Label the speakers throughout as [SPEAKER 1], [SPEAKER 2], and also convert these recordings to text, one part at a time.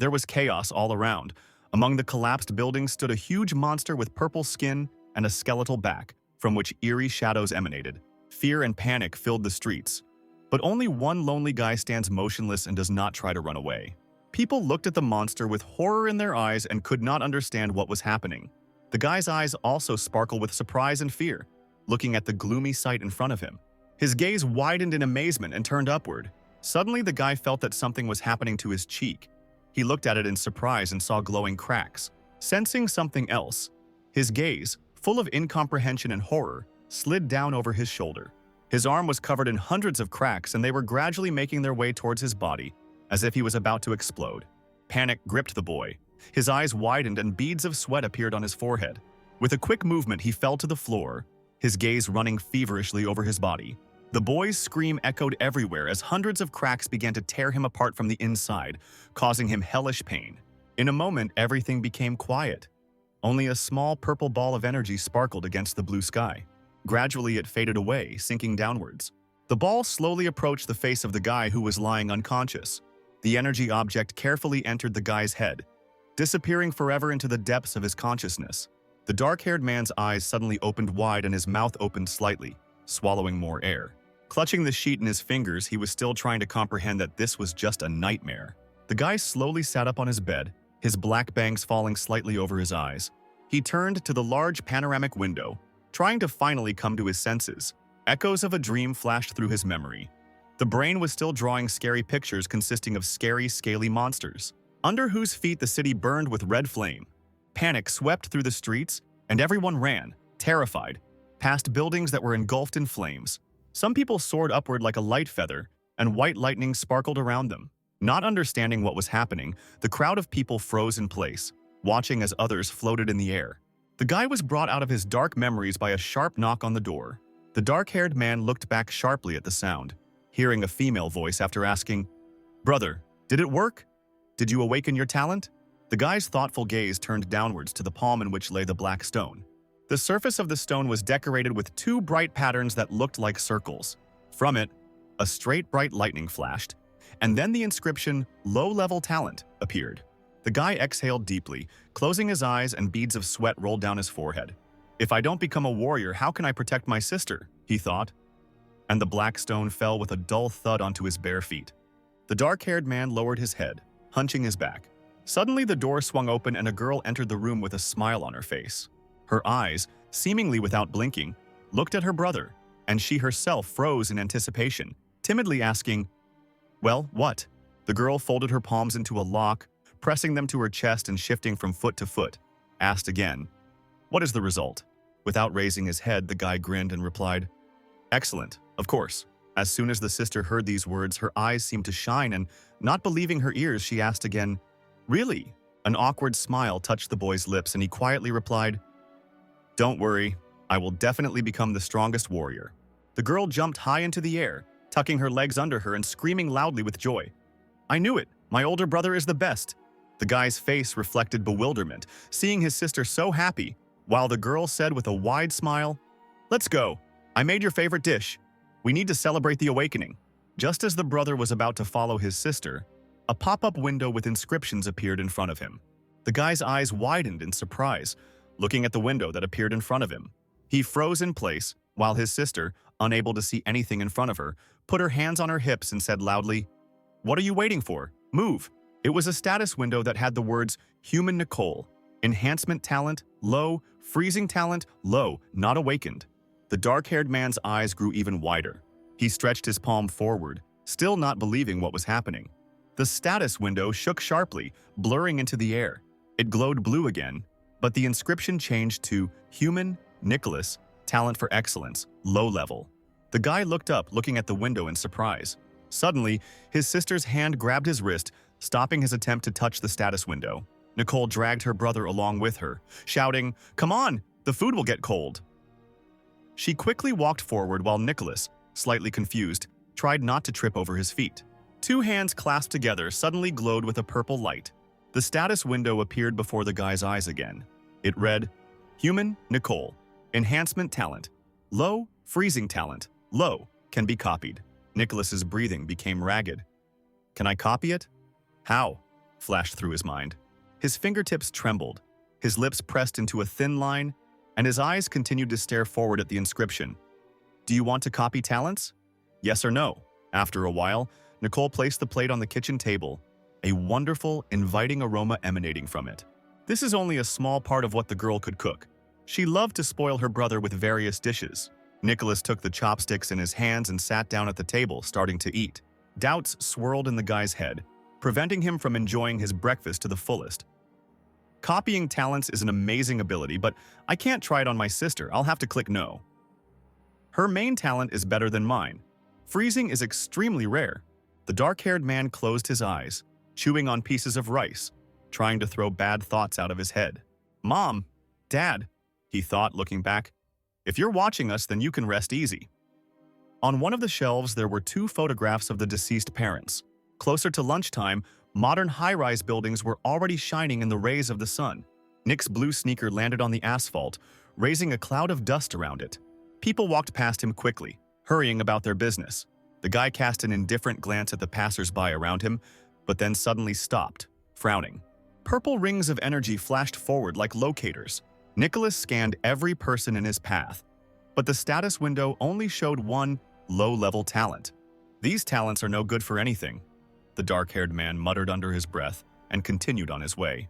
[SPEAKER 1] There was chaos all around. Among the collapsed buildings stood a huge monster with purple skin and a skeletal back, from which eerie shadows emanated. Fear and panic filled the streets. But only one lonely guy stands motionless and does not try to run away. People looked at the monster with horror in their eyes and could not understand what was happening. The guy's eyes also sparkled with surprise and fear, looking at the gloomy sight in front of him. His gaze widened in amazement and turned upward. Suddenly, the guy felt that something was happening to his cheek. He looked at it in surprise and saw glowing cracks. Sensing something else, his gaze, full of incomprehension and horror, slid down over his shoulder. His arm was covered in hundreds of cracks, and they were gradually making their way towards his body, as if he was about to explode. Panic gripped the boy. His eyes widened and beads of sweat appeared on his forehead. With a quick movement, he fell to the floor, his gaze running feverishly over his body. The boy's scream echoed everywhere as hundreds of cracks began to tear him apart from the inside, causing him hellish pain. In a moment, everything became quiet. Only a small purple ball of energy sparkled against the blue sky. Gradually, it faded away, sinking downwards. The ball slowly approached the face of the guy who was lying unconscious. The energy object carefully entered the guy's head, disappearing forever into the depths of his consciousness. The dark-haired man's eyes suddenly opened wide and his mouth opened slightly, swallowing more air. Clutching the sheet in his fingers, he was still trying to comprehend that this was just a nightmare. The guy slowly sat up on his bed, his black bangs falling slightly over his eyes. He turned to the large panoramic window, trying to finally come to his senses. Echoes of a dream flashed through his memory. The brain was still drawing scary pictures consisting of scary, scaly monsters, under whose feet the city burned with red flame. Panic swept through the streets, and everyone ran, terrified, past buildings that were engulfed in flames. Some people soared upward like a light feather, and white lightning sparkled around them. Not understanding what was happening, the crowd of people froze in place, watching as others floated in the air. The guy was brought out of his dark memories by a sharp knock on the door. The dark-haired man looked back sharply at the sound, hearing a female voice after asking, "Brother, did it work? Did you awaken your talent?" The guy's thoughtful gaze turned downwards to the palm in which lay the black stone. The surface of the stone was decorated with two bright patterns that looked like circles. From it, a straight bright lightning flashed, and then the inscription, "Low-level talent," appeared. The guy exhaled deeply, closing his eyes, and beads of sweat rolled down his forehead. "If I don't become a warrior, how can I protect my sister?" he thought. And the black stone fell with a dull thud onto his bare feet. The dark-haired man lowered his head, hunching his back. Suddenly, the door swung open and a girl entered the room with a smile on her face. Her eyes, seemingly without blinking, looked at her brother, and she herself froze in anticipation, timidly asking, "Well, what?" The girl folded her palms into a lock, pressing them to her chest and shifting from foot to foot, asked again, "What is the result?" Without raising his head, the guy grinned and replied, "Excellent, of course." As soon as the sister heard these words, her eyes seemed to shine, and, not believing her ears, she asked again, "Really?" An awkward smile touched the boy's lips, and he quietly replied, "Don't worry, I will definitely become the strongest warrior." The girl jumped high into the air, tucking her legs under her and screaming loudly with joy. "I knew it! My older brother is the best!" The guy's face reflected bewilderment, seeing his sister so happy, while the girl said with a wide smile, "Let's go! I made your favorite dish. We need to celebrate the awakening." Just as the brother was about to follow his sister, a pop-up window with inscriptions appeared in front of him. The guy's eyes widened in surprise, looking at the window that appeared in front of him. He froze in place, while his sister, unable to see anything in front of her, put her hands on her hips and said loudly, "What are you waiting for? Move!" It was a status window that had the words Human Nicole, Enhancement Talent, Low, Freezing Talent, Low, Not Awakened. The dark-haired man's eyes grew even wider. He stretched his palm forward, still not believing what was happening. The status window shook sharply, blurring into the air. It glowed blue again, but the inscription changed to Human, Nicholas, Talent for Excellence, Low Level. The guy looked up, looking at the window in surprise. Suddenly, his sister's hand grabbed his wrist, stopping his attempt to touch the status window. Nicole dragged her brother along with her, shouting, "Come on, the food will get cold." She quickly walked forward while Nicholas, slightly confused, tried not to trip over his feet. Two hands clasped together suddenly glowed with a purple light. The status window appeared before the guy's eyes again. It read, Human, Nicole, Enhancement Talent, Low, Freezing Talent, Low, can be copied. Nicholas's breathing became ragged. "Can I copy it? How?" flashed through his mind. His fingertips trembled, his lips pressed into a thin line, and his eyes continued to stare forward at the inscription. Do you want to copy talents? Yes or no? After a while, Nicole placed the plate on the kitchen table, a wonderful, inviting aroma emanating from it. This is only a small part of what the girl could cook. She loved to spoil her brother with various dishes. Nicholas took the chopsticks in his hands and sat down at the table, starting to eat. Doubts swirled in the guy's head, preventing him from enjoying his breakfast to the fullest. Copying talents is an amazing ability, but I can't try it on my sister. I'll have to click no. Her main talent is better than mine. Freezing is extremely rare. The dark-haired man closed his eyes, chewing on pieces of rice, trying to throw bad thoughts out of his head. Mom, Dad, he thought, looking back. If you're watching us, then you can rest easy. On one of the shelves, there were 2 photographs of the deceased parents. Closer to lunchtime, modern high-rise buildings were already shining in the rays of the sun. Nick's blue sneaker landed on the asphalt, raising a cloud of dust around it. People walked past him quickly, hurrying about their business. The guy cast an indifferent glance at the passers-by around him, but then suddenly stopped, frowning. Purple rings of energy flashed forward like locators. Nicholas scanned every person in his path, but the status window only showed one low-level talent. These talents are no good for anything, the dark-haired man muttered under his breath and continued on his way.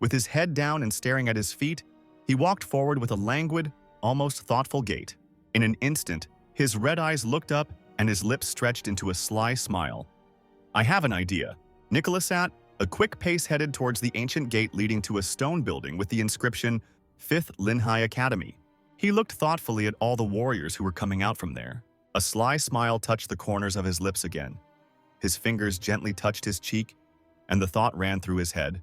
[SPEAKER 1] With his head down and staring at his feet, he walked forward with a languid, almost thoughtful gait. In an instant, his red eyes looked up and his lips stretched into a sly smile. I have an idea. Nicholas at a quick pace headed towards the ancient gate leading to a stone building with the inscription 5th Linhai Academy. He looked thoughtfully at all the warriors who were coming out from there. A sly smile touched the corners of his lips again. His fingers gently touched his cheek, and the thought ran through his head.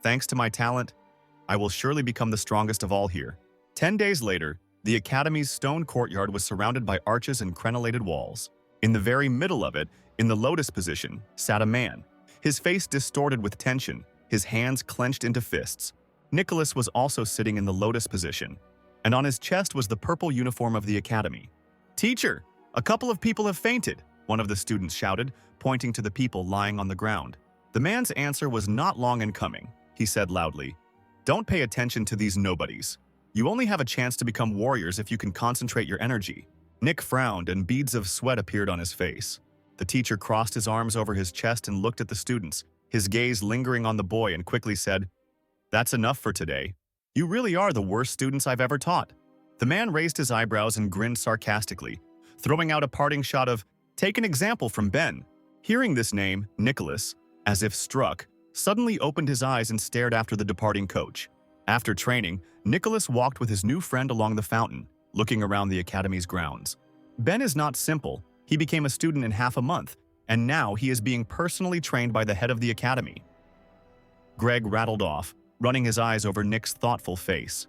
[SPEAKER 1] Thanks to my talent, I will surely become the strongest of all here. 10 days later, the academy's stone courtyard was surrounded by arches and crenellated walls. In the very middle of it, in the lotus position, sat a man. His face distorted with tension, his hands clenched into fists. Nicholas was also sitting in the lotus position, and on his chest was the purple uniform of the academy. Teacher, a couple of people have fainted, one of the students shouted, pointing to the people lying on the ground. The man's answer was not long in coming. He said loudly, Don't pay attention to these nobodies. You only have a chance to become warriors if you can concentrate your energy. Nick frowned and beads of sweat appeared on his face. The teacher crossed his arms over his chest and looked at the students, his gaze lingering on the boy, and quickly said, That's enough for today. You really are the worst students I've ever taught. The man raised his eyebrows and grinned sarcastically, throwing out a parting shot of, Take an example from Ben. Hearing this name, Nicholas, as if struck, suddenly opened his eyes and stared after the departing coach. After training, Nicholas walked with his new friend along the fountain, looking around the academy's grounds. Ben is not simple. He became a student in half a month, and now he is being personally trained by the head of the academy. Greg rattled off, running his eyes over Nick's thoughtful face.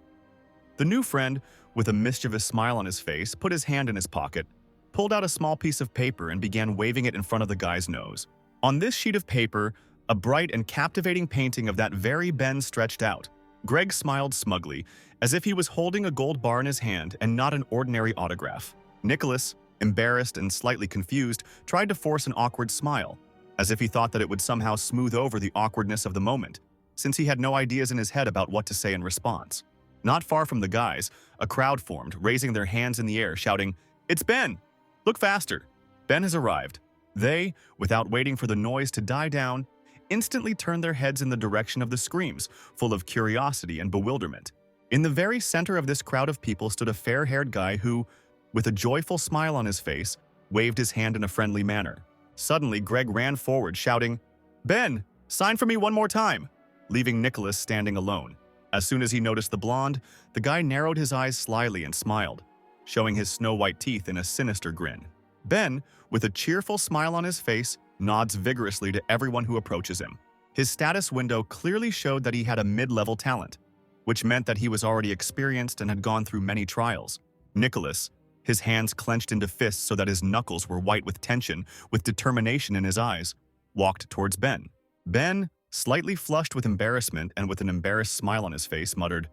[SPEAKER 1] The new friend, with a mischievous smile on his face, put his hand in his pocket, pulled out a small piece of paper and began waving it in front of the guy's nose. On this sheet of paper, a bright and captivating painting of that very Ben stretched out. Greg smiled smugly, as if he was holding a gold bar in his hand and not an ordinary autograph. Nicholas, embarrassed and slightly confused, tried to force an awkward smile, as if he thought that it would somehow smooth over the awkwardness of the moment, since he had no ideas in his head about what to say in response. Not far from the guys, a crowd formed, raising their hands in the air, shouting, It's Ben! Look faster! Ben has arrived. They, without waiting for the noise to die down, instantly turned their heads in the direction of the screams, full of curiosity and bewilderment. In the very center of this crowd of people stood a fair-haired guy who, with a joyful smile on his face, waved his hand in a friendly manner. Suddenly, Greg ran forward, shouting, Ben, sign for me one more time, leaving Nicholas standing alone. As soon as he noticed the blonde, the guy narrowed his eyes slyly and smiled, showing his snow-white teeth in a sinister grin. Ben, with a cheerful smile on his face, nods vigorously to everyone who approaches him. His status window clearly showed that he had a mid-level talent, which meant that he was already experienced and had gone through many trials. Nicholas, his hands clenched into fists so that his knuckles were white with tension, with determination in his eyes, walked towards Ben. Ben, slightly flushed with embarrassment and with an embarrassed smile on his face, muttered,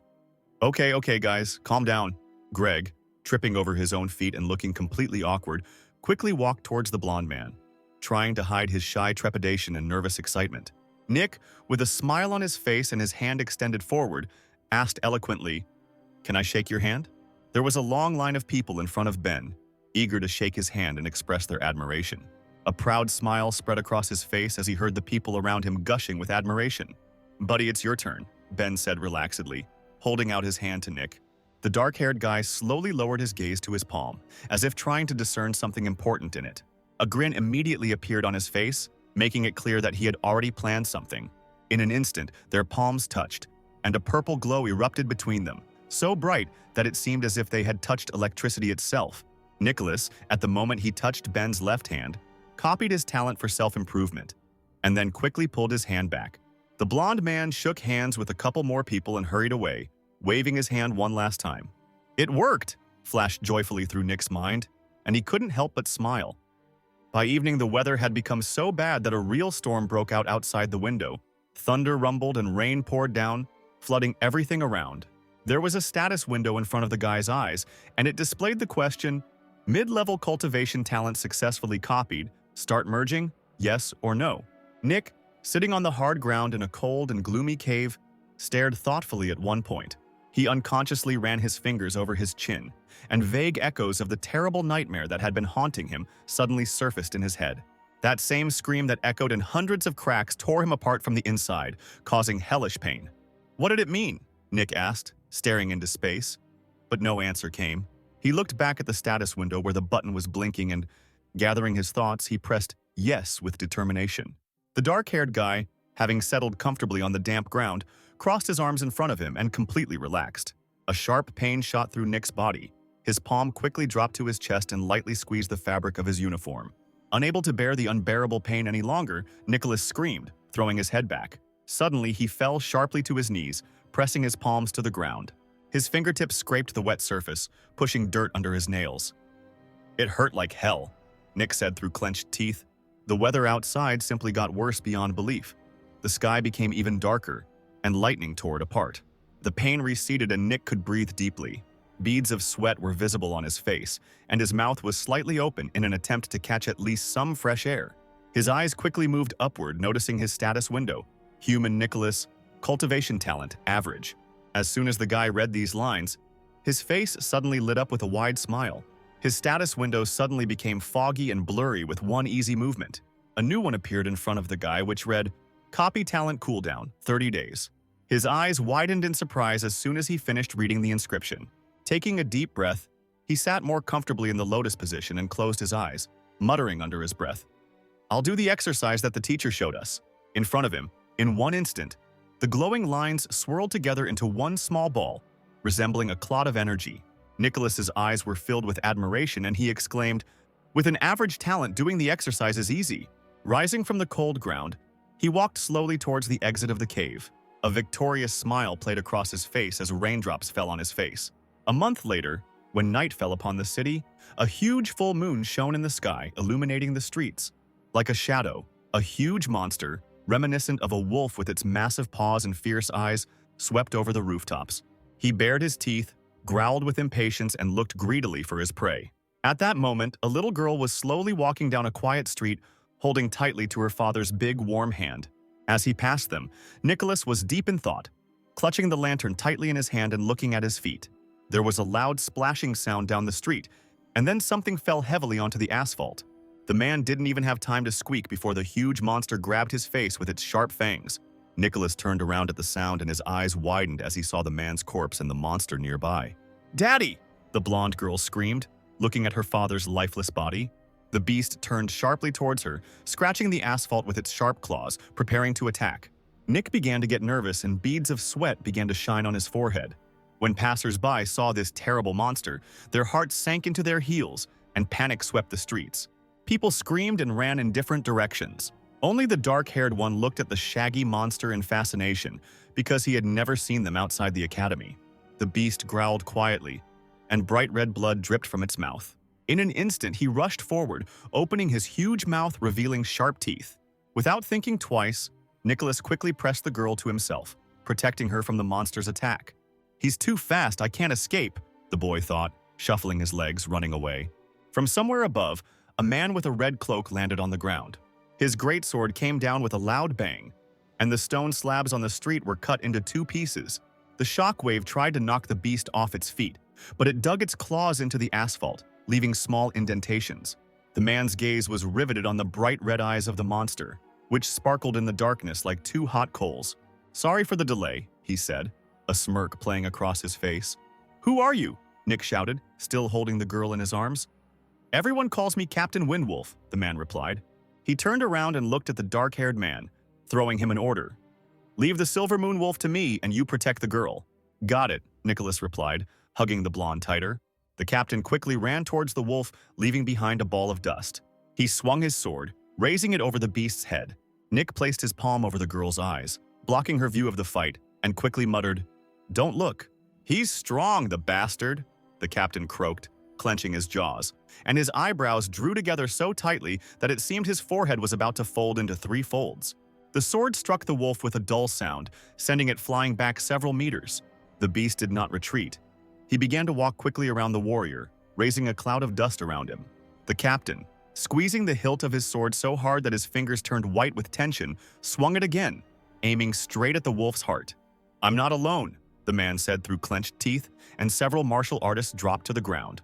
[SPEAKER 1] Okay, guys, calm down. Greg, tripping over his own feet and looking completely awkward, quickly walked towards the blonde man, trying to hide his shy trepidation and nervous excitement. Nick, with a smile on his face and his hand extended forward, asked eloquently, "Can I shake your hand?" There was a long line of people in front of Ben, eager to shake his hand and express their admiration. A proud smile spread across his face as he heard the people around him gushing with admiration. "Buddy, it's your turn," Ben said relaxedly, holding out his hand to Nick. The dark-haired guy slowly lowered his gaze to his palm, as if trying to discern something important in it. A grin immediately appeared on his face, making it clear that he had already planned something. In an instant, their palms touched, and a purple glow erupted between them, so bright that it seemed as if they had touched electricity itself. Nicholas, at the moment he touched Ben's left hand, copied his talent for self-improvement, and then quickly pulled his hand back. The blonde man shook hands with a couple more people and hurried away, waving his hand one last time. "It worked!" flashed joyfully through Nick's mind, and he couldn't help but smile. By evening, the weather had become so bad that a real storm broke out outside the window. Thunder rumbled and rain poured down, flooding everything around. There was a status window in front of the guy's eyes, and it displayed the question, "Mid-level cultivation talent successfully copied. Start merging? Yes or no?" Nick, sitting on the hard ground in a cold and gloomy cave, stared thoughtfully at one point. He unconsciously ran his fingers over his chin, and vague echoes of the terrible nightmare that had been haunting him suddenly surfaced in his head. That same scream that echoed in hundreds of cracks tore him apart from the inside, causing hellish pain. "What did it mean?" Nick asked, staring into space. But no answer came. He looked back at the status window where the button was blinking and, gathering his thoughts, he pressed yes with determination. The dark-haired guy, having settled comfortably on the damp ground, crossed his arms in front of him and completely relaxed. A sharp pain shot through Nick's body. His palm quickly dropped to his chest and lightly squeezed the fabric of his uniform. Unable to bear the unbearable pain any longer, Nicholas screamed, throwing his head back. Suddenly, he fell sharply to his knees, pressing his palms to the ground. His fingertips scraped the wet surface, pushing dirt under his nails. "It hurt like hell," Nick said through clenched teeth. The weather outside simply got worse beyond belief. The sky became even darker, and lightning tore it apart. The pain receded and Nick could breathe deeply. Beads of sweat were visible on his face, and his mouth was slightly open in an attempt to catch at least some fresh air. His eyes quickly moved upward, noticing his status window. Human Nicholas, cultivation talent, average. As soon as the guy read these lines, his face suddenly lit up with a wide smile. His status window suddenly became foggy and blurry with one easy movement. A new one appeared in front of the guy, which read, "Copy talent cooldown, 30 days. His eyes widened in surprise as soon as he finished reading the inscription. Taking a deep breath, he sat more comfortably in the lotus position and closed his eyes, muttering under his breath, "I'll do the exercise that the teacher showed us." In front of him, in one instant, the glowing lines swirled together into one small ball, resembling a clot of energy. Nicholas's eyes were filled with admiration and he exclaimed, "With an average talent, doing the exercise is easy." Rising from the cold ground, he walked slowly towards the exit of the cave. A victorious smile played across his face as raindrops fell on his face. A month later, when night fell upon the city, a huge full moon shone in the sky, illuminating the streets. Like a shadow, a huge monster, reminiscent of a wolf with its massive paws and fierce eyes, swept over the rooftops. He bared his teeth, growled with impatience, and looked greedily for his prey. At that moment, a little girl was slowly walking down a quiet street, holding tightly to her father's big, warm hand. As he passed them, Nicholas was deep in thought, clutching the lantern tightly in his hand and looking at his feet. There was a loud splashing sound down the street, and then something fell heavily onto the asphalt. The man didn't even have time to squeak before the huge monster grabbed his face with its sharp fangs. Nicholas turned around at the sound and his eyes widened as he saw the man's corpse and the monster nearby. "Daddy!" the blonde girl screamed, looking at her father's lifeless body. The beast turned sharply towards her, scratching the asphalt with its sharp claws, preparing to attack. Nick began to get nervous and beads of sweat began to shine on his forehead. When passers-by saw this terrible monster, their hearts sank into their heels and panic swept the streets. People screamed and ran in different directions. Only the dark-haired one looked at the shaggy monster in fascination because he had never seen them outside the academy. The beast growled quietly, and bright red blood dripped from its mouth. In an instant, he rushed forward, opening his huge mouth, revealing sharp teeth. Without thinking twice, Nicholas quickly pressed the girl to himself, protecting her from the monster's attack. "He's too fast, I can't escape," the boy thought, shuffling his legs, running away. From somewhere above, a man with a red cloak landed on the ground. His greatsword came down with a loud bang, and the stone slabs on the street were cut into two pieces. The shockwave tried to knock the beast off its feet, but it dug its claws into the asphalt, leaving small indentations. The man's gaze was riveted on the bright red eyes of the monster, which sparkled in the darkness like two hot coals. "Sorry for the delay," he said, a smirk playing across his face. "Who are you?" Nick shouted, still holding the girl in his arms. "Everyone calls me Captain Windwolf," the man replied. He turned around and looked at the dark-haired man, throwing him an order. "Leave the Silver Moon Wolf to me and you protect the girl." "Got it," Nicholas replied, hugging the blonde tighter. The captain quickly ran towards the wolf, leaving behind a ball of dust. He swung his sword, raising it over the beast's head. Nick placed his palm over the girl's eyes, blocking her view of the fight, and quickly muttered, "Don't look." "He's strong, the bastard," the captain croaked, clenching his jaws, and his eyebrows drew together so tightly that it seemed his forehead was about to fold into 3 folds. The sword struck the wolf with a dull sound, sending it flying back several meters. The beast did not retreat. He began to walk quickly around the warrior, raising a cloud of dust around him. The captain, squeezing the hilt of his sword so hard that his fingers turned white with tension, swung it again, aiming straight at the wolf's heart. "I'm not alone," the man said through clenched teeth, and several martial artists dropped to the ground.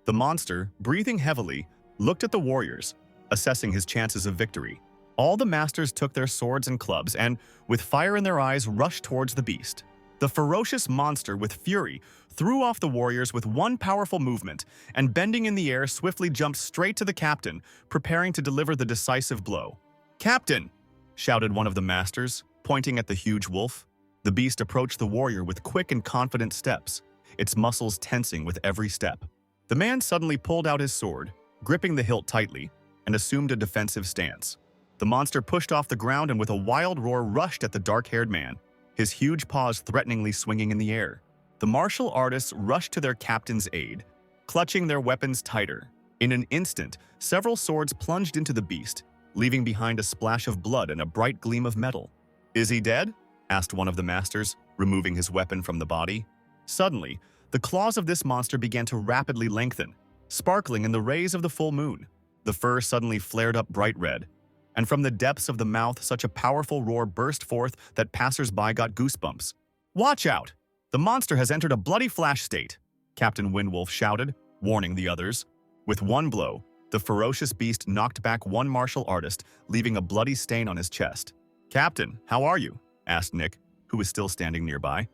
[SPEAKER 1] The monster, breathing heavily, looked at the warriors, assessing his chances of victory. All the masters took their swords and clubs and, with fire in their eyes, rushed towards the beast. The ferocious monster, with fury, threw off the warriors with one powerful movement, and bending in the air swiftly jumped straight to the captain, preparing to deliver the decisive blow. "Captain!" shouted one of the masters, pointing at the huge wolf. The beast approached the warrior with quick and confident steps, its muscles tensing with every step. The man suddenly pulled out his sword, gripping the hilt tightly, and assumed a defensive stance. The monster pushed off the ground and with a wild roar rushed at the dark-haired man, his huge paws threateningly swinging in the air. The martial artists rushed to their captain's aid, clutching their weapons tighter. In an instant, several swords plunged into the beast, leaving behind a splash of blood and a bright gleam of metal. "Is he dead?" asked one of the masters, removing his weapon from the body. Suddenly, the claws of this monster began to rapidly lengthen, sparkling in the rays of the full moon. The fur suddenly flared up bright red, and from the depths of the mouth such a powerful roar burst forth that passers-by got goosebumps. "Watch out! The monster has entered a bloody flash state," Captain Windwolf shouted, warning the others. With one blow, the ferocious beast knocked back one martial artist, leaving a bloody stain on his chest. "Captain, how are you?" asked Nick, who was still standing nearby.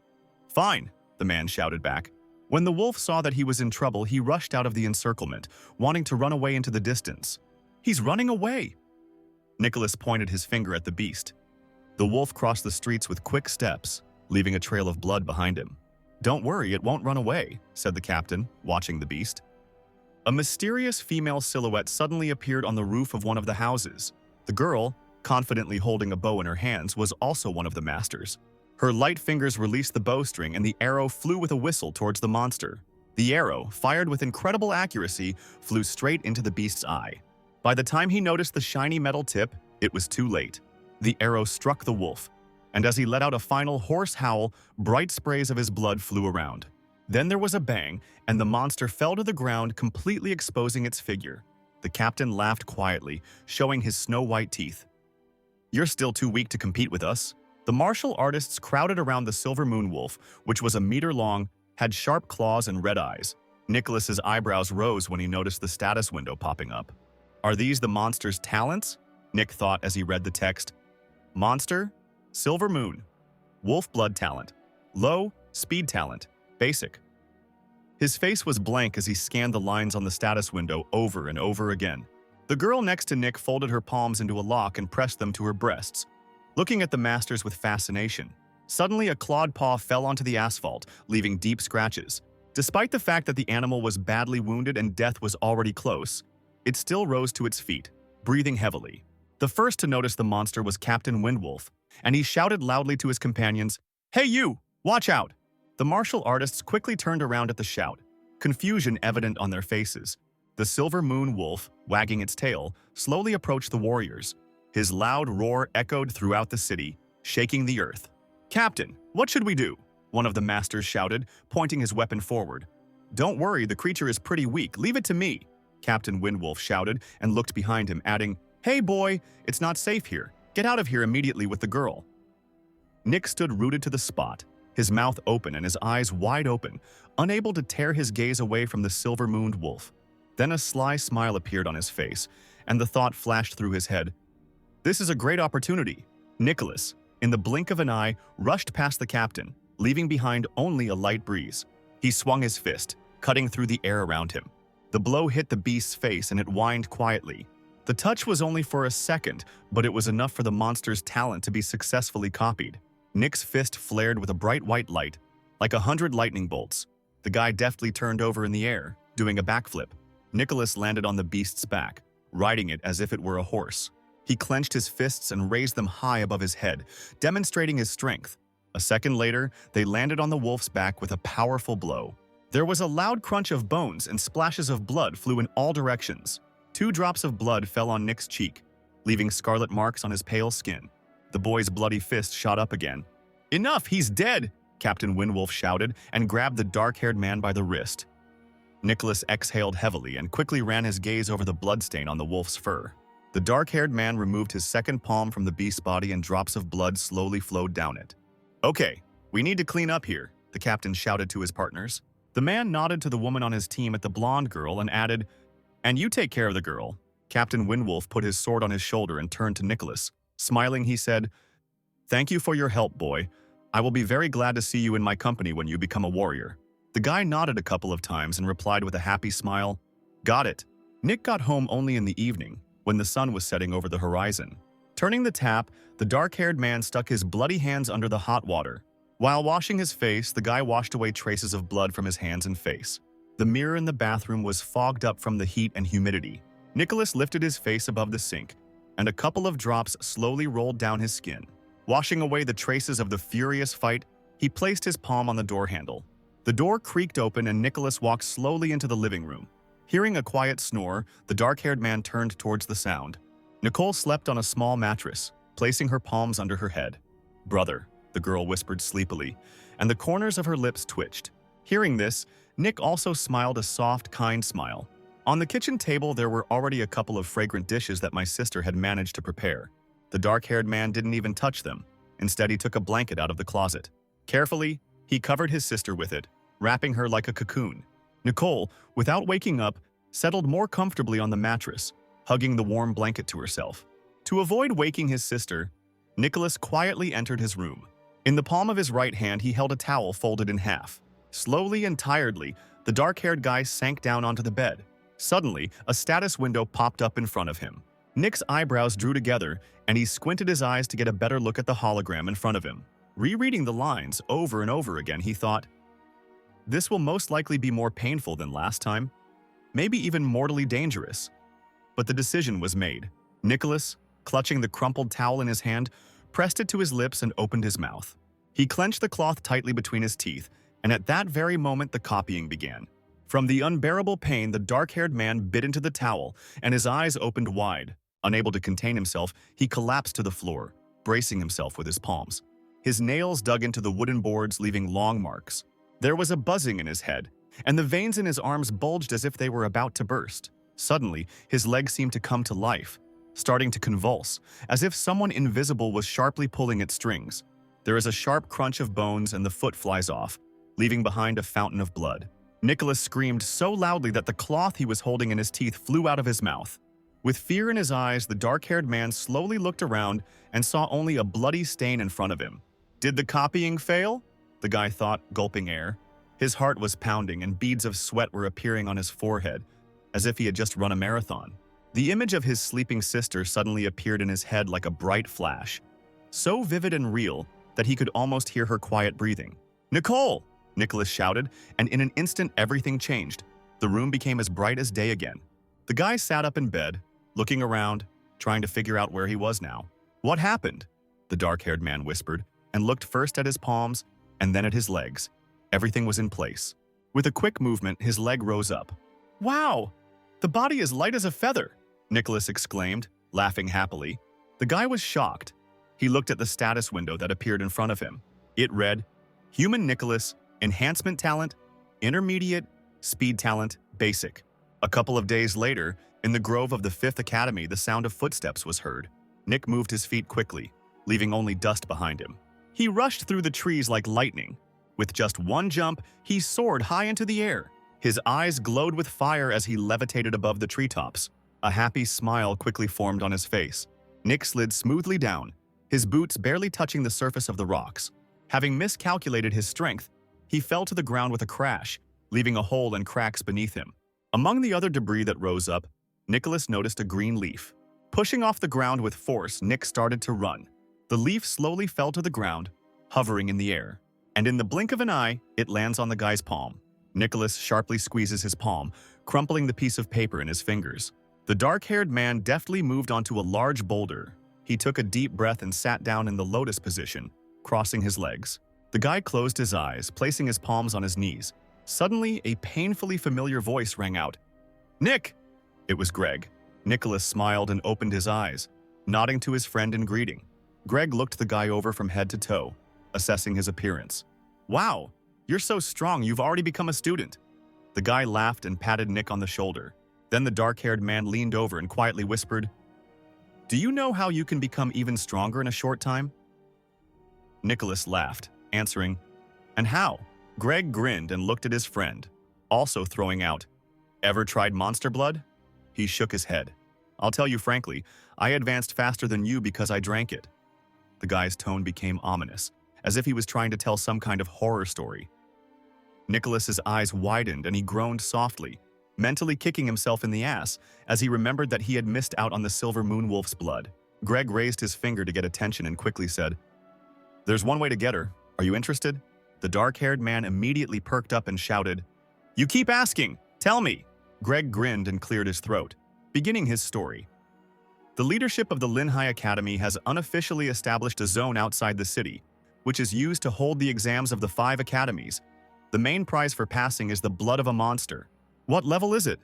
[SPEAKER 1] "Fine," the man shouted back. When the wolf saw that he was in trouble, he rushed out of the encirclement, wanting to run away into the distance. "He's running away!" Nicholas pointed his finger at the beast. The wolf crossed the streets with quick steps, leaving a trail of blood behind him. "Don't worry, it won't run away," said the captain, watching the beast. A mysterious female silhouette suddenly appeared on the roof of one of the houses. The girl, confidently holding a bow in her hands, was also one of the masters. Her light fingers released the bowstring and the arrow flew with a whistle towards the monster. The arrow, fired with incredible accuracy, flew straight into the beast's eye. By the time he noticed the shiny metal tip, it was too late. The arrow struck the wolf, and as he let out a final hoarse howl, bright sprays of his blood flew around. Then there was a bang, and the monster fell to the ground, completely exposing its figure. The captain laughed quietly, showing his snow-white teeth. "You're still too weak to compete with us." The martial artists crowded around the Silver Moon Wolf, which was a meter long, had sharp claws and red eyes. Nicholas's eyebrows rose when he noticed the status window popping up. "Are these the monster's talents?" Nick thought as he read the text. "Monster, Silver Moon, Wolf Blood Talent, Low, Speed Talent, Basic." His face was blank as he scanned the lines on the status window over and over again. The girl next to Nick folded her palms into a lock and pressed them to her breasts, looking at the masters with fascination. Suddenly, a clawed paw fell onto the asphalt, leaving deep scratches. Despite the fact that the animal was badly wounded and death was already close, it still rose to its feet, breathing heavily. The first to notice the monster was Captain Windwolf, and he shouted loudly to his companions, "Hey you! Watch out!" The martial artists quickly turned around at the shout, confusion evident on their faces. The Silver Moon Wolf, wagging its tail, slowly approached the warriors. His loud roar echoed throughout the city, shaking the earth. "Captain, what should we do?" one of the masters shouted, pointing his weapon forward. "Don't worry, the creature is pretty weak. Leave it to me," Captain Windwolf shouted and looked behind him, adding, "Hey boy, it's not safe here. Get out of here immediately with the girl." Nick stood rooted to the spot, his mouth open and his eyes wide open, unable to tear his gaze away from the silver-mooned wolf. Then a sly smile appeared on his face, and the thought flashed through his head. This is a great opportunity. Nicholas, in the blink of an eye, rushed past the captain, leaving behind only a light breeze. He swung his fist, cutting through the air around him. The blow hit the beast's face and it whined quietly. The touch was only for a second, but it was enough for the monster's talent to be successfully copied. Nick's fist flared with a bright white light, like 100 lightning bolts. The guy deftly turned over in the air, doing a backflip. Nicholas landed on the beast's back, riding it as if it were a horse. He clenched his fists and raised them high above his head, demonstrating his strength. A second later, they landed on the wolf's back with a powerful blow. There was a loud crunch of bones and splashes of blood flew in all directions. 2 drops of blood fell on Nick's cheek, leaving scarlet marks on his pale skin. The boy's bloody fist shot up again. "Enough, he's dead!" Captain Windwolf shouted and grabbed the dark-haired man by the wrist. Nicholas exhaled heavily and quickly ran his gaze over the bloodstain on the wolf's fur. The dark-haired man removed his second palm from the beast's body and drops of blood slowly flowed down it. "Okay, we need to clean up here," the captain shouted to his partners. The man nodded to the woman on his team at the blonde girl and added, "And you take care of the girl." Captain Windwolf put his sword on his shoulder and turned to Nicholas. Smiling, he said, "Thank you for your help, boy. I will be very glad to see you in my company when you become a warrior." The guy nodded a couple of times and replied with a happy smile, "Got it." Nick got home only in the evening, when the sun was setting over the horizon. Turning the tap, the dark-haired man stuck his bloody hands under the hot water. While washing his face, the guy washed away traces of blood from his hands and face. The mirror in the bathroom was fogged up from the heat and humidity. Nicholas lifted his face above the sink, and a couple of drops slowly rolled down his skin. Washing away the traces of the furious fight, he placed his palm on the door handle. The door creaked open and Nicholas walked slowly into the living room. Hearing a quiet snore, the dark-haired man turned towards the sound. Nicole slept on a small mattress, placing her palms under her head. "Brother," the girl whispered sleepily, and the corners of her lips twitched. Hearing this, Nick also smiled a soft, kind smile. On the kitchen table, there were already a couple of fragrant dishes that my sister had managed to prepare. The dark-haired man didn't even touch them. Instead, he took a blanket out of the closet. Carefully, he covered his sister with it, wrapping her like a cocoon. Nicole, without waking up, settled more comfortably on the mattress, hugging the warm blanket to herself. To avoid waking his sister, Nicholas quietly entered his room. In the palm of his right hand, he held a towel folded in half. Slowly and tiredly, the dark-haired guy sank down onto the bed. Suddenly, a status window popped up in front of him. Nick's eyebrows drew together, and he squinted his eyes to get a better look at the hologram in front of him. Rereading the lines over and over again, he thought, "This will most likely be more painful than last time, maybe even mortally dangerous." But the decision was made. Nicholas, clutching the crumpled towel in his hand, pressed it to his lips and opened his mouth. He clenched the cloth tightly between his teeth, and at that very moment the copying began. From the unbearable pain, the dark-haired man bit into the towel, and his eyes opened wide. Unable to contain himself, he collapsed to the floor, bracing himself with his palms. His nails dug into the wooden boards, leaving long marks. There was a buzzing in his head, and the veins in his arms bulged as if they were about to burst. Suddenly, his legs seemed to come to life, starting to convulse, as if someone invisible was sharply pulling at strings. There is a sharp crunch of bones and the foot flies off, leaving behind a fountain of blood. Nicholas screamed so loudly that the cloth he was holding in his teeth flew out of his mouth. With fear in his eyes, the dark-haired man slowly looked around and saw only a bloody stain in front of him. "Did the copying fail?" the guy thought, gulping air. His heart was pounding and beads of sweat were appearing on his forehead, as if he had just run a marathon. The image of his sleeping sister suddenly appeared in his head like a bright flash, so vivid and real that he could almost hear her quiet breathing. "Nicole!" Nicholas shouted, and in an instant everything changed. The room became as bright as day again. The guy sat up in bed, looking around, trying to figure out where he was now. "What happened?" the dark-haired man whispered, and looked first at his palms and then at his legs. Everything was in place. With a quick movement, his leg rose up. "Wow! The body is light as a feather!" Nicholas exclaimed, laughing happily. The guy was shocked. He looked at the status window that appeared in front of him. It read, "Human Nicholas, Enhancement Talent, Intermediate, Speed Talent, Basic." A couple of days later, in the grove of the 5th Academy, the sound of footsteps was heard. Nick moved his feet quickly, leaving only dust behind him. He rushed through the trees like lightning. With just one jump, he soared high into the air. His eyes glowed with fire as he levitated above the treetops. A happy smile quickly formed on his face. Nick slid smoothly down, his boots barely touching the surface of the rocks. Having miscalculated his strength, he fell to the ground with a crash, leaving a hole and cracks beneath him. Among the other debris that rose up, Nicholas noticed a green leaf. Pushing off the ground with force, Nick started to run. The leaf slowly fell to the ground, hovering in the air. And in the blink of an eye, it lands on the guy's palm. Nicholas sharply squeezes his palm, crumpling the piece of paper in his fingers. The dark-haired man deftly moved onto a large boulder. He took a deep breath and sat down in the lotus position, crossing his legs. The guy closed his eyes, placing his palms on his knees. Suddenly, a painfully familiar voice rang out. "Nick!" It was Greg. Nicholas smiled and opened his eyes, nodding to his friend in greeting. Greg looked the guy over from head to toe, assessing his appearance. "Wow, you're so strong, you've already become a student." The guy laughed and patted Nick on the shoulder. Then the dark-haired man leaned over and quietly whispered, "Do you know how you can become even stronger in a short time?" Nicholas laughed, answering, "And how?" Greg grinned and looked at his friend, also throwing out, "Ever tried monster blood?" He shook his head. "I'll tell you frankly, I advanced faster than you because I drank it." The guy's tone became ominous, as if he was trying to tell some kind of horror story. Nicholas's eyes widened and he groaned softly, mentally kicking himself in the ass as he remembered that he had missed out on the silver moonwolf's blood. Greg raised his finger to get attention and quickly said, "There's one way to get her. Are you interested?" The dark-haired man immediately perked up and shouted, "You keep asking! Tell me!" Greg grinned and cleared his throat, beginning his story. The leadership of the Linhai Academy has unofficially established a zone outside the city, which is used to hold the exams of the 5 academies. The main prize for passing is the blood of a monster. "What level is it?"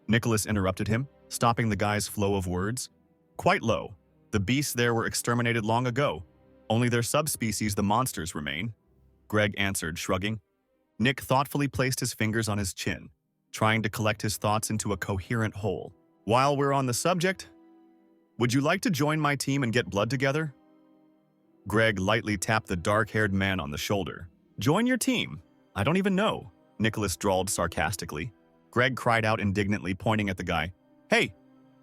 [SPEAKER 1] Nicholas interrupted him, stopping the guy's flow of words. "Quite low. The beasts there were exterminated long ago. Only their subspecies, the monsters, remain," Greg answered, shrugging. Nick thoughtfully placed his fingers on his chin, trying to collect his thoughts into a coherent whole. "While we're on the subject, would you like to join my team and get blood together?" Greg lightly tapped the dark-haired man on the shoulder. "Join your team? I don't even know," Nicholas drawled sarcastically. Greg cried out indignantly, pointing at the guy. "Hey,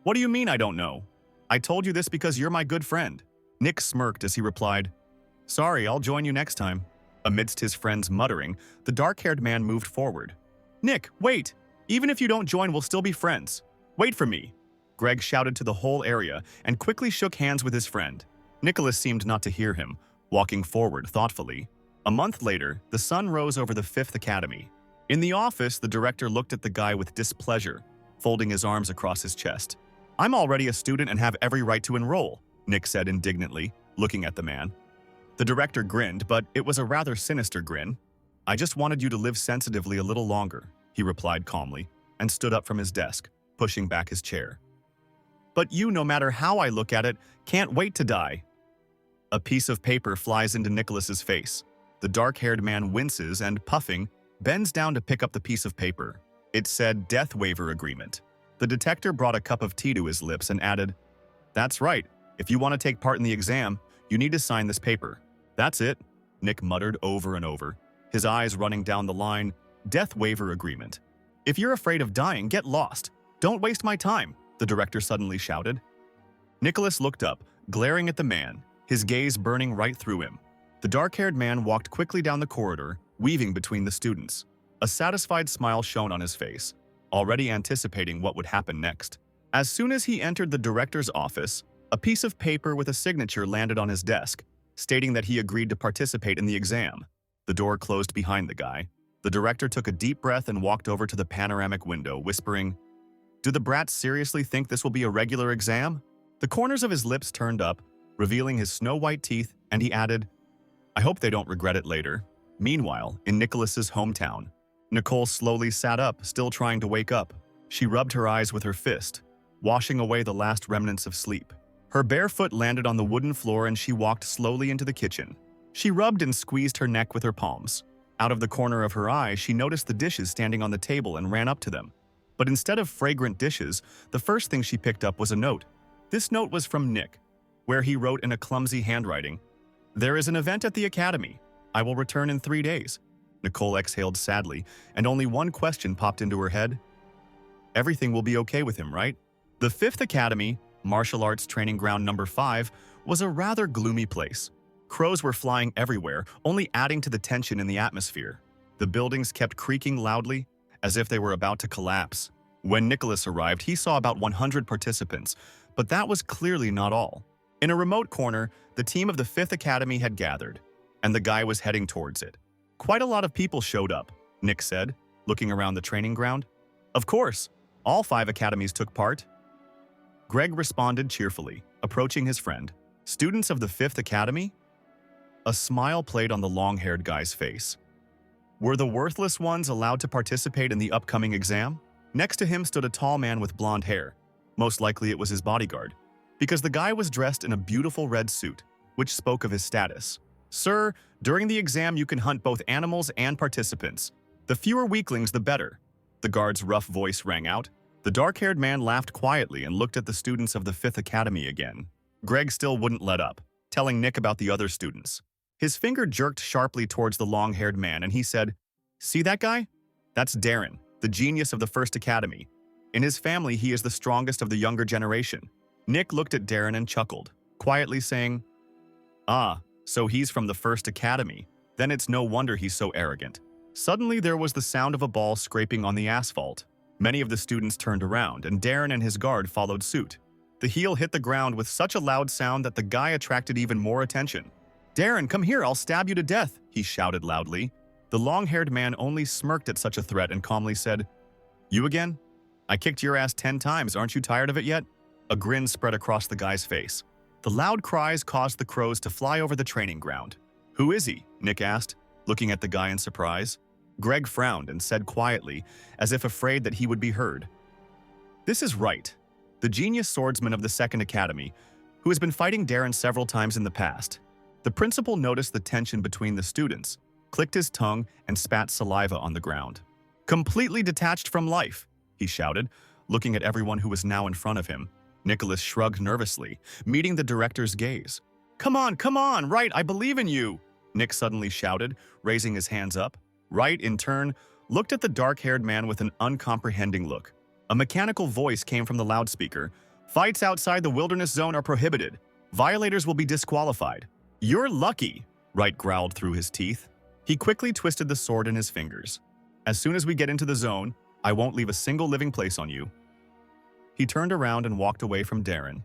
[SPEAKER 1] what do you mean I don't know? I told you this because you're my good friend." Nick smirked as he replied, "Sorry, I'll join you next time." Amidst his friend's muttering, the dark-haired man moved forward. "Nick, wait! Even if you don't join, we'll still be friends. Wait for me!" Greg shouted to the whole area and quickly shook hands with his friend. Nicholas seemed not to hear him, walking forward thoughtfully. A month later, the sun rose over the 5th Academy. In the office, the director looked at the guy with displeasure, folding his arms across his chest. "I'm already a student and have every right to enroll," Nick said indignantly, looking at the man. The director grinned, but it was a rather sinister grin. "I just wanted you to live sensitively a little longer," he replied calmly, and stood up from his desk, pushing back his chair. "But you, no matter how I look at it, can't wait to die." A piece of paper flies into Nicholas's face. The dark-haired man winces and, puffing, bends down to pick up the piece of paper. It said Death Waiver Agreement. The detector brought a cup of tea to his lips and added, "That's right. If you want to take part in the exam, you need to sign this paper." "That's it," Nick muttered over and over, his eyes running down the line, "Death Waiver Agreement. If you're afraid of dying, get lost. Don't waste my time," the director suddenly shouted. Nicholas looked up, glaring at the man, his gaze burning right through him. The dark-haired man walked quickly down the corridor, weaving between the students. A satisfied smile shone on his face, already anticipating what would happen next. As soon as he entered the director's office, a piece of paper with a signature landed on his desk, stating that he agreed to participate in the exam. The door closed behind the guy. The director took a deep breath and walked over to the panoramic window, whispering, "Do the brats seriously think this will be a regular exam?" The corners of his lips turned up, revealing his snow-white teeth, and he added, "I hope they don't regret it later." Meanwhile, in Nicholas's hometown, Nicole slowly sat up, still trying to wake up. She rubbed her eyes with her fist, washing away the last remnants of sleep. Her bare foot landed on the wooden floor and she walked slowly into the kitchen. She rubbed and squeezed her neck with her palms. Out of the corner of her eye, she noticed the dishes standing on the table and ran up to them. But instead of fragrant dishes, the first thing she picked up was a note. This note was from Nick, where he wrote in a clumsy handwriting, There is an event at the academy. I will return in 3 days. Nicole exhaled sadly, and only one question popped into her head. Everything will be okay with him, right? The 5th Academy, martial arts training ground number 5, was a rather gloomy place. Crows were flying everywhere, only adding to the tension in the atmosphere. The buildings kept creaking loudly, as if they were about to collapse. When Nicholas arrived, he saw about 100 participants, but that was clearly not all. In a remote corner, the team of the 5th Academy had gathered, and the guy was heading towards it. Quite a lot of people showed up, Nick said, looking around the training ground. Of course, all 5 academies took part. Greg responded cheerfully, approaching his friend. Students of the 5th Academy? A smile played on the long-haired guy's face. Were the worthless ones allowed to participate in the upcoming exam? Next to him stood a tall man with blonde hair. Most likely it was his bodyguard, because the guy was dressed in a beautiful red suit, which spoke of his status. Sir, during the exam you can hunt both animals and participants. The fewer weaklings, the better. The guard's rough voice rang out. The dark-haired man laughed quietly and looked at the students of the 5th Academy again. Greg still wouldn't let up, telling Nick about the other students. His finger jerked sharply towards the long-haired man and he said, "See that guy? That's Darren, the genius of the 1st Academy. In his family, he is the strongest of the younger generation." Nick looked at Darren and chuckled, quietly saying, "Ah, so he's from the 1st Academy. Then it's no wonder he's so arrogant." Suddenly, there was the sound of a ball scraping on the asphalt. Many of the students turned around, and Darren and his guard followed suit. The heel hit the ground with such a loud sound that the guy attracted even more attention. "Darren, come here, I'll stab you to death," he shouted loudly. The long-haired man only smirked at such a threat and calmly said, "You again? I kicked your ass 10 times, aren't you tired of it yet?" A grin spread across the guy's face. The loud cries caused the crows to fly over the training ground. "Who is he?" Nick asked, looking at the guy in surprise. Greg frowned and said quietly, as if afraid that he would be heard. "This is Wright, the genius swordsman of the 2nd Academy, who has been fighting Darren several times in the past." The principal noticed the tension between the students, clicked his tongue, and spat saliva on the ground. "Completely detached from life," he shouted, looking at everyone who was now in front of him. Nicholas shrugged nervously, meeting the director's gaze. Come on, Wright, I believe in you!" Nick suddenly shouted, raising his hands up. Wright, in turn, looked at the dark-haired man with an uncomprehending look. A mechanical voice came from the loudspeaker. "Fights outside the wilderness zone are prohibited. Violators will be disqualified." "You're lucky," Wright growled through his teeth. He quickly twisted the sword in his fingers. "As soon as we get into the zone, I won't leave a single living place on you." He turned around and walked away from Darren.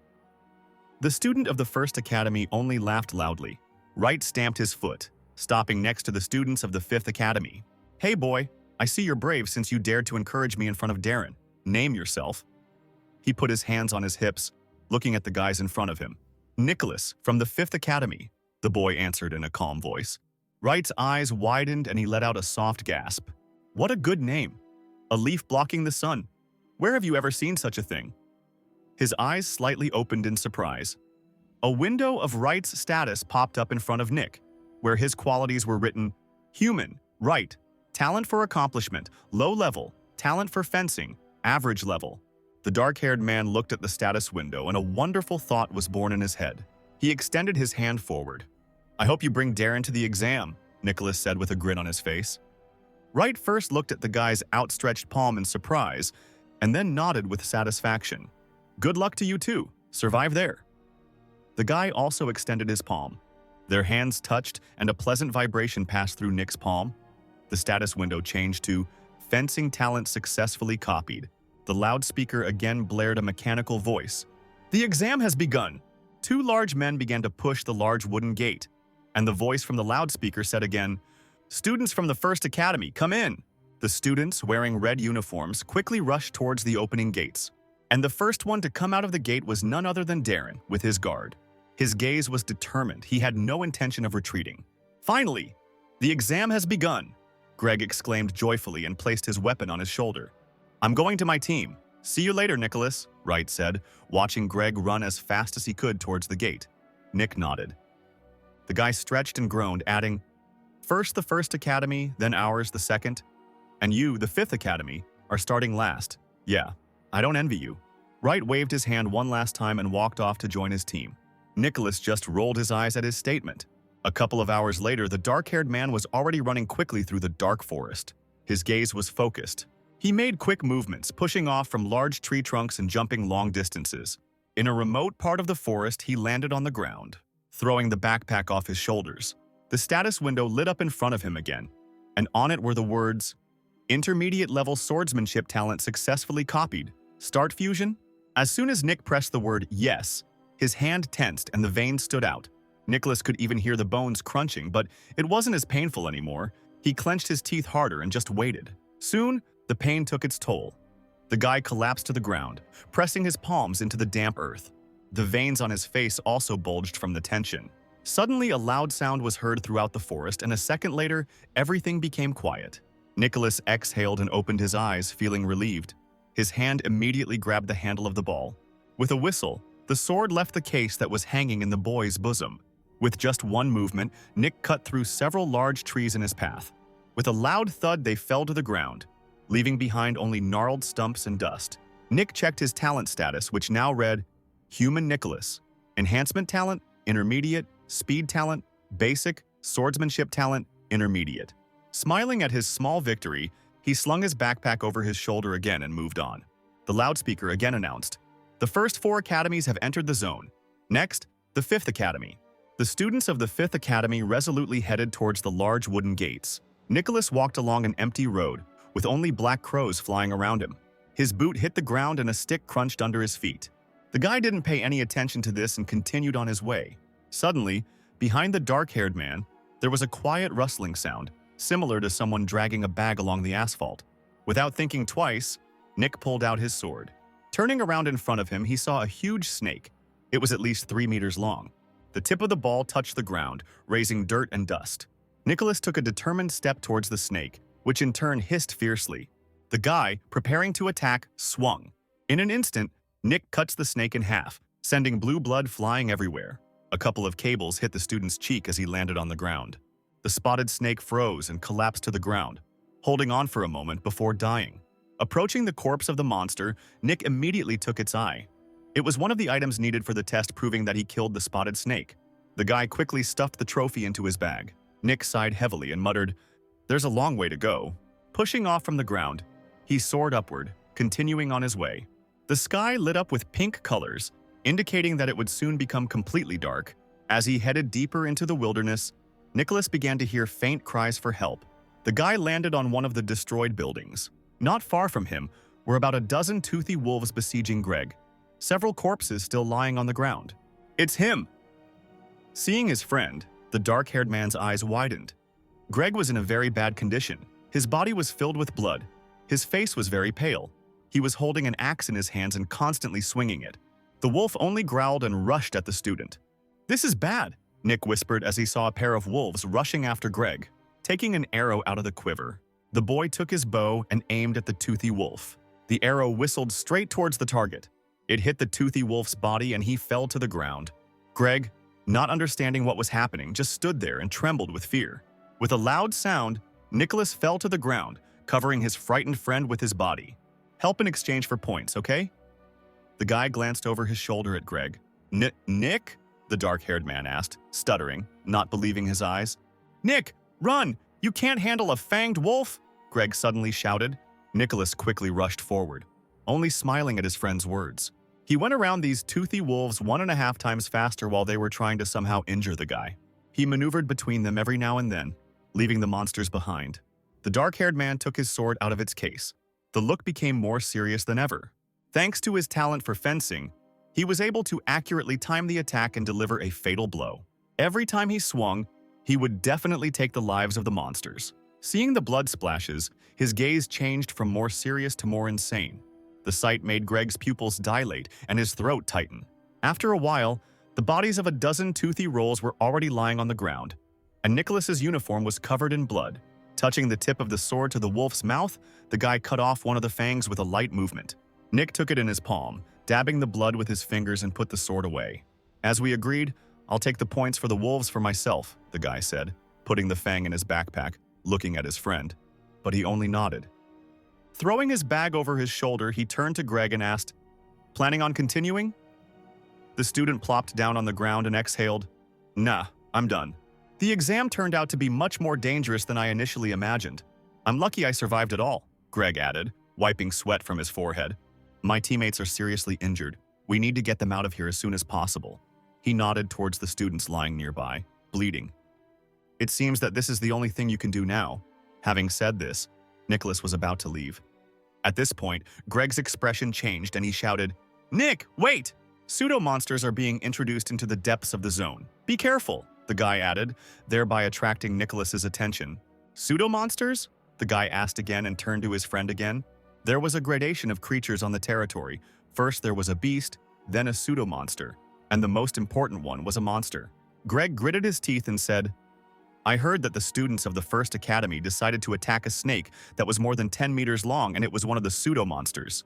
[SPEAKER 1] The student of the 1st Academy only laughed loudly. Wright stamped his foot, stopping next to the students of the 5th Academy. "Hey boy, I see you're brave since you dared to encourage me in front of Darren. Name yourself." He put his hands on his hips, looking at the guys in front of him. "Nicholas, from the 5th Academy," the boy answered in a calm voice. Wright's eyes widened and he let out a soft gasp. "What a good name. A leaf blocking the sun. Where have you ever seen such a thing?" His eyes slightly opened in surprise. A window of Wright's status popped up in front of Nick, where his qualities were written: human, Wright, talent for accomplishment, low level, talent for fencing, average level. The dark-haired man looked at the status window and a wonderful thought was born in his head. He extended his hand forward. "I hope you bring Darren to the exam," Nicholas said with a grin on his face. Wright first looked at the guy's outstretched palm in surprise, and then nodded with satisfaction. "Good luck to you too. Survive there." The guy also extended his palm. Their hands touched and a pleasant vibration passed through Nick's palm. The status window changed to "Fencing talent successfully copied." The loudspeaker again blared a mechanical voice. "The exam has begun." 2 large men began to push the large wooden gate, and the voice from the loudspeaker said again, "Students from the 1st Academy, come in." The students, wearing red uniforms, quickly rushed towards the opening gates. And the first one to come out of the gate was none other than Darren, with his guard. His gaze was determined. He had no intention of retreating. "Finally, the exam has begun," Greg exclaimed joyfully and placed his weapon on his shoulder. "I'm going to my team. See you later, Nicholas," Wright said, watching Greg run as fast as he could towards the gate. Nick nodded. The guy stretched and groaned, adding, "First the 1st Academy, then ours, the 2nd. And you, the 5th Academy, are starting last. Yeah, I don't envy you." Wright waved his hand one last time and walked off to join his team. Nicholas just rolled his eyes at his statement. A couple of hours later, the dark-haired man was already running quickly through the dark forest. His gaze was focused. He made quick movements, pushing off from large tree trunks and jumping long distances. In a remote part of the forest, he landed on the ground, throwing the backpack off his shoulders. The status window lit up in front of him again, and on it were the words, "Intermediate-level swordsmanship talent successfully copied. Start fusion?" As soon as Nick pressed the word yes, his hand tensed and the veins stood out. Nicholas could even hear the bones crunching, but it wasn't as painful anymore. He clenched his teeth harder and just waited. Soon, the pain took its toll. The guy collapsed to the ground, pressing his palms into the damp earth. The veins on his face also bulged from the tension. Suddenly, a loud sound was heard throughout the forest, and a second later, everything became quiet. Nicholas exhaled and opened his eyes, feeling relieved. His hand immediately grabbed the handle of the ball. With a whistle, the sword left the case that was hanging in the boy's bosom. With just one movement, Nick cut through several large trees in his path. With a loud thud, they fell to the ground, leaving behind only gnarled stumps and dust. Nick checked his talent status, which now read, Human Nicholas. Enhancement talent, Intermediate. Speed talent, Basic. Swordsmanship talent, Intermediate. Smiling at his small victory, he slung his backpack over his shoulder again and moved on. The loudspeaker again announced, "The first 4 academies have entered the zone. Next, the 5th Academy." The students of the 5th Academy resolutely headed towards the large wooden gates. Nicholas walked along an empty road, with only black crows flying around him. His boot hit the ground and a stick crunched under his feet. The guy didn't pay any attention to this and continued on his way. Suddenly, behind the dark-haired man, there was a quiet rustling sound, similar to someone dragging a bag along the asphalt. Without thinking twice, Nick pulled out his sword. Turning around in front of him, he saw a huge snake. It was at least 3 meters long. The tip of the ball touched the ground, raising dirt and dust. Nicholas took a determined step towards the snake, which in turn hissed fiercely. The guy, preparing to attack, swung. In an instant, Nick cuts the snake in half, sending blue blood flying everywhere. A couple of cables hit the student's cheek as he landed on the ground. The spotted snake froze and collapsed to the ground, holding on for a moment before dying. Approaching the corpse of the monster, Nick immediately took its eye. It was one of the items needed for the test proving that he killed the spotted snake. The guy quickly stuffed the trophy into his bag. Nick sighed heavily and muttered, "There's a long way to go." Pushing off from the ground, he soared upward, continuing on his way. The sky lit up with pink colors, indicating that it would soon become completely dark. As he headed deeper into the wilderness, Nicholas began to hear faint cries for help. The guy landed on one of the destroyed buildings. Not far from him were about a dozen toothy wolves besieging Greg, several corpses still lying on the ground. "It's him!" Seeing his friend, the dark-haired man's eyes widened. Greg was in a very bad condition. His body was filled with blood. His face was very pale. He was holding an axe in his hands and constantly swinging it. The wolf only growled and rushed at the student. "This is bad," Nick whispered as he saw a pair of wolves rushing after Greg. Taking an arrow out of the quiver, the boy took his bow and aimed at the toothy wolf. The arrow whistled straight towards the target. It hit the toothy wolf's body and he fell to the ground. Greg, not understanding what was happening, just stood there and trembled with fear. With a loud sound, Nicholas fell to the ground, covering his frightened friend with his body. "Help in exchange for points, okay?" The guy glanced over his shoulder at Greg. Nick?" the dark-haired man asked, stuttering, not believing his eyes. "Nick, run! You can't handle a fanged wolf!" Greg suddenly shouted. Nicholas quickly rushed forward, only smiling at his friend's words. He went around these toothy wolves 1.5 times faster while they were trying to somehow injure the guy. He maneuvered between them every now and then, leaving the monsters behind. The dark-haired man took his sword out of its case. The look became more serious than ever. Thanks to his talent for fencing, he was able to accurately time the attack and deliver a fatal blow. Every time he swung, he would definitely take the lives of the monsters. Seeing the blood splashes, his gaze changed from more serious to more insane. The sight made Greg's pupils dilate and his throat tighten. After a while, the bodies of a dozen toothy rolls were already lying on the ground, and Nicholas's uniform was covered in blood. Touching the tip of the sword to the wolf's mouth, the guy cut off one of the fangs with a light movement. Nick took it in his palm, dabbing the blood with his fingers and put the sword away. "As we agreed, I'll take the points for the wolves for myself," the guy said, putting the fang in his backpack, looking at his friend. But he only nodded. Throwing his bag over his shoulder, he turned to Greg and asked, "Planning on continuing?" The student plopped down on the ground and exhaled, "Nah, I'm done." The exam turned out to be much more dangerous than I initially imagined. I'm lucky I survived it all, Greg added, wiping sweat from his forehead. My teammates are seriously injured. We need to get them out of here as soon as possible. He nodded towards the students lying nearby, bleeding. It seems that this is the only thing you can do now. Having said this, Nicholas was about to leave. At this point, Greg's expression changed and he shouted, "Nick, wait! Pseudo-monsters are being introduced into the depths of the zone. Be careful," the guy added, thereby attracting Nicholas's attention. "Pseudo-monsters?" the guy asked again and turned to his friend again. There was a gradation of creatures on the territory. First there was a beast, then a pseudo-monster, and the most important one was a monster. Greg gritted his teeth and said, "I heard that the students of the first academy decided to attack a snake that was more than 10 meters long, and it was one of the pseudo-monsters."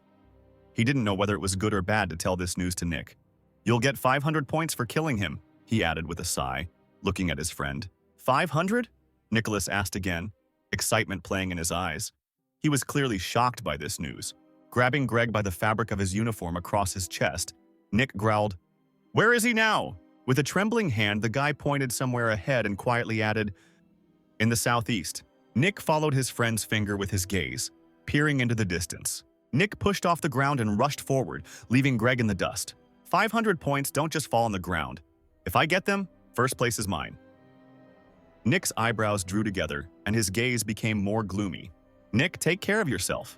[SPEAKER 1] He didn't know whether it was good or bad to tell this news to Nick. "You'll get 500 points for killing him," he added with a sigh, looking at his friend. 500? Nicholas asked again, excitement playing in his eyes. He was clearly shocked by this news. Grabbing Greg by the fabric of his uniform across his chest, Nick growled, "Where is he now?" With a trembling hand, the guy pointed somewhere ahead and quietly added, "In the southeast." Nick followed his friend's finger with his gaze, peering into the distance. Nick pushed off the ground and rushed forward, leaving Greg in the dust. 500 points don't just fall on the ground. If I get them, first place is mine. Nick's eyebrows drew together, and his gaze became more gloomy. "Nick, take care of yourself."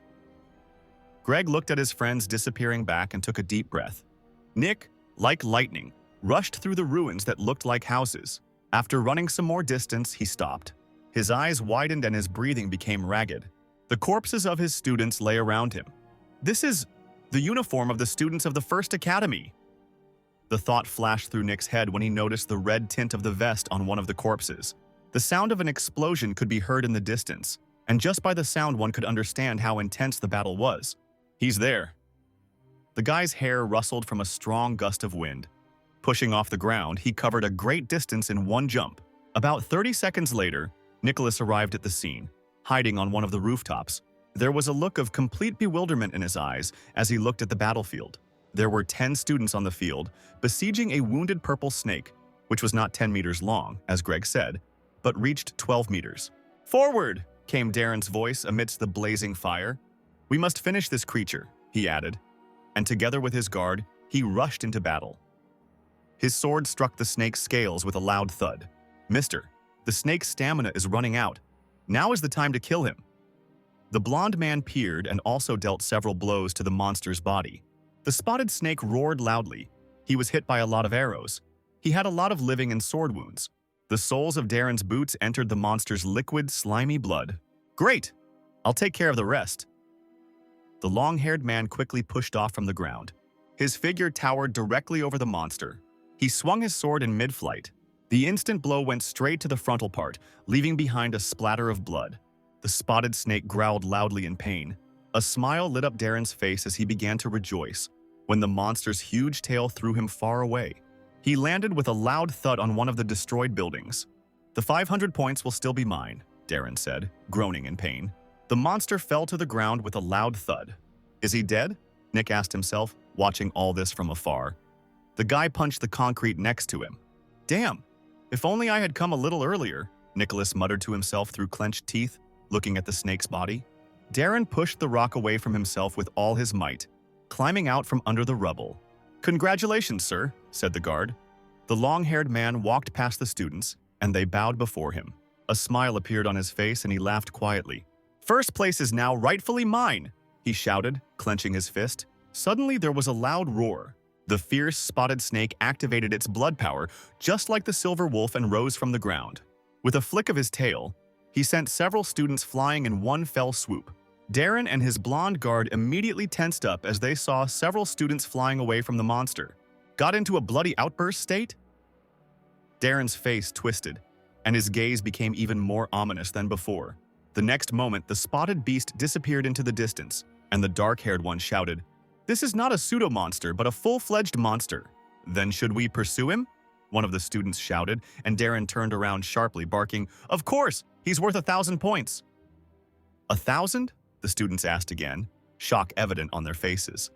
[SPEAKER 1] Greg looked at his friends disappearing back and took a deep breath. Nick, like lightning, rushed through the ruins that looked like houses. After running some more distance, he stopped. His eyes widened and his breathing became ragged. The corpses of his students lay around him. "This is the uniform of the students of the First Academy." The thought flashed through Nick's head when he noticed the red tint of the vest on one of the corpses. The sound of an explosion could be heard in the distance, and just by the sound one could understand how intense the battle was. "He's there." The guy's hair rustled from a strong gust of wind. Pushing off the ground, he covered a great distance in one jump. About 30 seconds later, Nicholas arrived at the scene, hiding on one of the rooftops. There was a look of complete bewilderment in his eyes as he looked at the battlefield. There were 10 students on the field, besieging a wounded purple snake, which was not 10 meters long, as Greg said, but reached 12 meters. "Forward!" came Darren's voice amidst the blazing fire. "We must finish this creature," he added, and together with his guard, he rushed into battle. His sword struck the snake's scales with a loud thud. "Mister, the snake's stamina is running out. Now is the time to kill him." The blonde man peered and also dealt several blows to the monster's body. The spotted snake roared loudly. He was hit by a lot of arrows. He had a lot of living and sword wounds. The soles of Darren's boots entered the monster's liquid, slimy blood. "Great! I'll take care of the rest." The long-haired man quickly pushed off from the ground. His figure towered directly over the monster. He swung his sword in mid-flight. The instant blow went straight to the frontal part, leaving behind a splatter of blood. The spotted snake growled loudly in pain. A smile lit up Darren's face as he began to rejoice, when the monster's huge tail threw him far away. He landed with a loud thud on one of the destroyed buildings. "The 500 points will still be mine," Darren said, groaning in pain. The monster fell to the ground with a loud thud. "Is he dead?" Nick asked himself, watching all this from afar. The guy punched the concrete next to him. "Damn! If only I had come a little earlier," Nicholas muttered to himself through clenched teeth, looking at the snake's body. Darren pushed the rock away from himself with all his might, climbing out from under the rubble. "Congratulations, sir," said the guard. The long-haired man walked past the students, and they bowed before him. A smile appeared on his face and he laughed quietly. "First place is now rightfully mine," he shouted, clenching his fist. Suddenly there was a loud roar. The fierce spotted snake activated its blood power, just like the silver wolf, and rose from the ground. With a flick of his tail, he sent several students flying in one fell swoop. Darren and his blonde guard immediately tensed up as they saw several students flying away from the monster. "Got into a bloody outburst state?" Darren's face twisted, and his gaze became even more ominous than before. The next moment, the spotted beast disappeared into the distance, and the dark-haired one shouted, "This is not a pseudo-monster, but a full-fledged monster." "Then should we pursue him?" one of the students shouted, and Darren turned around sharply, barking, "Of course! He's worth 1,000 points!" 1,000? The students asked again, shock evident on their faces.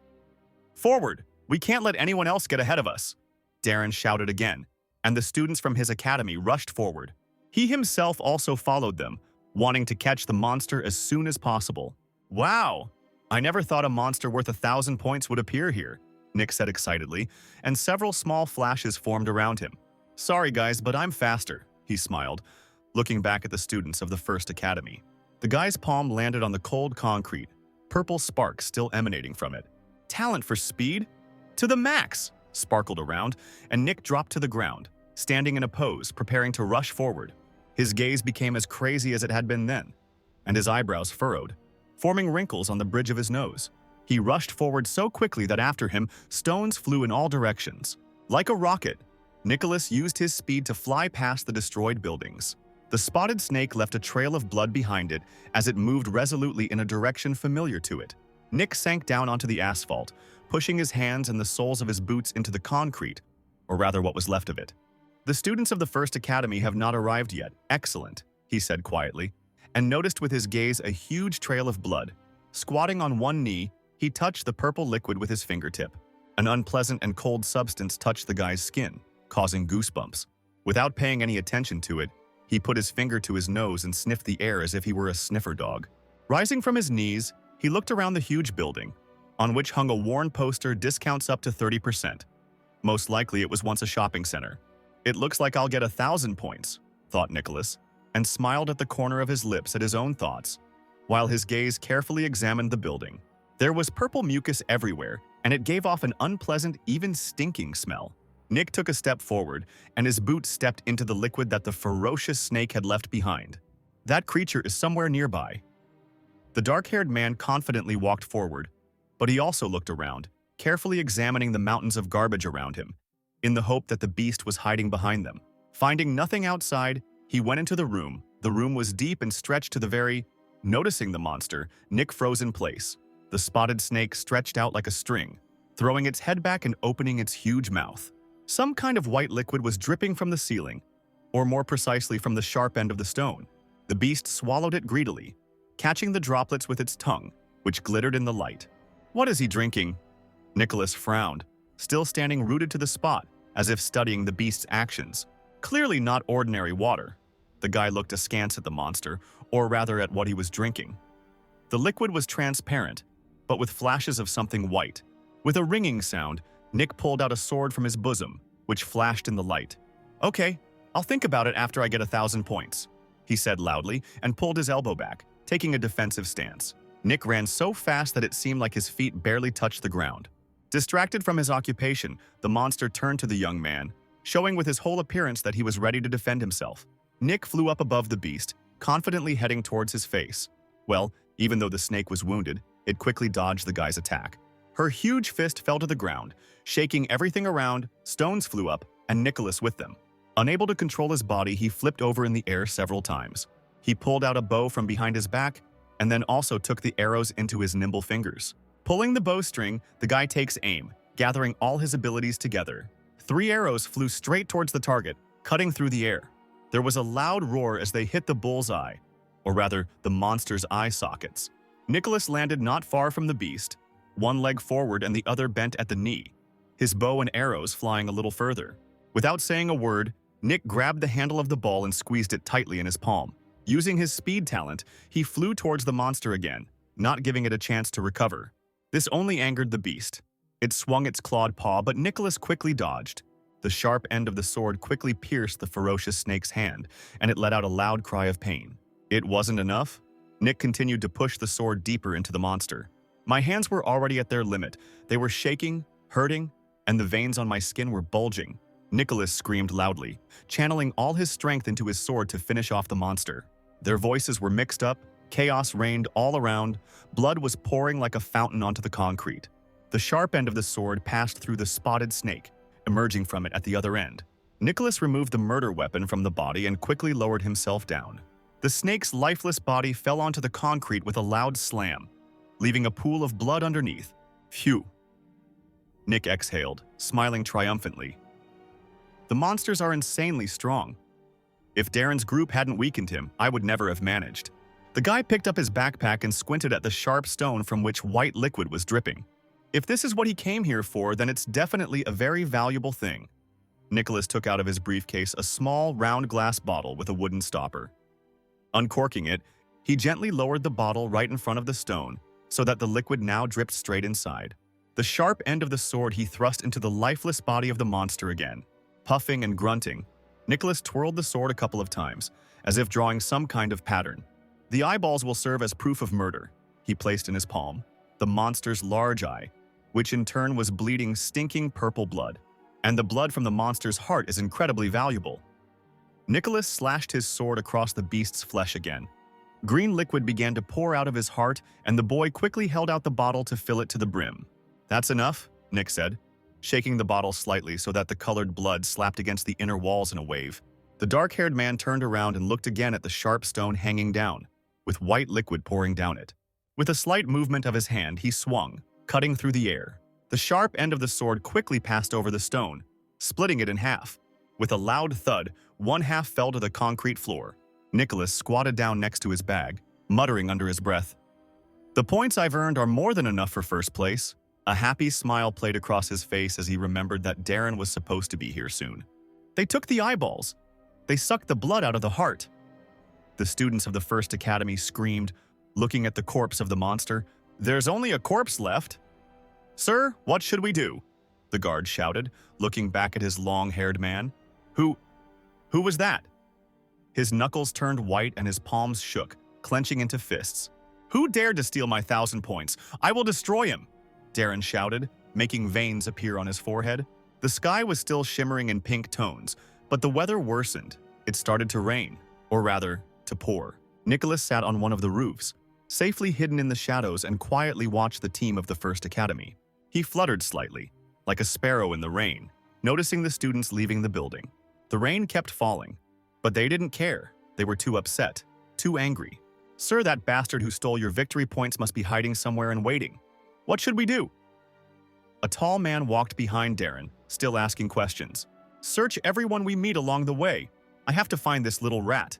[SPEAKER 1] "Forward! We can't let anyone else get ahead of us!" Darren shouted again, and the students from his academy rushed forward. He himself also followed them, wanting to catch the monster as soon as possible. Wow! I never thought a monster worth 1,000 points would appear here, Nick said excitedly, and several small flashes formed around him. Sorry guys, but I'm faster, he smiled, looking back at the students of the First Academy. The guy's palm landed on the cold concrete, purple sparks still emanating from it. Talent for speed? To the max! Sparkled around, and Nick dropped to the ground, standing in a pose, preparing to rush forward. His gaze became as crazy as it had been then, and his eyebrows furrowed, forming wrinkles on the bridge of his nose. He rushed forward so quickly that after him, stones flew in all directions. Like a rocket, Nicholas used his speed to fly past the destroyed buildings. The spotted snake left a trail of blood behind it as it moved resolutely in a direction familiar to it. Nick sank down onto the asphalt, pushing his hands and the soles of his boots into the concrete, or rather what was left of it. The students of the First Academy have not arrived yet. Excellent, he said quietly, and noticed with his gaze a huge trail of blood. Squatting on one knee, he touched the purple liquid with his fingertip. An unpleasant and cold substance touched the guy's skin, causing goosebumps. Without paying any attention to it, he put his finger to his nose and sniffed the air as if he were a sniffer dog. Rising from his knees, he looked around the huge building, on which hung a worn poster discounts up to 30%. Most likely it was once a shopping center. It looks like I'll get 1,000 points, thought Nicholas, and smiled at the corner of his lips at his own thoughts, while his gaze carefully examined the building. There was purple mucus everywhere, and it gave off an unpleasant, even stinking smell. Nick took a step forward, and his boot stepped into the liquid that the ferocious snake had left behind. That creature is somewhere nearby. The dark-haired man confidently walked forward, but he also looked around, carefully examining the mountains of garbage around him, in the hope that the beast was hiding behind them. Finding nothing outside, he went into the room. The room was deep and stretched to the very... Noticing the monster, Nick froze in place. The spotted snake stretched out like a string, throwing its head back and opening its huge mouth. Some kind of white liquid was dripping from the ceiling, or more precisely from the sharp end of the stone. The beast swallowed it greedily, catching the droplets with its tongue, which glittered in the light. What is he drinking? Nicholas frowned, still standing rooted to the spot, as if studying the beast's actions. Clearly not ordinary water. The guy looked askance at the monster, or rather at what he was drinking. The liquid was transparent, but with flashes of something white. With a ringing sound, Nick pulled out a sword from his bosom, which flashed in the light. Okay, I'll think about it after I get 1,000 points, he said loudly and pulled his elbow back, taking a defensive stance. Nick ran so fast that it seemed like his feet barely touched the ground. Distracted from his occupation, the monster turned to the young man, showing with his whole appearance that he was ready to defend himself. Nick flew up above the beast, confidently heading towards his face. Well, even though the snake was wounded, it quickly dodged the guy's attack. Her huge fist fell to the ground, shaking everything around. Stones flew up, and Nicholas with them. Unable to control his body, he flipped over in the air several times. He pulled out a bow from behind his back, and then also took the arrows into his nimble fingers. Pulling the bowstring, the guy takes aim, gathering all his abilities together. 3 arrows flew straight towards the target, cutting through the air. There was a loud roar as they hit the bullseye, or rather, the monster's eye sockets. Nicholas landed not far from the beast, one leg forward and the other bent at the knee, his bow and arrows flying a little further. Without saying a word, Nick grabbed the handle of the ball and squeezed it tightly in his palm. Using his speed talent, he flew towards the monster again, not giving it a chance to recover. This only angered the beast. It swung its clawed paw, but Nicholas quickly dodged. The sharp end of the sword quickly pierced the ferocious snake's hand, and it let out a loud cry of pain. It wasn't enough. Nick continued to push the sword deeper into the monster. My hands were already at their limit. They were shaking, hurting, and the veins on my skin were bulging. Nicholas screamed loudly, channeling all his strength into his sword to finish off the monster. Their voices were mixed up, chaos reigned all around, blood was pouring like a fountain onto the concrete. The sharp end of the sword passed through the spotted snake, emerging from it at the other end. Nicholas removed the murder weapon from the body and quickly lowered himself down. The snake's lifeless body fell onto the concrete with a loud slam, leaving a pool of blood underneath. Phew. Nick exhaled, smiling triumphantly. The monsters are insanely strong. If Darren's group hadn't weakened him, I would never have managed. The guy picked up his backpack and squinted at the sharp stone from which white liquid was dripping. If this is what he came here for, then it's definitely a very valuable thing. Nicholas took out of his briefcase a small, round glass bottle with a wooden stopper. Uncorking it, he gently lowered the bottle right in front of the stone so that the liquid now dripped straight inside. The sharp end of the sword he thrust into the lifeless body of the monster again. Puffing and grunting, Nicholas twirled the sword a couple of times, as if drawing some kind of pattern. The eyeballs will serve as proof of murder, he placed in his palm, the monster's large eye, which in turn was bleeding stinking purple blood. And the blood from the monster's heart is incredibly valuable. Nicholas slashed his sword across the beast's flesh again. Green liquid began to pour out of his heart, and the boy quickly held out the bottle to fill it to the brim. "That's enough," Nick said, shaking the bottle slightly so that the colored blood slapped against the inner walls in a wave. The dark-haired man turned around and looked again at the sharp stone hanging down, with white liquid pouring down it. With a slight movement of his hand, he swung, cutting through the air. The sharp end of the sword quickly passed over the stone, splitting it in half. With a loud thud, one half fell to the concrete floor. Nicholas squatted down next to his bag, muttering under his breath, "The points I've earned are more than enough for first place." A happy smile played across his face as he remembered that Darren was supposed to be here soon. They took the eyeballs. They sucked the blood out of the heart. The students of the First Academy screamed, looking at the corpse of the monster. "There's only a corpse left." "Sir, what should we do?" the guard shouted, looking back at his long-haired man. Who was that?" His knuckles turned white and his palms shook, clenching into fists. "Who dared to steal my 1,000 points? I will destroy him!" Darren shouted, making veins appear on his forehead. The sky was still shimmering in pink tones, but the weather worsened. It started to rain, or rather, to pour. Nicholas sat on one of the roofs, safely hidden in the shadows, and quietly watched the team of the First Academy. He fluttered slightly, like a sparrow in the rain, noticing the students leaving the building. The rain kept falling, but they didn't care. They were too upset, too angry. "Sir, that bastard who stole your victory points must be hiding somewhere and waiting. What should we do?" A tall man walked behind Darren, still asking questions. "Search everyone we meet along the way. I have to find this little rat."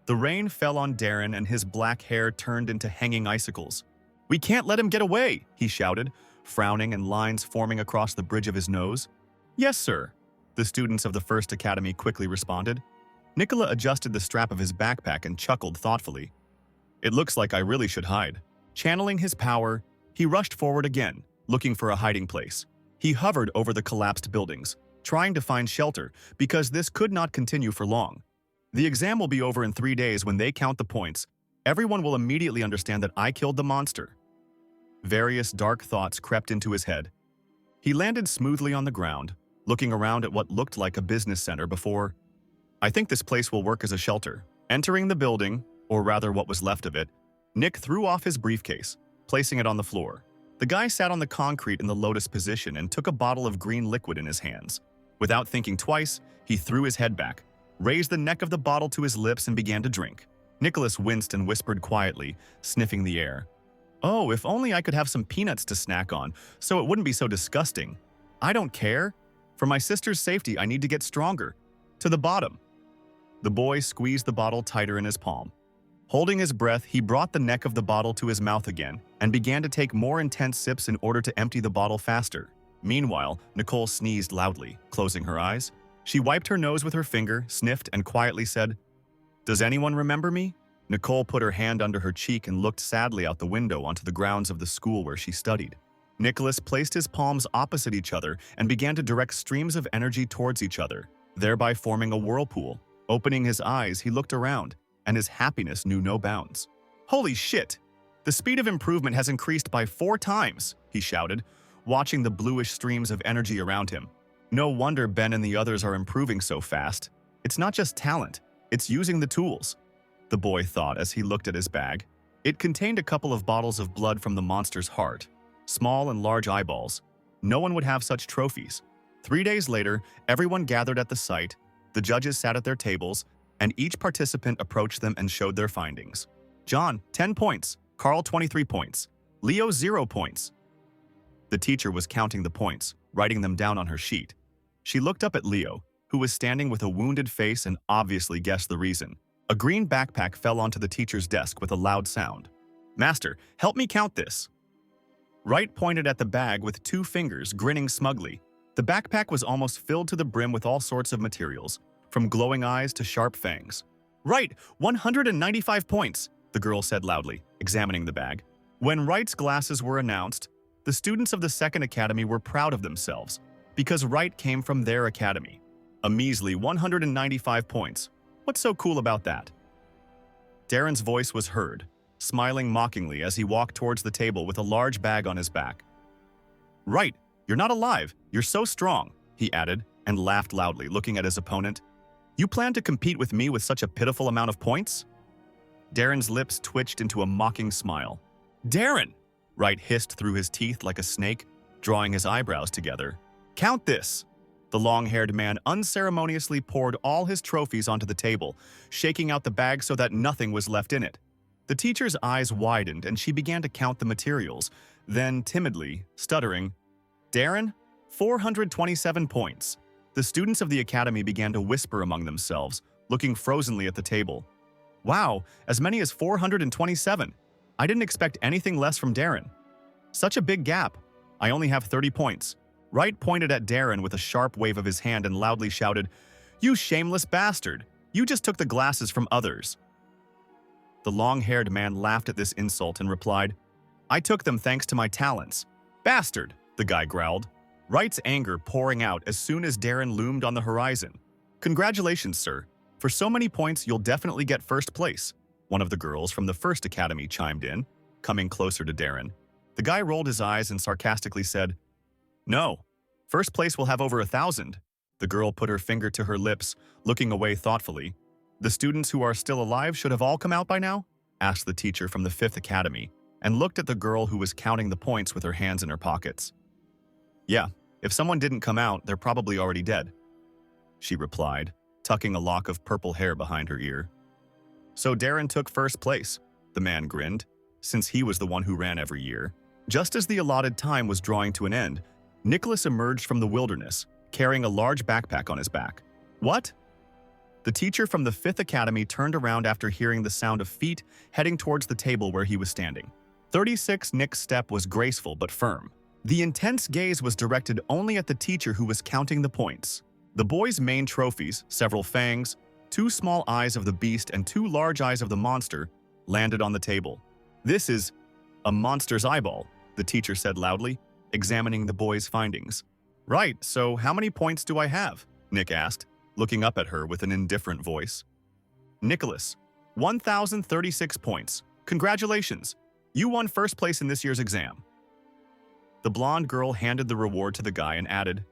[SPEAKER 1] The rain fell on Darren and his black hair turned into hanging icicles. "We can't let him get away," he shouted, frowning and lines forming across the bridge of his nose. "Yes, sir," the students of the First Academy quickly responded. Nicola adjusted the strap of his backpack and chuckled thoughtfully. "It looks like I really should hide." Channeling his power, he rushed forward again, looking for a hiding place. He hovered over the collapsed buildings, trying to find shelter, because this could not continue for long. The exam will be over in 3 days. When they count the points, everyone will immediately understand that I killed the monster. Various dark thoughts crept into his head. He landed smoothly on the ground, looking around at what looked like a business center before. "I think this place will work as a shelter." Entering the building, or rather what was left of it, Nick threw off his briefcase, placing it on the floor. The guy sat on the concrete in the lotus position and took a bottle of green liquid in his hands. Without thinking twice, he threw his head back, raised the neck of the bottle to his lips and began to drink. Nicholas winced and whispered quietly, sniffing the air. "Oh, if only I could have some peanuts to snack on, so it wouldn't be so disgusting. I don't care. For my sister's safety, I need to get stronger. To the bottom." The boy squeezed the bottle tighter in his palm. Holding his breath, he brought the neck of the bottle to his mouth again and began to take more intense sips in order to empty the bottle faster. Meanwhile, Nicole sneezed loudly, closing her eyes. She wiped her nose with her finger, sniffed, and quietly said, "Does anyone remember me?" Nicole put her hand under her cheek and looked sadly out the window onto the grounds of the school where she studied. Nicholas placed his palms opposite each other and began to direct streams of energy towards each other, thereby forming a whirlpool. Opening his eyes, he looked around, and his happiness knew no bounds. "Holy shit! The speed of improvement has increased by 4 times, he shouted, watching the bluish streams of energy around him. No wonder Ben and the others are improving so fast. It's not just talent, it's using the tools, the boy thought as he looked at his bag. It contained a couple of bottles of blood from the monster's heart, small and large eyeballs. No one would have such trophies. 3 days later, everyone gathered at the site, the judges sat at their tables, and each participant approached them and showed their findings. John, 10 points. Carl, 23 points. Leo, 0 points. The teacher was counting the points, writing them down on her sheet. She looked up at Leo, who was standing with a wounded face and obviously guessed the reason. A green backpack fell onto the teacher's desk with a loud sound. "Master, help me count this." Wright pointed at the bag with 2 fingers, grinning smugly. The backpack was almost filled to the brim with all sorts of materials, from glowing eyes to sharp fangs. "Right, 195 points," the girl said loudly, examining the bag. When Wright's glasses were announced, the students of the second academy were proud of themselves, because Wright came from their academy. A measly 195 points. What's so cool about that? Darren's voice was heard, smiling mockingly as he walked towards the table with a large bag on his back. "Right, you're not alive, you're so strong," he added, and laughed loudly, looking at his opponent. "You plan to compete with me with such a pitiful amount of points?" Darren's lips twitched into a mocking smile. "Darren!" Wright hissed through his teeth like a snake, drawing his eyebrows together. "Count this!" The long-haired man unceremoniously poured all his trophies onto the table, shaking out the bag so that nothing was left in it. The teacher's eyes widened and she began to count the materials, then timidly, stuttering, "Darren, 427 points." The students of the academy began to whisper among themselves, looking frozenly at the table. "Wow, as many as 427. I didn't expect anything less from Darren. Such a big gap. I only have 30 points. Wright pointed at Darren with a sharp wave of his hand and loudly shouted, "You shameless bastard! You just took the glasses from others." The long-haired man laughed at this insult and replied, "I took them thanks to my talents." "Bastard!" the guy growled, Wright's anger pouring out as soon as Darren loomed on the horizon. "Congratulations, sir. For so many points, you'll definitely get first place," one of the girls from the first academy chimed in, coming closer to Darren. The guy rolled his eyes and sarcastically said, "No, first place will have over 1,000. The girl put her finger to her lips, looking away thoughtfully. "The students who are still alive should have all come out by now?" asked the teacher from the 5th academy, and looked at the girl who was counting the points with her hands in her pockets. "Yeah, if someone didn't come out, they're probably already dead," she replied, tucking a lock of purple hair behind her ear. "So Darren took first place," the man grinned, since he was the one who ran every year. Just as the allotted time was drawing to an end, Nicholas emerged from the wilderness, carrying a large backpack on his back. "What?" The teacher from the 5th academy turned around after hearing the sound of feet heading towards the table where he was standing. 36 Nick's step was graceful but firm. The intense gaze was directed only at the teacher who was counting the points. The boy's main trophies, several fangs, 2 small eyes of the beast and 2 large eyes of the monster, landed on the table. "This is a monster's eyeball," the teacher said loudly, examining the boy's findings. "Right, so how many points do I have?" Nick asked, looking up at her with an indifferent voice. "Nicholas, 1,036 points. Congratulations! You won first place in this year's exam." The blonde girl handed the reward to the guy and added,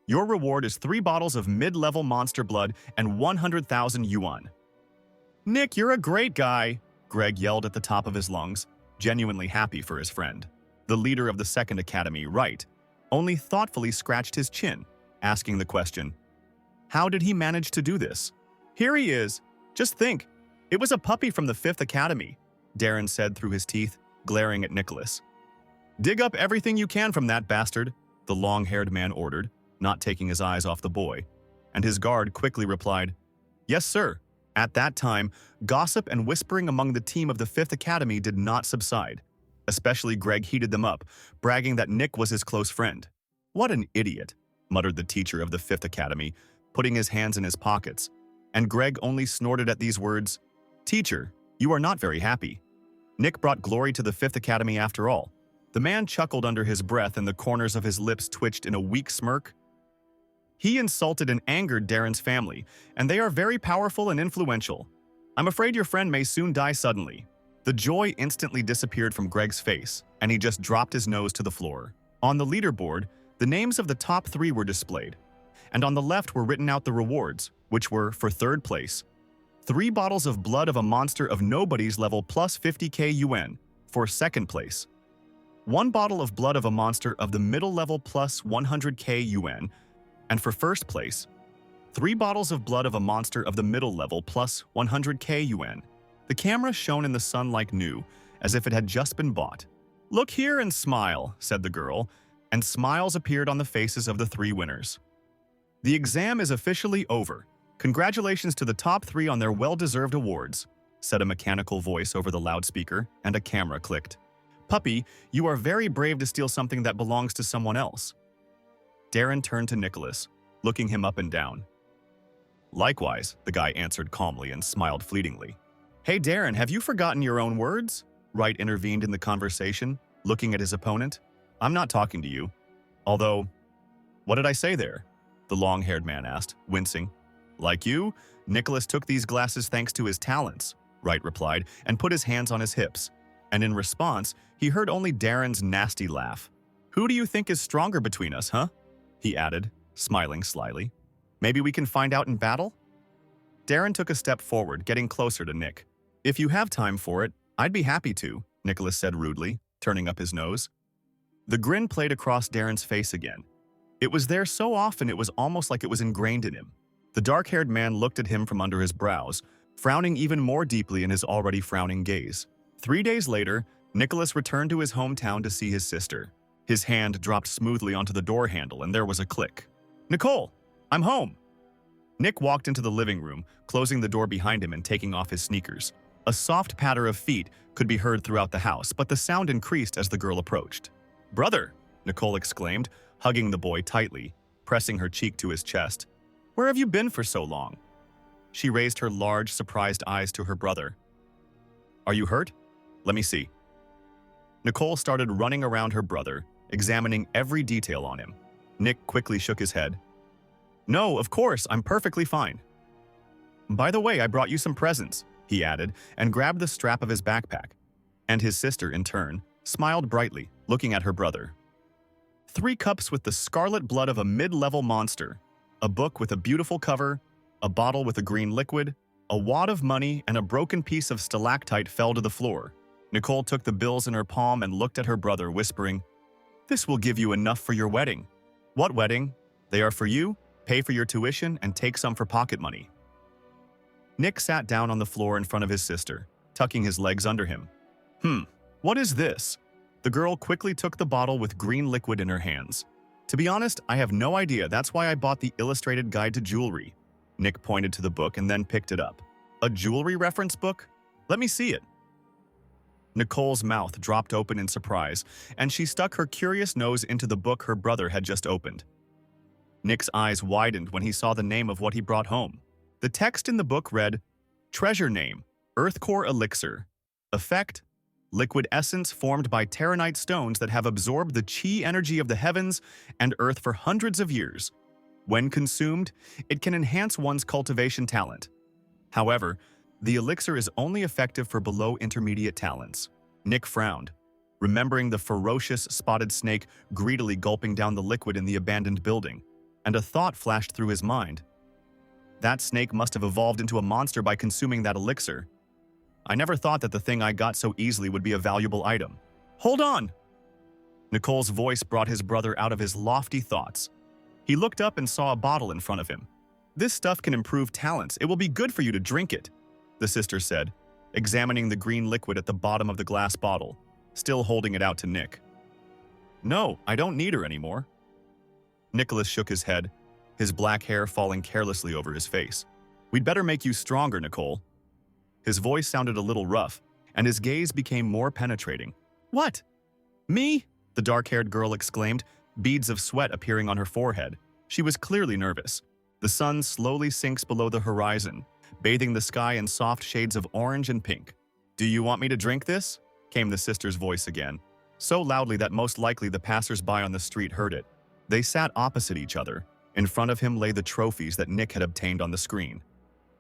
[SPEAKER 1] "Your reward is 3 bottles of mid-level monster blood and 100,000 yuan." "Nick, you're a great guy!" Greg yelled at the top of his lungs, genuinely happy for his friend. The leader of the second academy, Wright, only thoughtfully scratched his chin, asking the question, "How did he manage to do this?" "Here he is. Just think, it was a puppy from the 5th academy," Darren said through his teeth, glaring at Nicholas. "Dig up everything you can from that bastard," the long-haired man ordered, not taking his eyes off the boy, and his guard quickly replied, "Yes, sir." At that time, gossip and whispering among the team of the 5th academy did not subside. Especially Greg heated them up, bragging that Nick was his close friend. "What an idiot," muttered the teacher of the 5th academy, putting his hands in his pockets, and Greg only snorted at these words, "Teacher, you are not very happy. Nick brought glory to the 5th academy after all." The man chuckled under his breath and the corners of his lips twitched in a weak smirk. "He insulted and angered Darren's family, and they are very powerful and influential. I'm afraid your friend may soon die suddenly." The joy instantly disappeared from Greg's face, and he just dropped his nose to the floor. On the leaderboard, the names of the top 3 were displayed, and on the left were written out the rewards, which were, for 3rd place, 3 bottles of blood of a monster of nobody's level plus 50k yuan, for 2nd place, 1 bottle of blood of a monster of the middle level plus 100k yuan, and for 1st place, 3 bottles of blood of a monster of the middle level plus 100k yuan. The camera shone in the sun like new, as if it had just been bought. "Look here and smile," said the girl, and smiles appeared on the faces of the 3 winners. "The exam is officially over. Congratulations to the top 3 on their well-deserved awards," said a mechanical voice over the loudspeaker, and a camera clicked. "Puppy, you are very brave to steal something that belongs to someone else." Darren turned to Nicholas, looking him up and down. Likewise, the guy answered calmly and smiled fleetingly. Hey Darren, have you forgotten your own words? Wright intervened in the conversation, looking at his opponent. I'm not talking to you. Although, what did I say there? The long-haired man asked, wincing. Like you, Nicholas took these glasses thanks to his talents, Wright replied, and put his hands on his hips. And in response, he heard only Darren's nasty laugh. Who do you think is stronger between us, huh? He added, smiling slyly. Maybe we can find out in battle? Darren took a step forward, getting closer to Nick. If you have time for it, I'd be happy to, Nicholas said rudely, turning up his nose. The grin played across Darren's face again. It was there so often it was almost like it was ingrained in him. The dark-haired man looked at him from under his brows, frowning even more deeply in his already frowning gaze. 3 days later, Nicholas returned to his hometown to see his sister. His hand dropped smoothly onto the door handle and there was a click. Nicole, I'm home! Nick walked into the living room, closing the door behind him and taking off his sneakers. A soft patter of feet could be heard throughout the house, but the sound increased as the girl approached. Brother, Nicole exclaimed, hugging the boy tightly, pressing her cheek to his chest. Where have you been for so long? She raised her large, surprised eyes to her brother. Are you hurt? Let me see. Nicole started running around her brother, examining every detail on him. Nick quickly shook his head. No, of course, I'm perfectly fine. By the way, I brought you some presents, he added, and grabbed the strap of his backpack. And his sister, in turn, smiled brightly, looking at her brother. 3 cups with the scarlet blood of a mid-level monster, a book with a beautiful cover, a bottle with a green liquid, a wad of money, and a broken piece of stalactite fell to the floor. Nicole took the bills in her palm and looked at her brother, whispering, This will give you enough for your wedding. What wedding? They are for you, pay for your tuition, and take some for pocket money. Nick sat down on the floor in front of his sister, tucking his legs under him. What is this? The girl quickly took the bottle with green liquid in her hands. To be honest, I have no idea. That's why I bought the illustrated guide to jewelry. Nick pointed to the book and then picked it up. A jewelry reference book? Let me see it. Nicole's mouth dropped open in surprise, and she stuck her curious nose into the book her brother had just opened. Nick's eyes widened when he saw the name of what he brought home. The text in the book read, Treasure Name, Earth Core Elixir. Effect, liquid essence formed by terranite stones that have absorbed the chi energy of the heavens and earth for hundreds of years. When consumed, it can enhance one's cultivation talent. However, the elixir is only effective for below intermediate talents. Nick frowned, remembering the ferocious spotted snake greedily gulping down the liquid in the abandoned building, and a thought flashed through his mind. That snake must have evolved into a monster by consuming that elixir. I never thought that the thing I got so easily would be a valuable item. Hold on! Nicole's voice brought his brother out of his lofty thoughts. He looked up and saw a bottle in front of him. This stuff can improve talents. It will be good for you to drink it, the sister said, examining the green liquid at the bottom of the glass bottle, still holding it out to Nick. No, I don't need her anymore. Nicholas shook his head, his black hair falling carelessly over his face. We'd better make you stronger, Nicole. His voice sounded a little rough, and his gaze became more penetrating. What? Me? The dark-haired girl exclaimed, beads of sweat appearing on her forehead. She was clearly nervous. The sun slowly sinks below the horizon, bathing the sky in soft shades of orange and pink. Do you want me to drink this? Came the sister's voice again, so loudly that most likely the passers-by on the street heard it. They sat opposite each other. In front of him lay the trophies that Nick had obtained on the screen.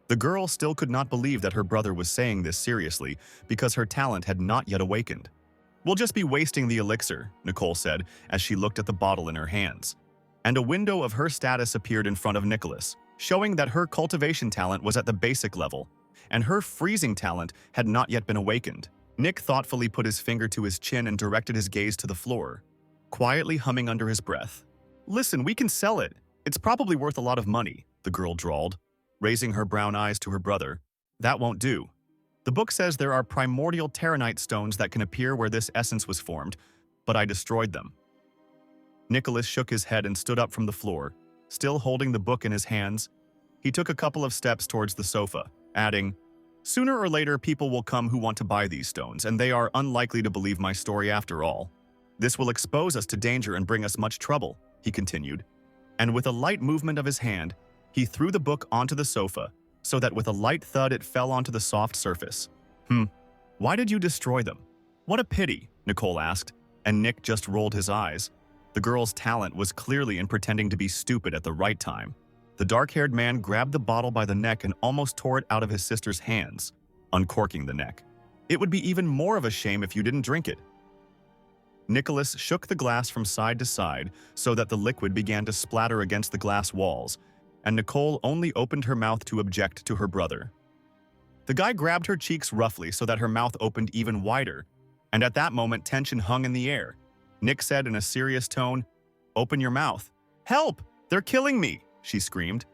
[SPEAKER 1] The girl still could not believe that her brother was saying this seriously because her talent had not yet awakened. We'll just be wasting the elixir, Nicole said as she looked at the bottle in her hands. And a window of her status appeared in front of Nicholas, showing that her cultivation talent was at the basic level, and her freezing talent had not yet been awakened. Nick thoughtfully put his finger to his chin and directed his gaze to the floor, quietly humming under his breath. Listen, we can sell it. It's probably worth a lot of money, the girl drawled, raising her brown eyes to her brother. That won't do. The book says there are primordial terranite stones that can appear where this essence was formed, but I destroyed them. Nicholas shook his head and stood up from the floor, still holding the book in his hands. He took a couple of steps towards the sofa, adding, Sooner or later people will come who want to buy these stones, and they are unlikely to believe my story after all. This will expose us to danger and bring us much trouble, he continued, and with a light movement of his hand, he threw the book onto the sofa, so that with a light thud it fell onto the soft surface. Why did you destroy them? What a pity, Nicole asked, and Nick just rolled his eyes. The girl's talent was clearly in pretending to be stupid at the right time. The dark-haired man grabbed the bottle by the neck and almost tore it out of his sister's hands, uncorking the neck. It would be even more of a shame if you didn't drink it. Nicholas shook the glass from side to side so that the liquid began to splatter against the glass walls, and Nicole only opened her mouth to object to her brother. The guy grabbed her cheeks roughly so that her mouth opened even wider, and at that moment tension hung in the air. Nick said in a serious tone, "Open your mouth." "Help! They're killing me!" she screamed.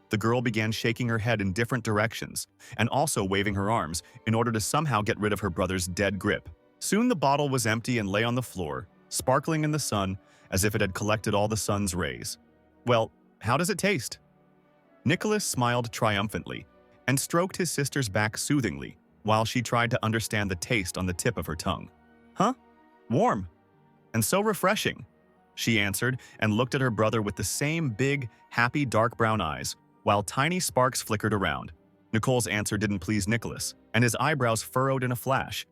[SPEAKER 1] The girl began shaking her head in different directions and also waving her arms in order to somehow get rid of her brother's dead grip. Soon the bottle was empty and lay on the floor, sparkling in the sun as if it had collected all the sun's rays. "Well, how does it taste?" Nicholas smiled triumphantly and stroked his sister's back soothingly while she tried to understand the taste on the tip of her tongue. "Huh? Warm. And so refreshing," she answered and looked at her brother with the same big, happy dark brown eyes, while tiny sparks flickered around. Nicole's answer didn't please Nicholas, and his eyebrows furrowed in a flash.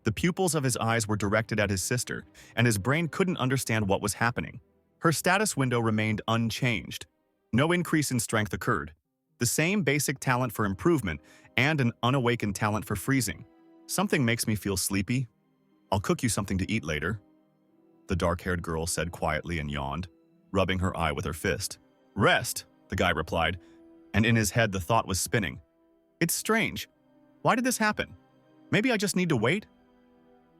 [SPEAKER 1] The pupils of his eyes were directed at his sister, and his brain couldn't understand what was happening. Her status window remained unchanged. No increase in strength occurred. The same basic talent for improvement and an unawakened talent for freezing. "Something makes me feel sleepy. I'll cook you something to eat later," the dark-haired girl said quietly and yawned, rubbing her eye with her fist. "Rest," the guy replied, and in his head the thought was spinning. "It's strange. Why did this happen? Maybe I just need to wait?"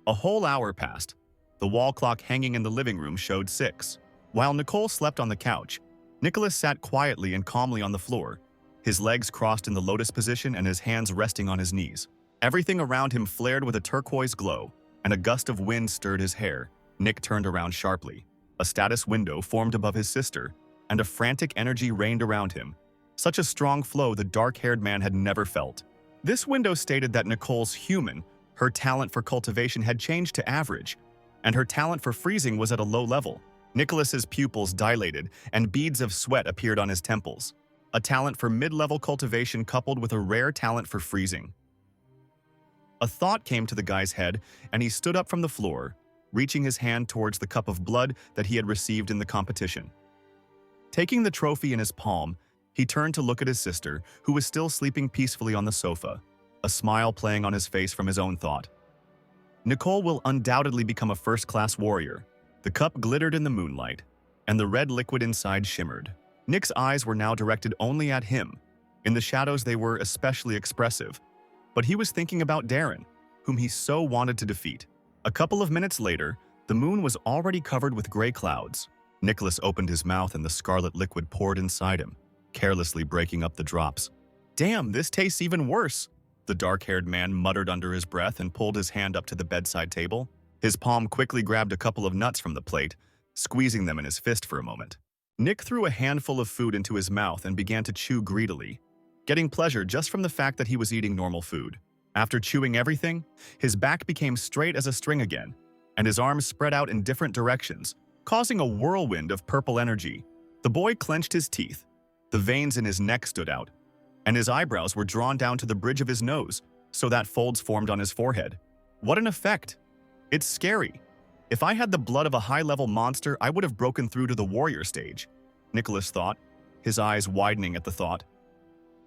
[SPEAKER 1] A whole hour passed. The wall clock hanging in the living room showed 6. While Nicole slept on the couch, Nicholas sat quietly and calmly on the floor, his legs crossed in the lotus position and his hands resting on his knees. Everything around him flared with a turquoise glow, and a gust of wind stirred his hair. Nick turned around sharply. A status window formed above his sister, and a frantic energy reigned around him. Such a strong flow the dark-haired man had never felt. This window stated that Nicole's human, her talent for cultivation had changed to average, and her talent for freezing was at a low level. Nicholas's pupils dilated, and beads of sweat appeared on his temples. A talent for mid-level cultivation coupled with a rare talent for freezing. A thought came to the guy's head, and he stood up from the floor, reaching his hand towards the cup of blood that he had received in the competition. Taking the trophy in his palm, he turned to look at his sister, who was still sleeping peacefully on the sofa, a smile playing on his face from his own thought. Nicole will undoubtedly become a first-class warrior. The cup glittered in the moonlight, and the red liquid inside shimmered. Nick's eyes were now directed only at him. In the shadows they were especially expressive, but he was thinking about Darren, whom he so wanted to defeat. A couple of minutes later, the moon was already covered with gray clouds. Nicholas opened his mouth and the scarlet liquid poured inside him, carelessly breaking up the drops. "Damn, this tastes even worse," the dark-haired man muttered under his breath and pulled his hand up to the bedside table. His palm quickly grabbed a couple of nuts from the plate, squeezing them in his fist for a moment. Nick threw a handful of food into his mouth and began to chew greedily, getting pleasure just from the fact that he was eating normal food. After chewing everything, his back became straight as a string again, and his arms spread out in different directions, causing a whirlwind of purple energy. The boy clenched his teeth. The veins in his neck stood out, and his eyebrows were drawn down to the bridge of his nose, so that folds formed on his forehead. What an effect! It's scary. If I had the blood of a high-level monster, I would have broken through to the warrior stage, Nicholas thought, his eyes widening at the thought.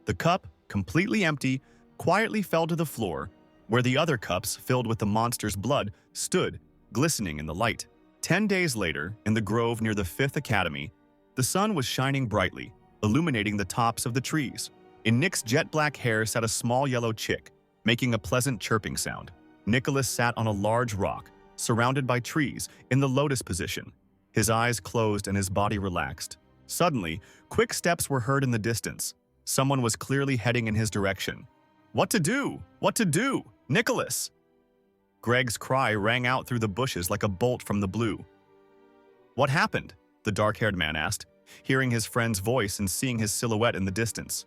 [SPEAKER 1] The cup, completely empty, quietly fell to the floor, where the other cups, filled with the monster's blood, stood, glistening in the light. 10 days later, in the grove near the 5th Academy, the sun was shining brightly, illuminating the tops of the trees. In Nick's jet-black hair sat a small yellow chick, making a pleasant chirping sound. Nicholas sat on a large rock, surrounded by trees, in the lotus position. His eyes closed and his body relaxed. Suddenly, quick steps were heard in the distance. Someone was clearly heading in his direction. "What to do? What to do? Nicholas!" Greg's cry rang out through the bushes like a bolt from the blue. "What happened?" the dark-haired man asked, hearing his friend's voice and seeing his silhouette in the distance.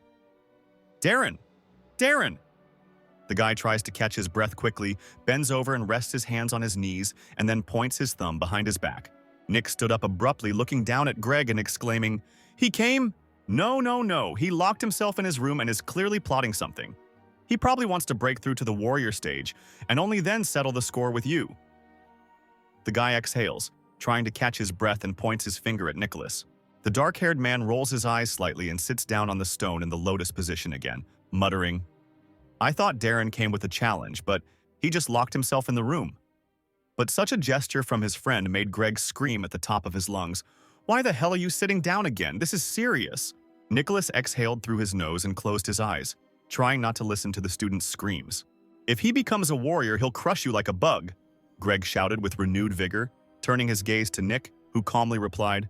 [SPEAKER 1] "Darren! Darren!" The guy tries to catch his breath quickly, bends over and rests his hands on his knees, and then points his thumb behind his back. Nick stood up abruptly, looking down at Greg and exclaiming, He came? No, no, no. He locked himself in his room and is clearly plotting something. He probably wants to break through to the warrior stage and only then settle the score with you. The guy exhales, trying to catch his breath, and points his finger at Nicholas. The dark-haired man rolls his eyes slightly and sits down on the stone in the lotus position again, muttering, I thought Darren came with a challenge, but he just locked himself in the room. But such a gesture from his friend made Greg scream at the top of his lungs. Why the hell are you sitting down again? This is serious. Nicholas exhaled through his nose and closed his eyes, trying not to listen to the student's screams. If he becomes a warrior, he'll crush you like a bug, Greg shouted with renewed vigor, turning his gaze to Nick, who calmly replied,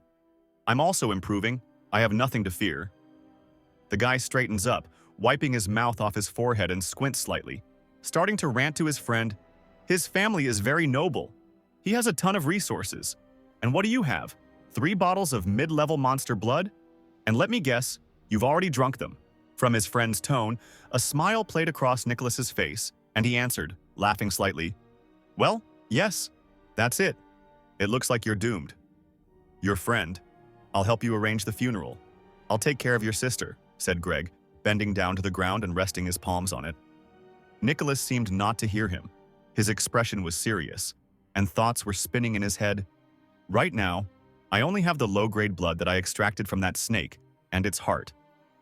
[SPEAKER 1] I'm also improving. I have nothing to fear. The guy straightens up, wiping his mouth off his forehead, and squints slightly, starting to rant to his friend. His family is very noble. He has a ton of resources. And what do you have? 3 bottles of mid-level monster blood? And let me guess, you've already drunk them. From his friend's tone, a smile played across Nicholas's face, and he answered, laughing slightly, Well, yes, that's it. It looks like you're doomed. Your friend. I'll help you arrange the funeral. I'll take care of your sister, said Greg, bending down to the ground and resting his palms on it. Nicholas seemed not to hear him. His expression was serious, and thoughts were spinning in his head. Right now, I only have the low-grade blood that I extracted from that snake and its heart.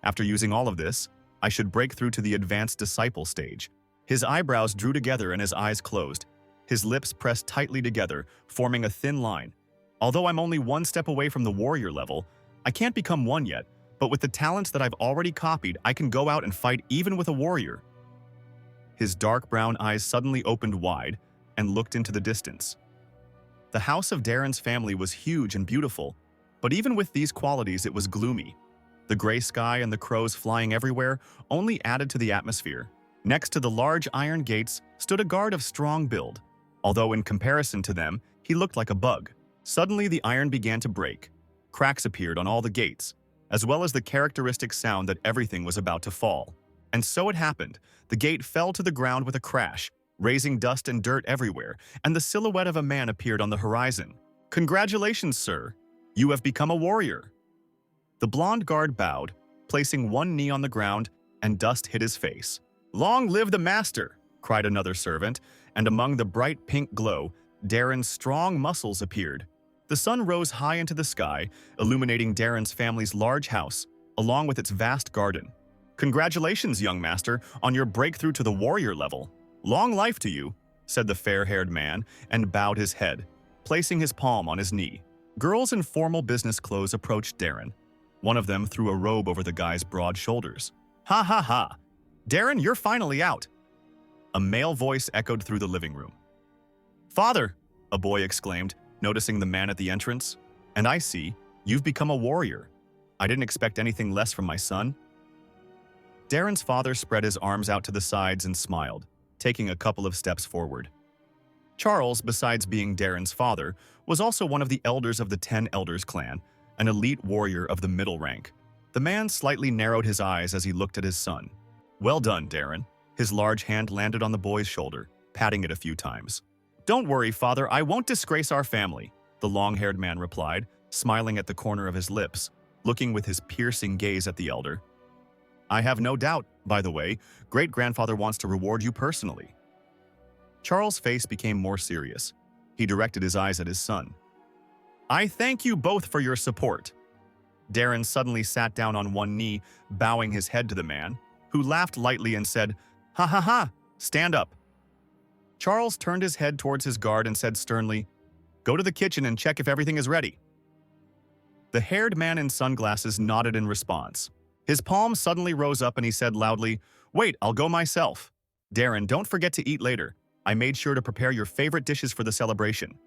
[SPEAKER 1] After using all of this, I should break through to the advanced disciple stage. His eyebrows drew together and his eyes closed. His lips pressed tightly together, forming a thin line. Although I'm only 1 step away from the warrior level, I can't become one yet, but with the talents that I've already copied, I can go out and fight even with a warrior. His dark brown eyes suddenly opened wide and looked into the distance. The house of Darren's family was huge and beautiful, but even with these qualities, it was gloomy. The gray sky and the crows flying everywhere only added to the atmosphere. Next to the large iron gates stood a guard of strong build, although in comparison to them, he looked like a bug. Suddenly, the iron began to break. Cracks appeared on all the gates, as well as the characteristic sound that everything was about to fall. And so it happened. The gate fell to the ground with a crash, raising dust and dirt everywhere, and the silhouette of a man appeared on the horizon. Congratulations, sir. You have become a warrior. The blonde guard bowed, placing one knee on the ground, and dust hit his face. Long live the master, cried another servant, and among the bright pink glow, Darren's strong muscles appeared. The sun rose high into the sky, illuminating Darren's family's large house, along with its vast garden. Congratulations, young master, on your breakthrough to the warrior level. Long life to you, said the fair-haired man, and bowed his head, placing his palm on his knee. Girls in formal business clothes approached Darren. One of them threw a robe over the guy's broad shoulders. Ha ha ha! Darren, you're finally out! A male voice echoed through the living room. Father, a boy exclaimed, noticing the man at the entrance. And I see, you've become a warrior. I didn't expect anything less from my son. Darren's father spread his arms out to the sides and smiled, taking a couple of steps forward. Charles, besides being Darren's father, was also one of the elders of the 10 Elders clan, an elite warrior of the middle rank. The man slightly narrowed his eyes as he looked at his son. Well done, Darren. His large hand landed on the boy's shoulder, patting it a few times. Don't worry, father, I won't disgrace our family, the long-haired man replied, smiling at the corner of his lips, looking with his piercing gaze at the elder. I have no doubt, by the way, great-grandfather wants to reward you personally. Charles' face became more serious. He directed his eyes at his son. I thank you both for your support. Darren suddenly sat down on one knee, bowing his head to the man, who laughed lightly and said, Ha ha ha, stand up. Charles turned his head towards his guard and said sternly, Go to the kitchen and check if everything is ready. The haired man in sunglasses nodded in response. His palm suddenly rose up and he said loudly, Wait, I'll go myself. Darren, don't forget to eat later. I made sure to prepare your favorite dishes for the celebration.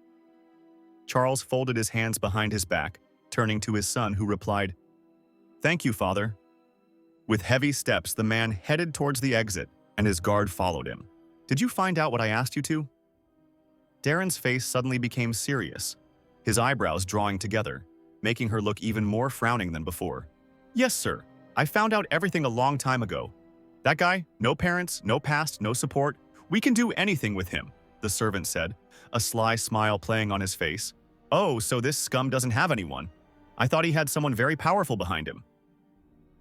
[SPEAKER 1] Charles folded his hands behind his back, turning to his son, who replied, Thank you, father. With heavy steps, the man headed towards the exit, and his guard followed him. Did you find out what I asked you to? Darren's face suddenly became serious, his eyebrows drawing together, making her look even more frowning than before. Yes, sir. I found out everything a long time ago. That guy, no parents, no past, no support. We can do anything with him, the servant said, a sly smile playing on his face. Oh, so this scum doesn't have anyone. I thought he had someone very powerful behind him."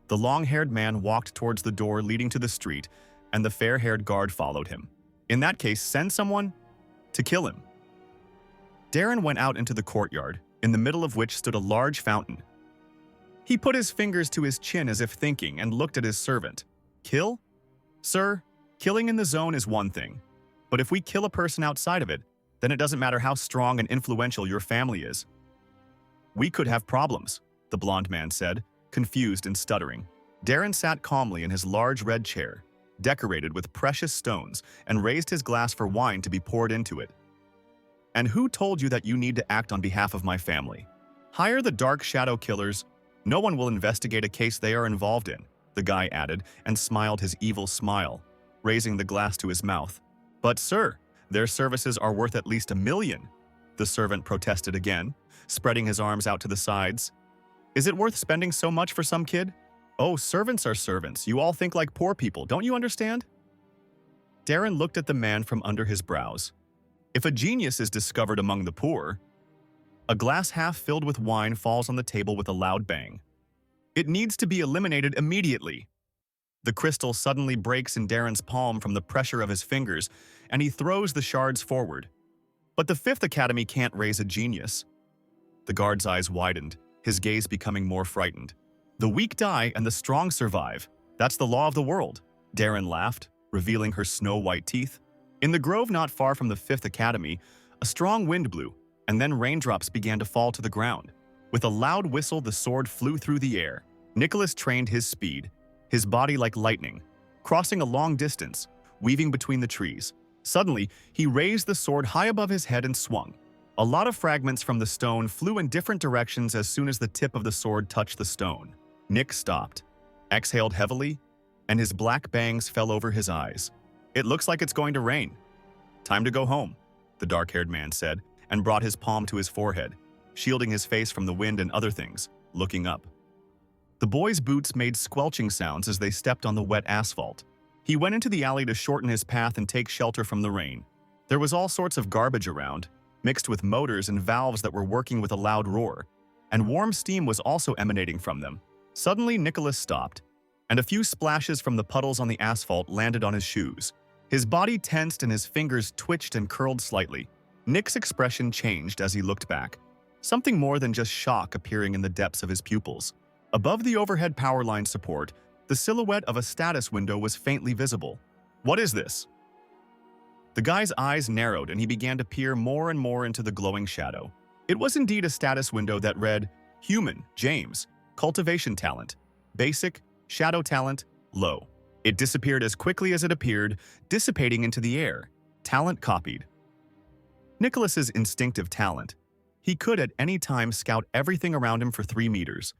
[SPEAKER 1] The long-haired man walked towards the door leading to the street, and the fair-haired guard followed him. "In that case, send someone to kill him." Darren went out into the courtyard, in the middle of which stood a large fountain. He put his fingers to his chin as if thinking and looked at his servant. "Kill? Sir, killing in the zone is one thing, but if we kill a person outside of it, then it doesn't matter how strong and influential your family is." "We could have problems," the blonde man said, confused and stuttering. Darren sat calmly in his large red chair, decorated with precious stones, and raised his glass for wine to be poured into it. "And who told you that you need to act on behalf of my family? Hire the dark shadow killers. No one will investigate a case they are involved in," the guy added, and smiled his evil smile, raising the glass to his mouth. "But sir, their services are worth at least $1 million, the servant protested again, spreading his arms out to the sides. "Is it worth spending so much for some kid? Oh, servants are servants. You all think like poor people, don't you understand?" Darren looked at the man from under his brows. If a genius is discovered among the poor, a glass half filled with wine falls on the table with a loud bang. It needs to be eliminated immediately. The crystal suddenly breaks in Darren's palm from the pressure of his fingers, and he throws the shards forward. But the Fifth Academy can't raise a genius. The guard's eyes widened, his gaze becoming more frightened. "The weak die and the strong survive. That's the law of the world," Darren laughed, revealing her snow-white teeth. In the grove not far from the Fifth Academy, a strong wind blew, and then raindrops began to fall to the ground. With a loud whistle, the sword flew through the air. Nicholas trained his speed, his body like lightning, crossing a long distance, weaving between the trees. Suddenly, he raised the sword high above his head and swung. A lot of fragments from the stone flew in different directions as soon as the tip of the sword touched the stone. Nick stopped, exhaled heavily, and his black bangs fell over his eyes. "It looks like it's going to rain. Time to go home," the dark-haired man said, and brought his palm to his forehead, shielding his face from the wind and other things, looking up. The boy's boots made squelching sounds as they stepped on the wet asphalt. He went into the alley to shorten his path and take shelter from the rain. There was all sorts of garbage around, mixed with motors and valves that were working with a loud roar, and warm steam was also emanating from them. Suddenly, Nicholas stopped, and a few splashes from the puddles on the asphalt landed on his shoes. His body tensed and his fingers twitched and curled slightly. Nick's expression changed as he looked back, something more than just shock appearing in the depths of his pupils. Above the overhead power line support, the silhouette of a status window was faintly visible. "What is this?" The guy's eyes narrowed and he began to peer more and more into the glowing shadow. It was indeed a status window that read, "Human, James, cultivation talent, basic, shadow talent, low." It disappeared as quickly as it appeared, dissipating into the air. Talent copied. Nicholas's instinctive talent. He could at any time scout everything around him for 3 meters.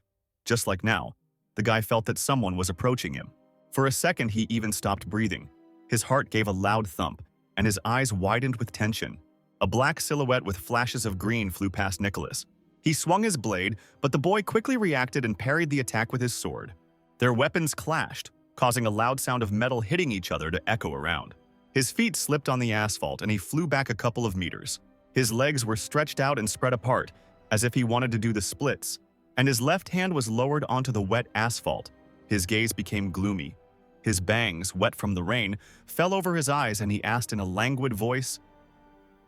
[SPEAKER 1] Just like now, the guy felt that someone was approaching him. For a second, he even stopped breathing. His heart gave a loud thump, and his eyes widened with tension. A black silhouette with flashes of green flew past Nicholas. He swung his blade, but the boy quickly reacted and parried the attack with his sword. Their weapons clashed, causing a loud sound of metal hitting each other to echo around. His feet slipped on the asphalt and he flew back a couple of meters. His legs were stretched out and spread apart, as if he wanted to do the splits, and his left hand was lowered onto the wet asphalt. His gaze became gloomy. His bangs, wet from the rain, fell over his eyes and he asked in a languid voice,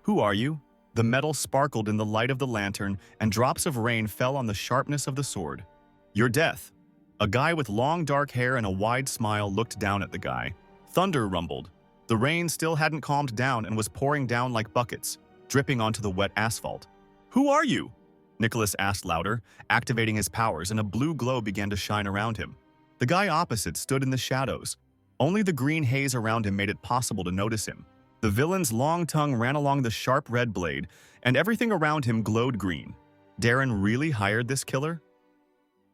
[SPEAKER 1] "Who are you?" The metal sparkled in the light of the lantern and drops of rain fell on the sharpness of the sword. "Your death." A guy with long dark hair and a wide smile looked down at the guy. Thunder rumbled. The rain still hadn't calmed down and was pouring down like buckets, dripping onto the wet asphalt. "Who are you?" Nicholas asked louder, activating his powers, and a blue glow began to shine around him. The guy opposite stood in the shadows. Only the green haze around him made it possible to notice him. The villain's long tongue ran along the sharp red blade, and everything around him glowed green. Darren really hired this killer?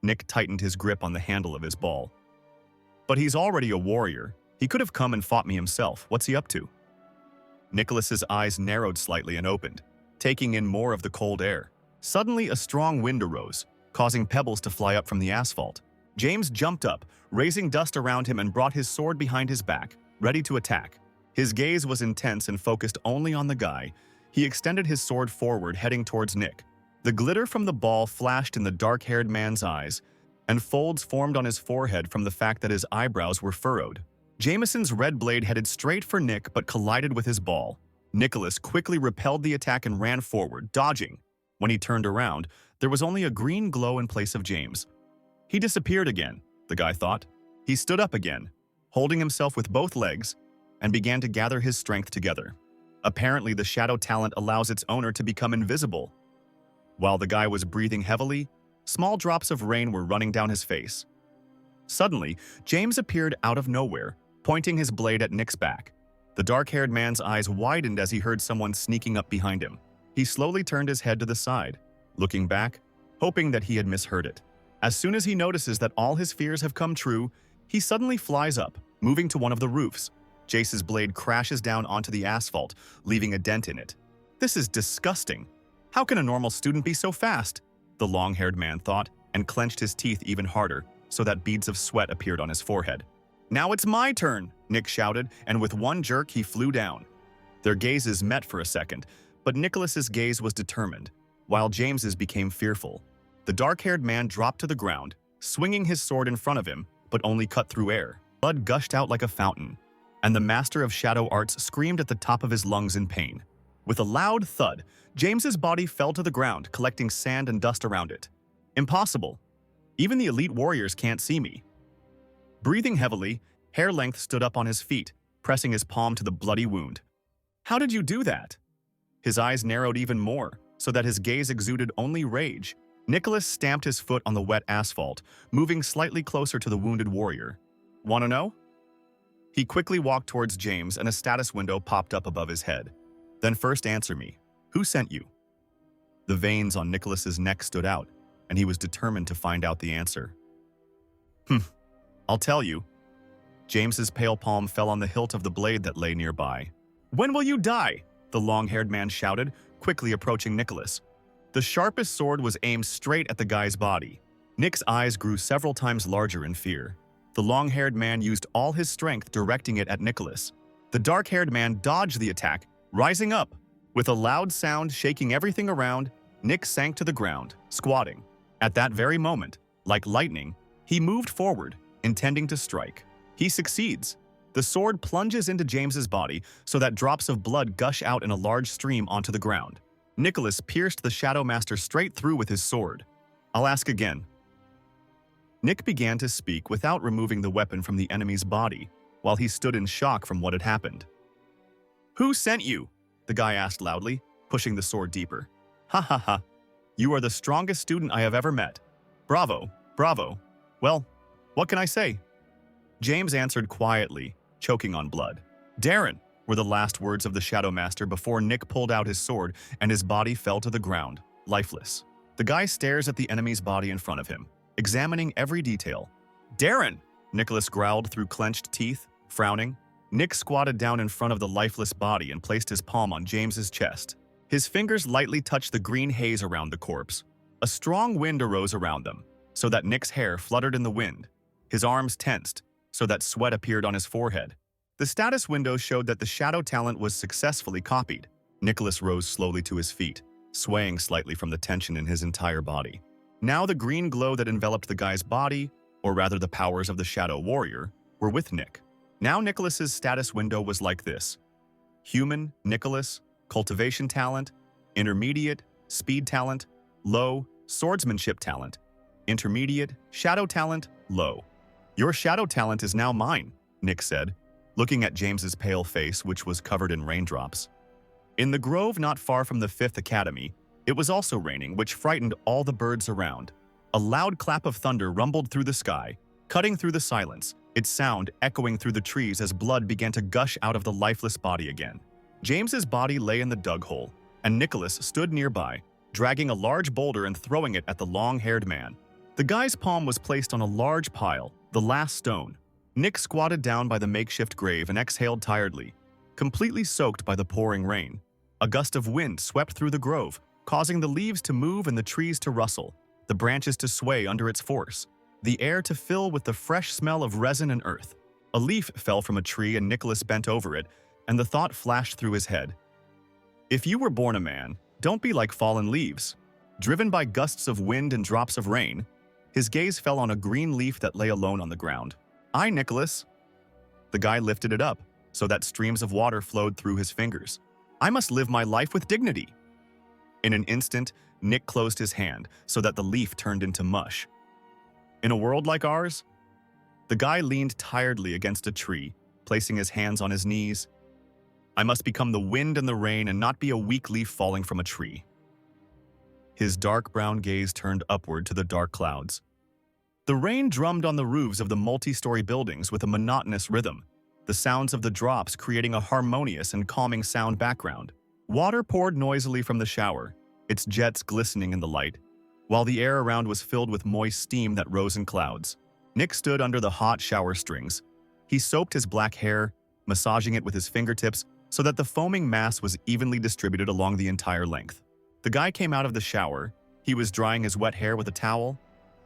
[SPEAKER 1] Nick tightened his grip on the handle of his ball. "But he's already a warrior. He could have come and fought me himself. What's he up to?" Nicholas's eyes narrowed slightly and opened, taking in more of the cold air. Suddenly, a strong wind arose, causing pebbles to fly up from the asphalt. James jumped up, raising dust around him and brought his sword behind his back, ready to attack. His gaze was intense and focused only on the guy. He extended his sword forward, heading towards Nick. The glitter from the ball flashed in the dark-haired man's eyes, and folds formed on his forehead from the fact that his eyebrows were furrowed. Jameson's red blade headed straight for Nick but collided with his ball. Nicholas quickly repelled the attack and ran forward, dodging. When he turned around, there was only a green glow in place of James. He disappeared again, the guy thought. He stood up again, holding himself with both legs, and began to gather his strength together. Apparently, the shadow talent allows its owner to become invisible. While the guy was breathing heavily, small drops of rain were running down his face. Suddenly, James appeared out of nowhere, pointing his blade at Nick's back. The dark-haired man's eyes widened as he heard someone sneaking up behind him. He slowly turned his head to the side, looking back, hoping that he had misheard it. As soon as he notices that all his fears have come true, he suddenly flies up, moving to one of the roofs. Jace's blade crashes down onto the asphalt, leaving a dent in it. This is disgusting. How can a normal student be so fast? The long-haired man thought, and clenched his teeth even harder, so that beads of sweat appeared on his forehead. "Now it's my turn," Nick shouted, and with one jerk he flew down. Their gazes met for a second, but Nicholas's gaze was determined, while James's became fearful. The dark-haired man dropped to the ground, swinging his sword in front of him, but only cut through air. Blood gushed out like a fountain, and the master of shadow arts screamed at the top of his lungs in pain. With a loud thud, James's body fell to the ground, collecting sand and dust around it. Impossible. Even the elite warriors can't see me. Breathing heavily, Hair Length stood up on his feet, pressing his palm to the bloody wound. "How did you do that?" His eyes narrowed even more, so that his gaze exuded only rage. Nicholas stamped his foot on the wet asphalt, moving slightly closer to the wounded warrior. "Want to know?" He quickly walked towards James, and a status window popped up above his head. "Then first answer me. Who sent you?" The veins on Nicholas's neck stood out, and he was determined to find out the answer. I'll tell you." James's pale palm fell on the hilt of the blade that lay nearby. "When will you die?" the long-haired man shouted, quickly approaching Nicholas. The sharpest sword was aimed straight at the guy's body. Nick's eyes grew several times larger in fear. The long-haired man used all his strength directing it at Nicholas. The dark-haired man dodged the attack, rising up. With a loud sound shaking everything around, Nick sank to the ground, squatting. At that very moment, like lightning, he moved forward, intending to strike. He succeeds. The sword plunges into James's body so that drops of blood gush out in a large stream onto the ground. Nicholas pierced the Shadow Master straight through with his sword. "I'll ask again." Nick began to speak without removing the weapon from the enemy's body, while he stood in shock from what had happened. "Who sent you?" the guy asked loudly, pushing the sword deeper. "Ha ha ha. You are the strongest student I have ever met. Bravo, bravo. Well, what can I say?" James answered quietly, choking on blood. "Darren," were the last words of the Shadow Master before Nick pulled out his sword and his body fell to the ground, lifeless. The guy stares at the enemy's body in front of him, examining every detail. "Darren!" Nicholas growled through clenched teeth, frowning. Nick squatted down in front of the lifeless body and placed his palm on James's chest. His fingers lightly touched the green haze around the corpse. A strong wind arose around them, so that Nick's hair fluttered in the wind. His arms tensed, so that sweat appeared on his forehead. The status window showed that the shadow talent was successfully copied. Nicholas rose slowly to his feet, swaying slightly from the tension in his entire body. Now the green glow that enveloped the guy's body, or rather the powers of the Shadow Warrior, were with Nick. Now Nicholas's status window was like this: Human, Nicholas, Cultivation talent, Intermediate, Speed talent, Low, Swordsmanship talent, Intermediate, Shadow talent, Low. "Your shadow talent is now mine," Nick said, looking at James's pale face, which was covered in raindrops. In the grove not far from the 5th Academy, it was also raining, which frightened all the birds around. A loud clap of thunder rumbled through the sky, cutting through the silence, its sound echoing through the trees as blood began to gush out of the lifeless body again. James's body lay in the dug hole, and Nicholas stood nearby, dragging a large boulder and throwing it at the long-haired man. The guy's palm was placed on a large pile, the last stone. Nick squatted down by the makeshift grave and exhaled tiredly, completely soaked by the pouring rain. A gust of wind swept through the grove, causing the leaves to move and the trees to rustle, the branches to sway under its force, the air to fill with the fresh smell of resin and earth. A leaf fell from a tree and Nicholas bent over it, and the thought flashed through his head. "If you were born a man, don't be like fallen leaves." Driven by gusts of wind and drops of rain, his gaze fell on a green leaf that lay alone on the ground. "Aye, Nicholas." The guy lifted it up so that streams of water flowed through his fingers. "I must live my life with dignity." In an instant, Nick closed his hand so that the leaf turned into mush. In a world like ours? The guy leaned tiredly against a tree, placing his hands on his knees. "I must become the wind and the rain and not be a weak leaf falling from a tree." His dark brown gaze turned upward to the dark clouds. The rain drummed on the roofs of the multi-story buildings with a monotonous rhythm, the sounds of the drops creating a harmonious and calming sound background. Water poured noisily from the shower, its jets glistening in the light, while the air around was filled with moist steam that rose in clouds. Nick stood under the hot shower strings. He soaped his black hair, massaging it with his fingertips so that the foaming mass was evenly distributed along the entire length. The guy came out of the shower. He was drying his wet hair with a towel.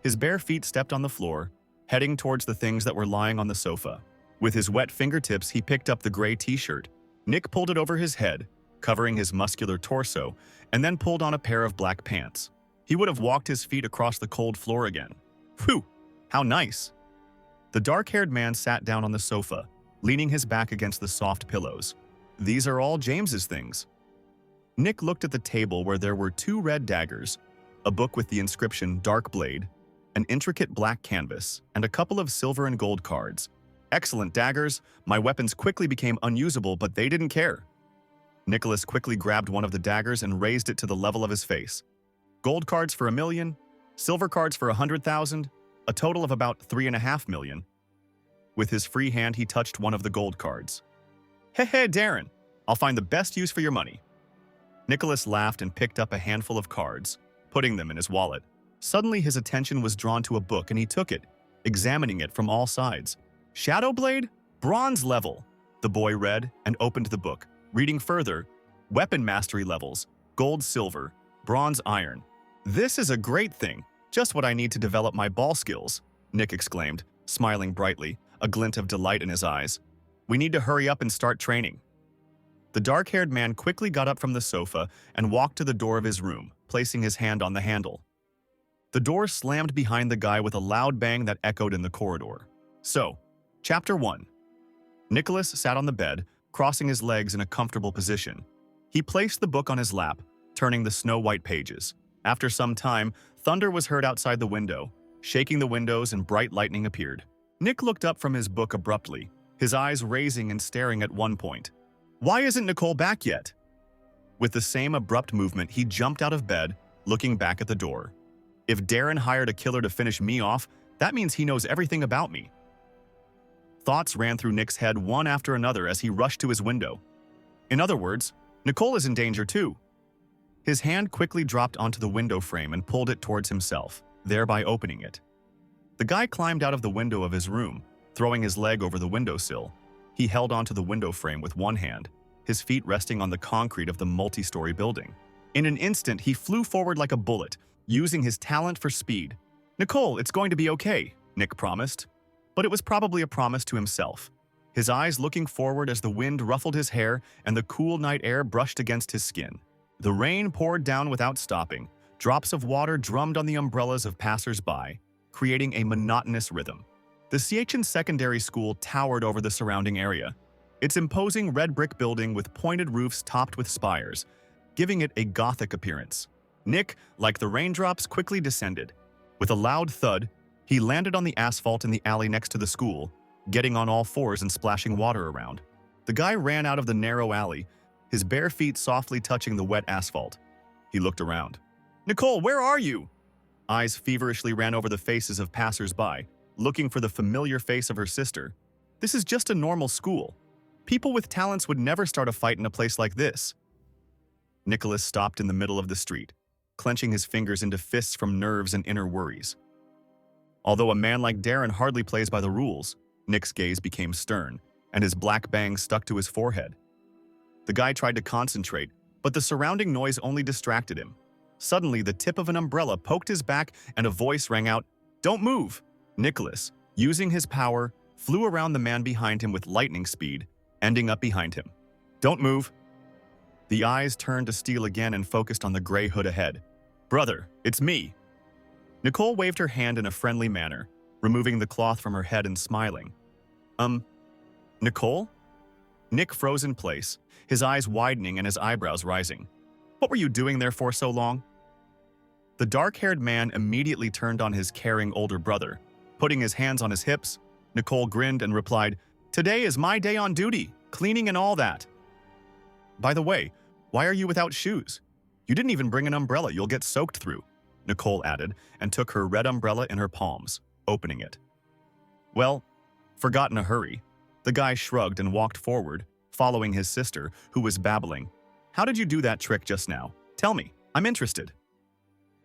[SPEAKER 1] His bare feet stepped on the floor, heading towards the things that were lying on the sofa. With his wet fingertips, he picked up the gray t-shirt. Nick pulled it over his head, covering his muscular torso, and then pulled on a pair of black pants. He would have walked his feet across the cold floor again. Whew! How nice! The dark-haired man sat down on the sofa, leaning his back against the soft pillows. "These are all James's things." Nick looked at the table where there were 2 red daggers, a book with the inscription Dark Blade, an intricate black canvas, and a couple of silver and gold cards. "Excellent daggers. My weapons quickly became unusable, but they didn't care." Nicholas quickly grabbed one of the daggers and raised it to the level of his face. "Gold cards for 1 million, silver cards for 100,000, a total of about 3.5 million. With his free hand, he touched one of the gold cards. "Hey, Darren, I'll find the best use for your money." Nicholas laughed and picked up a handful of cards, putting them in his wallet. Suddenly, his attention was drawn to a book and he took it, examining it from all sides. "Shadow Blade? Bronze level." The boy read and opened the book, reading further. "Weapon mastery levels, gold, silver, bronze, iron. This is a great thing, just what I need to develop my ball skills," Nick exclaimed, smiling brightly, a glint of delight in his eyes. "We need to hurry up and start training." The dark-haired man quickly got up from the sofa and walked to the door of his room, placing his hand on the handle. The door slammed behind the guy with a loud bang that echoed in the corridor. So, Chapter 1. Nicholas sat on the bed, crossing his legs in a comfortable position. He placed the book on his lap, turning the snow-white pages. After some time, thunder was heard outside the window, shaking the windows and bright lightning appeared. Nick looked up from his book abruptly, his eyes raising and staring at one point. "Why isn't Nicole back yet?" With the same abrupt movement, he jumped out of bed, looking back at the door. "If Darren hired a killer to finish me off, that means he knows everything about me." Thoughts ran through Nick's head one after another as he rushed to his window. In other words, Nicole is in danger too. His hand quickly dropped onto the window frame and pulled it towards himself, thereby opening it. The guy climbed out of the window of his room, throwing his leg over the windowsill. He held onto the window frame with one hand, his feet resting on the concrete of the multi-story building. In an instant, he flew forward like a bullet, using his talent for speed. "Nicole, it's going to be okay," Nick promised. But it was probably a promise to himself. His eyes looking forward as the wind ruffled his hair and the cool night air brushed against his skin. The rain poured down without stopping. Drops of water drummed on the umbrellas of passers-by, creating a monotonous rhythm. The Siachen Secondary School towered over the surrounding area, its imposing red brick building with pointed roofs topped with spires, giving it a Gothic appearance. Nick, like the raindrops, quickly descended. With a loud thud, he landed on the asphalt in the alley next to the school, getting on all fours and splashing water around. The guy ran out of the narrow alley, his bare feet softly touching the wet asphalt. He looked around. "Nicole, where are you?" Eyes feverishly ran over the faces of passers-by, looking for the familiar face of her sister. This is just a normal school. People with talents would never start a fight in a place like this. Nicholas stopped in the middle of the street, clenching his fingers into fists from nerves and inner worries. Although a man like Darren hardly plays by the rules, Nick's gaze became stern, and his black bangs stuck to his forehead. The guy tried to concentrate, but the surrounding noise only distracted him. Suddenly, the tip of an umbrella poked his back and a voice rang out, "Don't move!" Nicholas, using his power, flew around the man behind him with lightning speed, ending up behind him. "Don't move!" The eyes turned to steel again and focused on the gray hood ahead. Brother, it's me. Nicole waved her hand in a friendly manner, removing the cloth from her head and smiling. Nicole? Nick froze in place, his eyes widening and his eyebrows rising. What were you doing there for so long? The dark-haired man immediately turned on his caring older brother. Putting his hands on his hips, Nicole grinned and replied, "Today is my day on duty, cleaning and all that." By the way, why are you without shoes? You didn't even bring an umbrella, you'll get soaked through, Nicole added, and took her red umbrella in her palms, opening it. Well, forgot in a hurry. The guy shrugged and walked forward, following his sister, who was babbling. How did you do that trick just now? Tell me, I'm interested.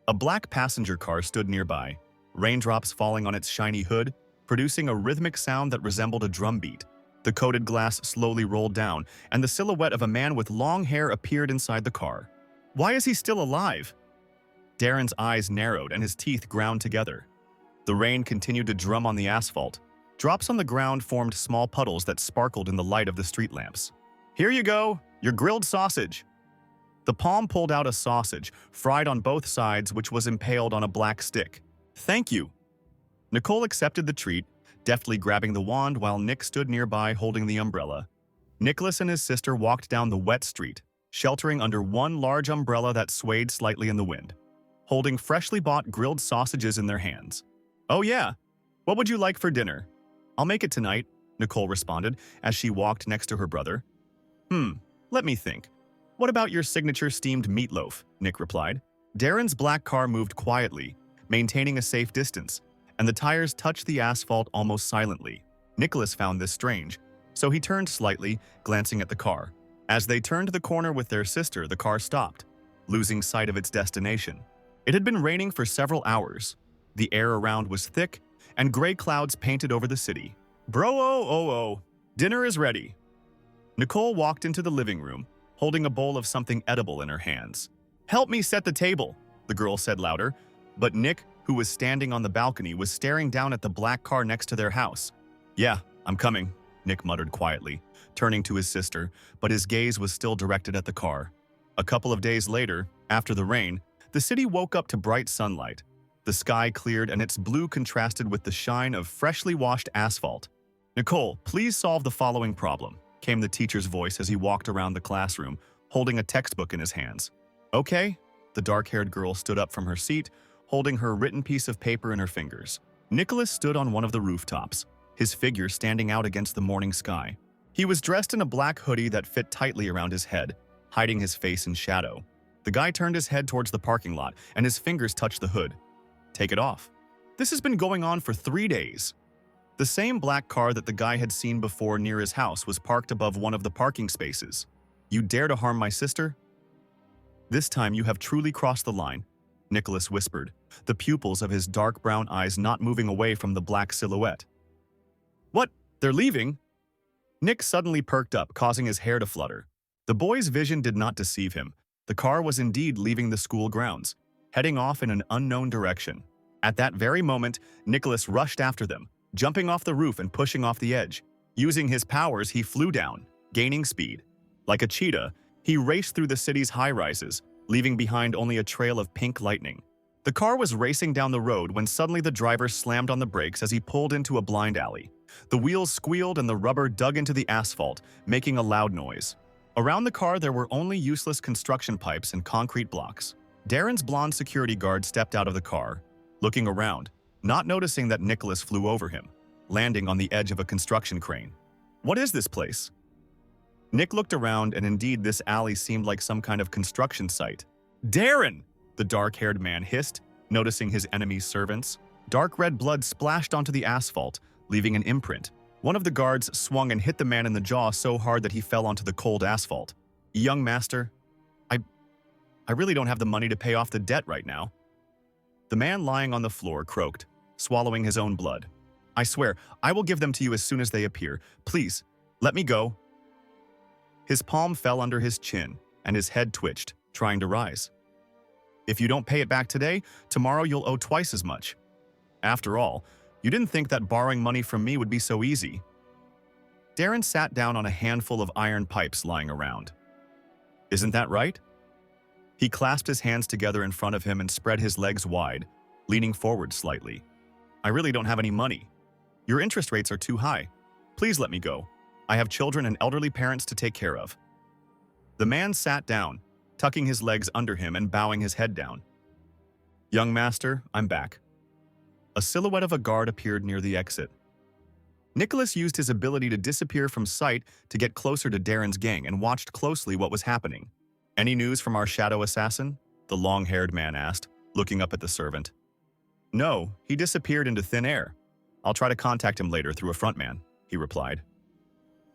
[SPEAKER 1] A black passenger car stood nearby, raindrops falling on its shiny hood, producing a rhythmic sound that resembled a drum beat. The coated glass slowly rolled down, and the silhouette of a man with long hair appeared inside the car. Why is he still alive? Darren's eyes narrowed and his teeth ground together. The rain continued to drum on the asphalt. Drops on the ground formed small puddles that sparkled in the light of the street lamps. Here you go, your grilled sausage. The palm pulled out a sausage, fried on both sides, which was impaled on a black stick. Thank you. Nicole accepted the treat, deftly grabbing the wand while Nick stood nearby holding the umbrella. Nicholas and his sister walked down the wet street, sheltering under one large umbrella that swayed slightly in the wind, holding freshly bought grilled sausages in their hands. Oh yeah, what would you like for dinner? I'll make it tonight, Nicole responded as she walked next to her brother. Let me think. What about your signature steamed meatloaf? Nick replied. Darren's black car moved quietly, maintaining a safe distance, and the tires touched the asphalt almost silently. Nicholas found this strange, so he turned slightly, glancing at the car. As they turned the corner with their sister, the car stopped, losing sight of its destination. It had been raining for several hours. The air around was thick, and gray clouds painted over the city. Bro, dinner is ready. Nicole walked into the living room, holding a bowl of something edible in her hands. Help me set the table, the girl said louder, but Nick, who was standing on the balcony, was staring down at the black car next to their house. Yeah, I'm coming, Nick muttered quietly, turning to his sister, but his gaze was still directed at the car. A couple of days later, after the rain, the city woke up to bright sunlight. The sky cleared and its blue contrasted with the shine of freshly washed asphalt. Nicole, please solve the following problem, came the teacher's voice as he walked around the classroom, holding a textbook in his hands. Okay, the dark-haired girl stood up from her seat, holding her written piece of paper in her fingers. Nicholas stood on one of the rooftops, his figure standing out against the morning sky. He was dressed in a black hoodie that fit tightly around his head, hiding his face in shadow. The guy turned his head towards the parking lot, and his fingers touched the hood. Take it off. This has been going on for 3 days. The same black car that the guy had seen before near his house was parked above one of the parking spaces. You dare to harm my sister? This time you have truly crossed the line, Nicholas whispered, the pupils of his dark brown eyes not moving away from the black silhouette. What? They're leaving? Nick suddenly perked up, causing his hair to flutter. The boy's vision did not deceive him. The car was indeed leaving the school grounds, heading off in an unknown direction. At that very moment, Nicholas rushed after them, jumping off the roof and pushing off the edge. Using his powers, he flew down, gaining speed. Like a cheetah, he raced through the city's high-rises, leaving behind only a trail of pink lightning. The car was racing down the road when suddenly the driver slammed on the brakes as he pulled into a blind alley. The wheels squealed and the rubber dug into the asphalt, making a loud noise. Around the car there were only useless construction pipes and concrete blocks. Darren's blonde security guard stepped out of the car, looking around, not noticing that Nicholas flew over him, landing on the edge of a construction crane. What is this place? Nick looked around, and indeed this alley seemed like some kind of construction site. Darren! The dark-haired man hissed, noticing his enemy's servants. Dark red blood splashed onto the asphalt, leaving an imprint. One of the guards swung and hit the man in the jaw so hard that he fell onto the cold asphalt. Young master, I really don't have the money to pay off the debt right now. The man lying on the floor croaked, swallowing his own blood. I swear, I will give them to you as soon as they appear. Please, let me go. His palm fell under his chin, and his head twitched, trying to rise. If you don't pay it back today, tomorrow you'll owe twice as much. After all, you didn't think that borrowing money from me would be so easy. Darren sat down on a handful of iron pipes lying around. Isn't that right? He clasped his hands together in front of him and spread his legs wide, leaning forward slightly. I really don't have any money. Your interest rates are too high. Please let me go. I have children and elderly parents to take care of. The man sat down, tucking his legs under him and bowing his head down. Young master, I'm back. A silhouette of a guard appeared near the exit. Nicholas used his ability to disappear from sight to get closer to Darren's gang and watched closely what was happening. Any news from our shadow assassin? The long-haired man asked, looking up at the servant. No, he disappeared into thin air. I'll try to contact him later through a frontman, he replied.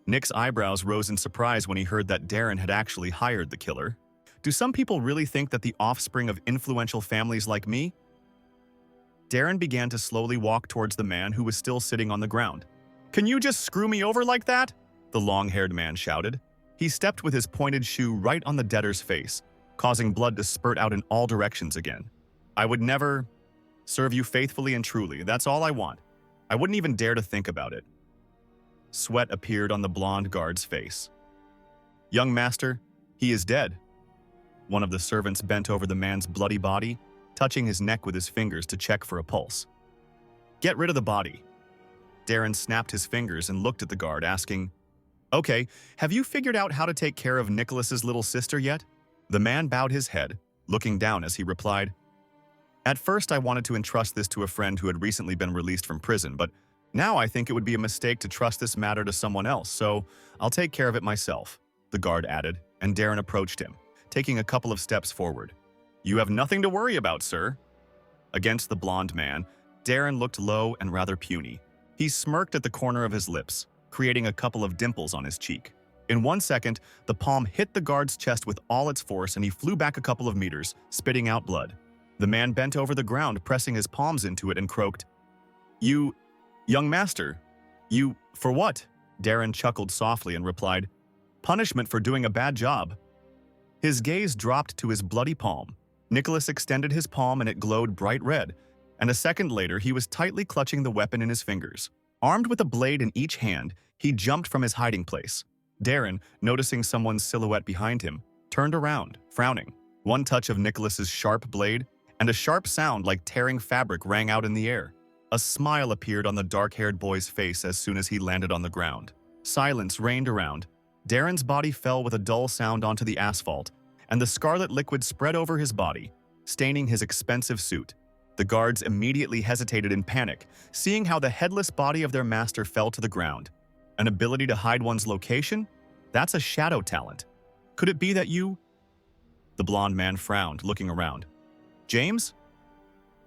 [SPEAKER 1] Nick's eyebrows rose in surprise when he heard that Darren had actually hired the killer. Do some people really think that the offspring of influential families like me? Darren began to slowly walk towards the man who was still sitting on the ground. Can you just screw me over like that? The long-haired man shouted. He stepped with his pointed shoe right on the debtor's face, causing blood to spurt out in all directions again. I would never serve you faithfully and truly. That's all I want. I wouldn't even dare to think about it. Sweat appeared on the blonde guard's face. Young master, he is dead. One of the servants bent over the man's bloody body, touching his neck with his fingers to check for a pulse. Get rid of the body. Darren snapped his fingers and looked at the guard, asking, Okay, have you figured out how to take care of Nicholas's little sister yet? The man bowed his head, looking down as he replied, At first I wanted to entrust this to a friend who had recently been released from prison, but now I think it would be a mistake to trust this matter to someone else, so I'll take care of it myself, the guard added, and Darren approached him, taking a couple of steps forward. You have nothing to worry about, sir. Against the blonde man, Darren looked low and rather puny. He smirked at the corner of his lips, creating a couple of dimples on his cheek. In 1 second, the palm hit the guard's chest with all its force and he flew back a couple of meters, spitting out blood. The man bent over the ground, pressing his palms into it and croaked, You, young master, you, for what? Darren chuckled softly and replied, Punishment for doing a bad job. His gaze dropped to his bloody palm. Nicholas extended his palm and it glowed bright red, and a second later he was tightly clutching the weapon in his fingers. Armed with a blade in each hand, he jumped from his hiding place. Darren, noticing someone's silhouette behind him, turned around, frowning. One touch of Nicholas's sharp blade, and a sharp sound like tearing fabric rang out in the air. A smile appeared on the dark-haired boy's face as soon as he landed on the ground. Silence reigned around. Darren's body fell with a dull sound onto the asphalt, and the scarlet liquid spread over his body, staining his expensive suit. The guards immediately hesitated in panic, seeing how the headless body of their master fell to the ground. An ability to hide one's location? That's a shadow talent. Could it be that you... The blonde man frowned, looking around. James?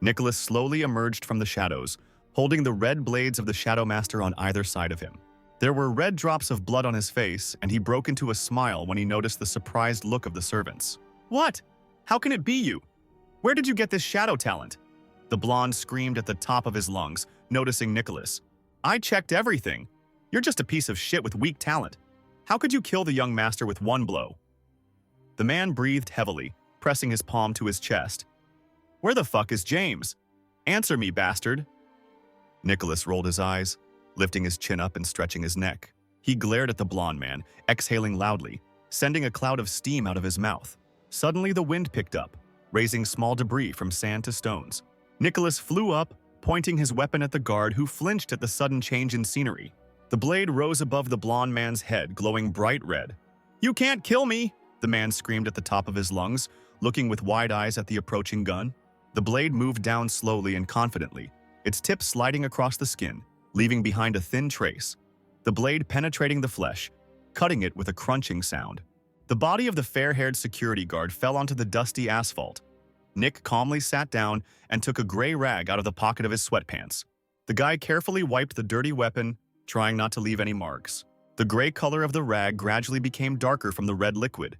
[SPEAKER 1] Nicholas slowly emerged from the shadows, holding the red blades of the Shadow Master on either side of him. There were red drops of blood on his face, and he broke into a smile when he noticed the surprised look of the servants. What? How can it be you? Where did you get this shadow talent? The blonde screamed at the top of his lungs, noticing Nicholas. I checked everything. You're just a piece of shit with weak talent. How could you kill the young master with one blow? The man breathed heavily, pressing his palm to his chest. Where the fuck is James? Answer me, bastard. Nicholas rolled his eyes, lifting his chin up and stretching his neck. He glared at the blonde man, exhaling loudly, sending a cloud of steam out of his mouth. Suddenly the wind picked up, raising small debris from sand to stones. Nicholas flew up, pointing his weapon at the guard who flinched at the sudden change in scenery. The blade rose above the blonde man's head, glowing bright red. You can't kill me, the man screamed at the top of his lungs, looking with wide eyes at the approaching gun. The blade moved down slowly and confidently, its tip sliding across the skin, leaving behind a thin trace. The blade penetrating the flesh, cutting it with a crunching sound. The body of the fair-haired security guard fell onto the dusty asphalt. Nick calmly sat down and took a gray rag out of the pocket of his sweatpants. The guy carefully wiped the dirty weapon, trying not to leave any marks. The gray color of the rag gradually became darker from the red liquid,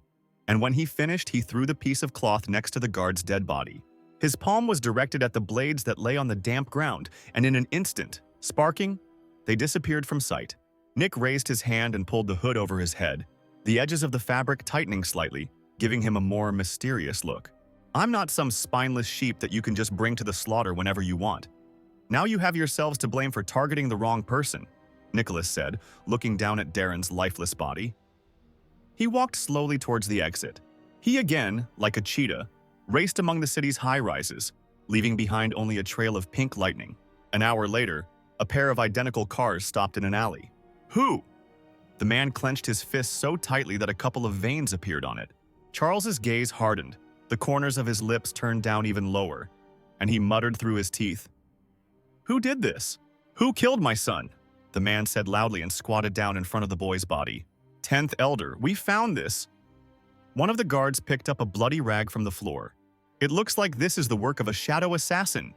[SPEAKER 1] and when he finished, he threw the piece of cloth next to the guard's dead body. His palm was directed at the blades that lay on the damp ground, and in an instant, sparking, they disappeared from sight. Nick raised his hand and pulled the hood over his head, the edges of the fabric tightening slightly, giving him a more mysterious look. I'm not some spineless sheep that you can just bring to the slaughter whenever you want. Now you have yourselves to blame for targeting the wrong person, Nicholas said, looking down at Darren's lifeless body. He walked slowly towards the exit, He again, like a cheetah, raced among the city's high-rises, leaving behind only a trail of pink lightning. An hour later, a pair of identical cars stopped in an alley. Who? The man clenched his fist so tightly that a couple of veins appeared on it. Charles's gaze hardened, the corners of his lips turned down even lower, and he muttered through his teeth. Who did this? Who killed my son? The man said loudly and squatted down in front of the boy's body. 10th Elder, we found this. One of the guards picked up a bloody rag from the floor. It looks like this is the work of a shadow assassin.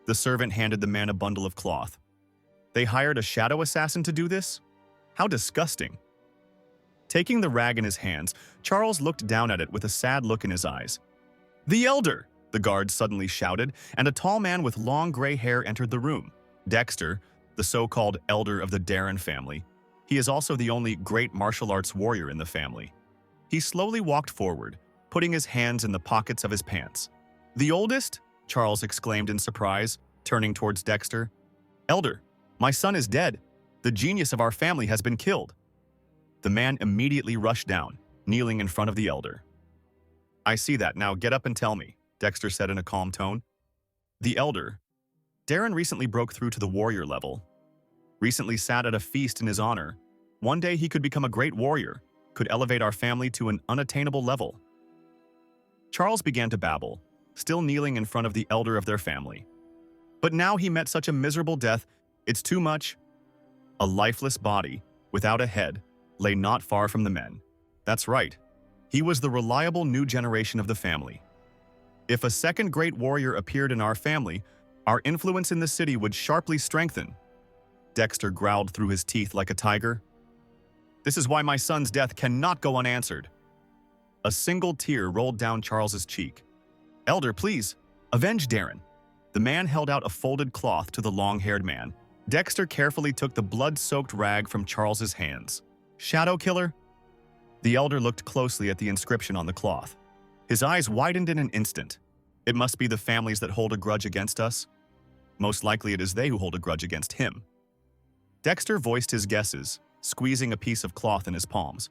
[SPEAKER 1] The servant handed the man a bundle of cloth. They hired a shadow assassin to do this? How disgusting. Taking the rag in his hands, Charles looked down at it with a sad look in his eyes. The Elder! The guard suddenly shouted, and a tall man with long gray hair entered the room. Dexter, the so-called Elder of the Darren family. He is also the only great martial arts warrior in the family. He slowly walked forward, putting his hands in the pockets of his pants. The oldest? Charles exclaimed in surprise, turning towards Dexter. Elder, my son is dead. The genius of our family has been killed. The man immediately rushed down, kneeling in front of the Elder. I see that, now get up and tell me, Dexter said in a calm tone. The Elder. Darren recently broke through to the warrior level. Recently sat at a feast in his honor. One day he could become a great warrior, could elevate our family to an unattainable level. Charles began to babble, still kneeling in front of the Elder of their family. But now he met such a miserable death, it's too much. A lifeless body, without a head, lay not far from the men. That's right. He was the reliable new generation of the family. If a second great warrior appeared in our family, our influence in the city would sharply strengthen. Dexter growled through his teeth like a tiger. This is why my son's death cannot go unanswered. A single tear rolled down Charles's cheek. Elder, please, avenge Darren. The man held out a folded cloth to the long-haired man. Dexter carefully took the blood-soaked rag from Charles's hands. Shadow Killer? The Elder looked closely at the inscription on the cloth. His eyes widened in an instant. It must be the families that hold a grudge against us. Most likely it is they who hold a grudge against him. Dexter voiced his guesses, squeezing a piece of cloth in his palms.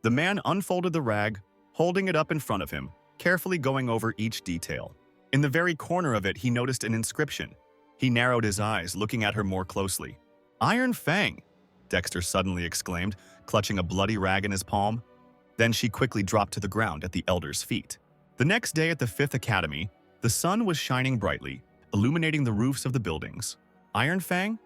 [SPEAKER 1] The man unfolded the rag, holding it up in front of him, carefully going over each detail. In the very corner of it, he noticed an inscription. He narrowed his eyes, looking at her more closely. Iron Fang, Dexter suddenly exclaimed, clutching a bloody rag in his palm. Then she quickly dropped to the ground at the Elder's feet. The next day at the 5th Academy, the sun was shining brightly, illuminating the roofs of the buildings. Iron Fang?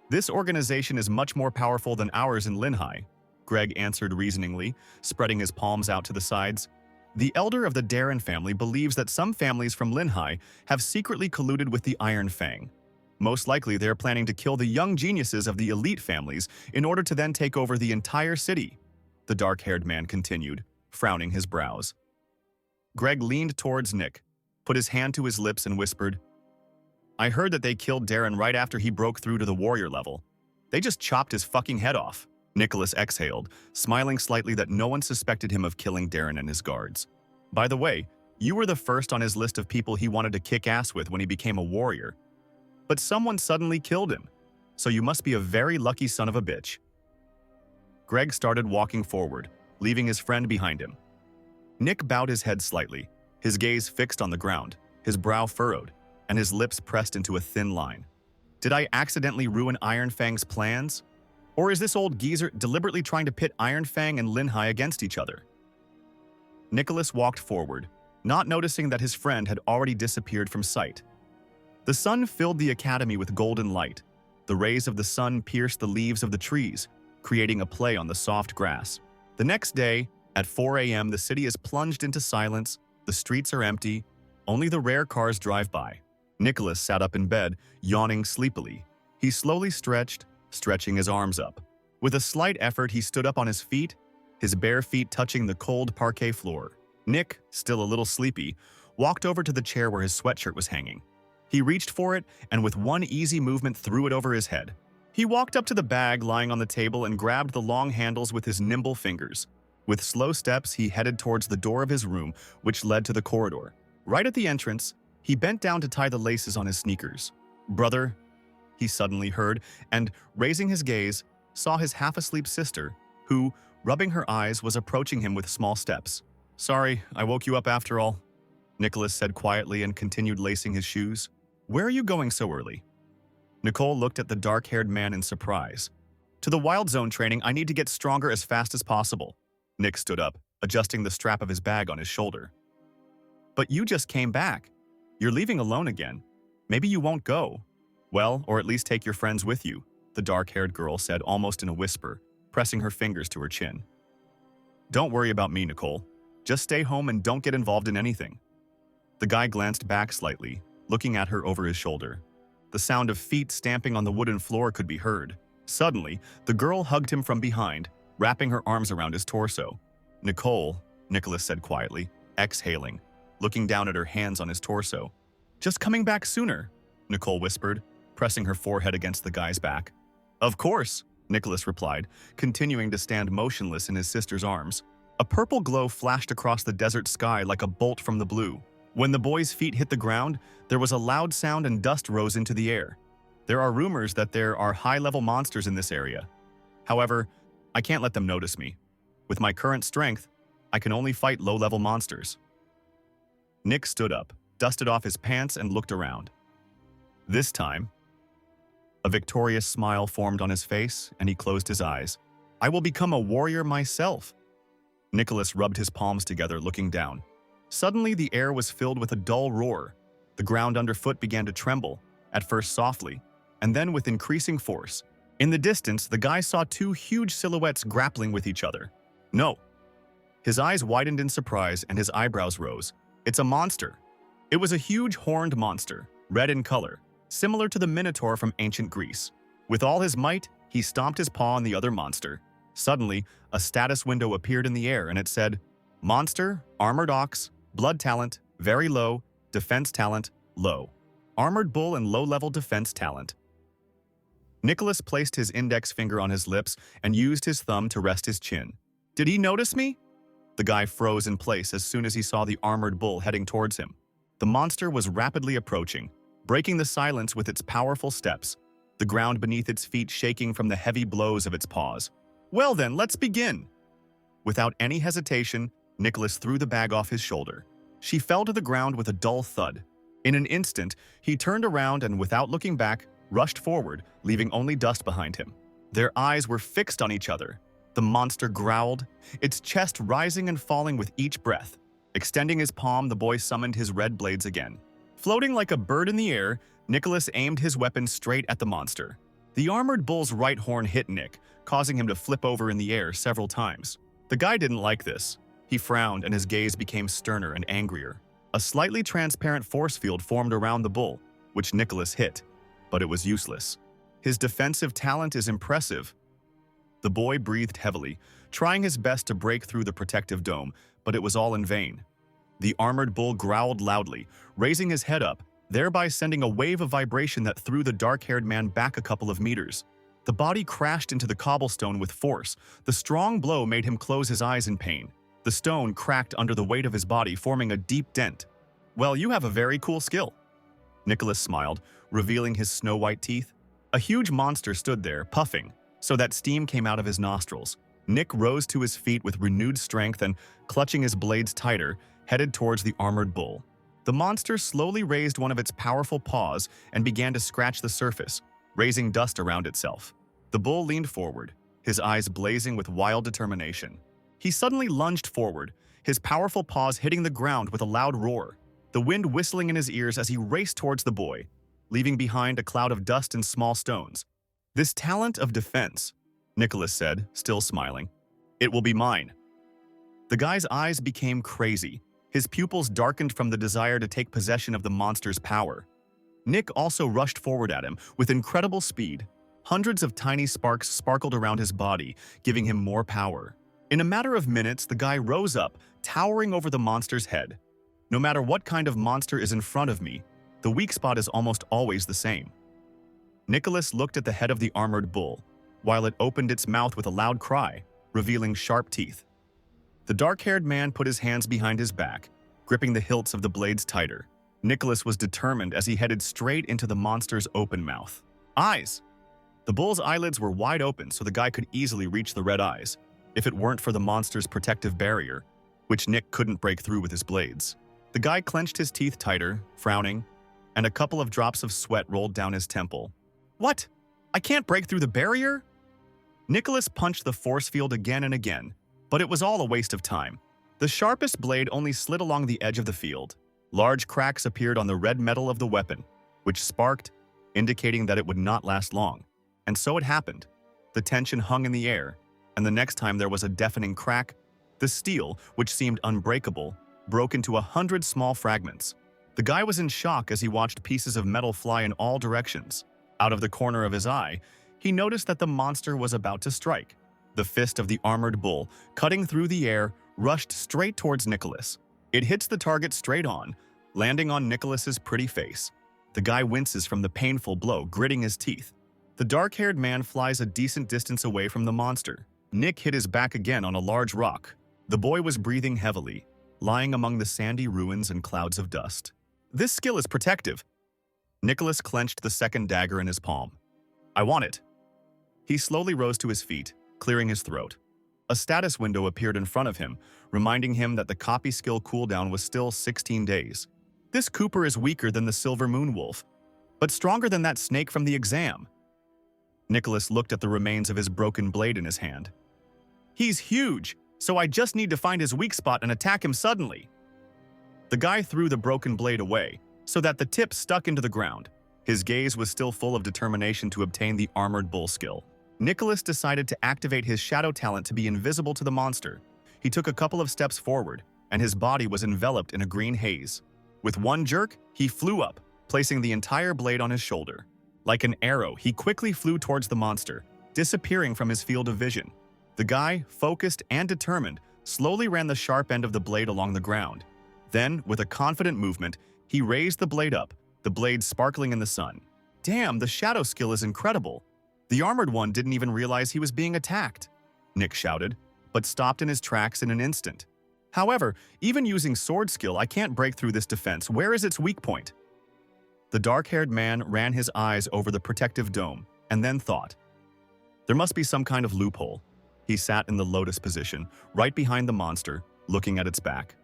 [SPEAKER 1] This organization is much more powerful than ours in Linhai, Greg answered reasoningly, spreading his palms out to the sides. The Elder of the Darren family believes that some families from Linhai have secretly colluded with the Iron Fang. Most likely they are planning to kill the young geniuses of the elite families in order to then take over the entire city, the dark-haired man continued, frowning his brows. Greg leaned towards Nick, put his hand to his lips and whispered, I heard that they killed Darren right after he broke through to the warrior level. They just chopped his fucking head off. Nicholas exhaled, smiling slightly that no one suspected him of killing Darren and his guards. By the way, you were the first on his list of people he wanted to kick ass with when he became a warrior. But someone suddenly killed him, so you must be a very lucky son of a bitch. Greg started walking forward, leaving his friend behind him. Nick bowed his head slightly, his gaze fixed on the ground, his brow furrowed, and his lips pressed into a thin line. Did I accidentally ruin Iron Fang's plans? Or is this old geezer deliberately trying to pit Iron Fang and Linhai against each other? Nicholas walked forward, not noticing that his friend had already disappeared from sight. The sun filled the academy with golden light. The rays of the sun pierced the leaves of the trees, creating a play on the soft grass. The next day, at 4 a.m., the city is plunged into silence, the streets are empty, only the rare cars drive by. Nicholas sat up in bed, yawning sleepily. He slowly stretched, stretching his arms up. With a slight effort, he stood up on his feet, his bare feet touching the cold parquet floor. Nick, still a little sleepy, walked over to the chair where his sweatshirt was hanging. He reached for it and with one easy movement threw it over his head. He walked up to the bag lying on the table and grabbed the long handles with his nimble fingers. With slow steps, he headed towards the door of his room, which led to the corridor. Right at the entrance, he bent down to tie the laces on his sneakers. "Brother," he suddenly heard, and, raising his gaze, saw his half-asleep sister, who, rubbing her eyes, was approaching him with small steps. Sorry, I woke you up after all, Nicholas said quietly and continued lacing his shoes. Where are you going so early? Nicole looked at the dark-haired man in surprise. To the Wild Zone training, I need to get stronger as fast as possible. Nick stood up, adjusting the strap of his bag on his shoulder. But you just came back. You're leaving alone again. Maybe you won't go. Well, or at least take your friends with you, the dark-haired girl said almost in a whisper, pressing her fingers to her chin. Don't worry about me, Nicole. Just stay home and don't get involved in anything. The guy glanced back slightly, looking at her over his shoulder. The sound of feet stamping on the wooden floor could be heard. Suddenly, the girl hugged him from behind, wrapping her arms around his torso. Nicole, Nicholas said quietly, exhaling, looking down at her hands on his torso. Just coming back sooner, Nicole whispered, pressing her forehead against the guy's back. Of course, Nicholas replied, continuing to stand motionless in his sister's arms. A purple glow flashed across the desert sky like a bolt from the blue. When the boy's feet hit the ground, there was a loud sound and dust rose into the air. There are rumors that there are high-level monsters in this area. However, I can't let them notice me. With my current strength, I can only fight low-level monsters. Nick stood up, dusted off his pants, and looked around. This time, a victorious smile formed on his face, and he closed his eyes. I will become a warrior myself. Nicholas rubbed his palms together, looking down. Suddenly, the air was filled with a dull roar. The ground underfoot began to tremble, at first softly, and then with increasing force. In the distance, the guy saw two huge silhouettes grappling with each other. No. His eyes widened in surprise and his eyebrows rose. It's a monster. It was a huge horned monster, red in color, similar to the Minotaur from ancient Greece. With all his might, he stomped his paw on the other monster. Suddenly, a status window appeared in the air and it said, Monster, Armored Ox, Blood Talent, Very Low, Defense Talent, Low. Armored Bull and Low-Level Defense Talent. Nicholas placed his index finger on his lips and used his thumb to rest his chin. Did he notice me? The guy froze in place as soon as he saw the armored bull heading towards him. The monster was rapidly approaching, breaking the silence with its powerful steps, the ground beneath its feet shaking from the heavy blows of its paws. Well then, let's begin! Without any hesitation, Nicholas threw the bag off his shoulder. She fell to the ground with a dull thud. In an instant, he turned around and, without looking back, rushed forward, leaving only dust behind him. Their eyes were fixed on each other. The monster growled, its chest rising and falling with each breath. Extending his palm, the boy summoned his red blades again. Floating like a bird in the air, Nicholas aimed his weapon straight at the monster. The armored bull's right horn hit Nick, causing him to flip over in the air several times. The guy didn't like this. He frowned and his gaze became sterner and angrier. A slightly transparent force field formed around the bull, which Nicholas hit, but it was useless. His defensive talent is impressive. The boy breathed heavily, trying his best to break through the protective dome, but it was all in vain. The armored bull growled loudly, raising his head up, thereby sending a wave of vibration that threw the dark-haired man back a couple of meters. The body crashed into the cobblestone with force. The strong blow made him close his eyes in pain. The stone cracked under the weight of his body, forming a deep dent. Well, you have a very cool skill. Nicholas smiled, revealing his snow-white teeth. A huge monster stood there, puffing, so that steam came out of his nostrils. Nick rose to his feet with renewed strength and, clutching his blades tighter, headed towards the armored bull. The monster slowly raised one of its powerful paws and began to scratch the surface, raising dust around itself. The bull leaned forward, his eyes blazing with wild determination. He suddenly lunged forward, his powerful paws hitting the ground with a loud roar, the wind whistling in his ears as he raced towards the boy, leaving behind a cloud of dust and small stones. This talent of defense, Nicholas said, still smiling. It will be mine. The guy's eyes became crazy. His pupils darkened from the desire to take possession of the monster's power. Nick also rushed forward at him with incredible speed. Hundreds of tiny sparks sparkled around his body, giving him more power. In a matter of minutes, the guy rose up, towering over the monster's head. No matter what kind of monster is in front of me, the weak spot is almost always the same. Nicholas looked at the head of the armored bull, while it opened its mouth with a loud cry, revealing sharp teeth. The dark-haired man put his hands behind his back, gripping the hilts of the blades tighter. Nicholas was determined as he headed straight into the monster's open mouth. Eyes! The bull's eyelids were wide open so the guy could easily reach the red eyes, if it weren't for the monster's protective barrier. which Nick couldn't break through with his blades. The guy clenched his teeth tighter, frowning, and a couple of drops of sweat rolled down his temple. What? I can't break through the barrier? Nicholas punched the force field again and again, but it was all a waste of time. The sharpest blade only slid along the edge of the field. Large cracks appeared on the red metal of the weapon, which sparked, indicating that it would not last long. And so it happened. The tension hung in the air, and the next time there was a deafening crack, the steel, which seemed unbreakable, broke into 100 small fragments. The guy was in shock as he watched pieces of metal fly in all directions. Out of the corner of his eye, he noticed that the monster was about to strike. The fist of the armored bull, cutting through the air, rushed straight towards Nicholas. It hits the target straight on, landing on Nicholas's pretty face. The guy winces from the painful blow, gritting his teeth. The dark-haired man flies a decent distance away from the monster. Nick hit his back again on a large rock. The boy was breathing heavily, lying among the sandy ruins and clouds of dust. This skill is protective. Nicholas clenched the second dagger in his palm. I want it. He slowly rose to his feet, clearing his throat. A status window appeared in front of him, reminding him that the copy skill cooldown was still 16 days. This Cooper is weaker than the Silver Moon Wolf, but stronger than that snake from the exam. Nicholas looked at the remains of his broken blade in his hand. He's huge, so I just need to find his weak spot and attack him suddenly. The guy threw the broken blade away, so that the tip stuck into the ground. His gaze was still full of determination to obtain the armored bull skill. Nicholas decided to activate his shadow talent to be invisible to the monster. He took a couple of steps forward, and his body was enveloped in a green haze. With one jerk, he flew up, placing the entire blade on his shoulder. Like an arrow, he quickly flew towards the monster, disappearing from his field of vision. The guy, focused and determined, slowly ran the sharp end of the blade along the ground. Then, with a confident movement, he raised the blade up, the blade sparkling in the sun. Damn, the shadow skill is incredible. The armored one didn't even realize he was being attacked, Nick shouted, but stopped in his tracks in an instant. However, even using sword skill, I can't break through this defense. Where is its weak point? The dark-haired man ran his eyes over the protective dome, and then thought. There must be some kind of loophole. He sat in the lotus position, right behind the monster, looking at its back.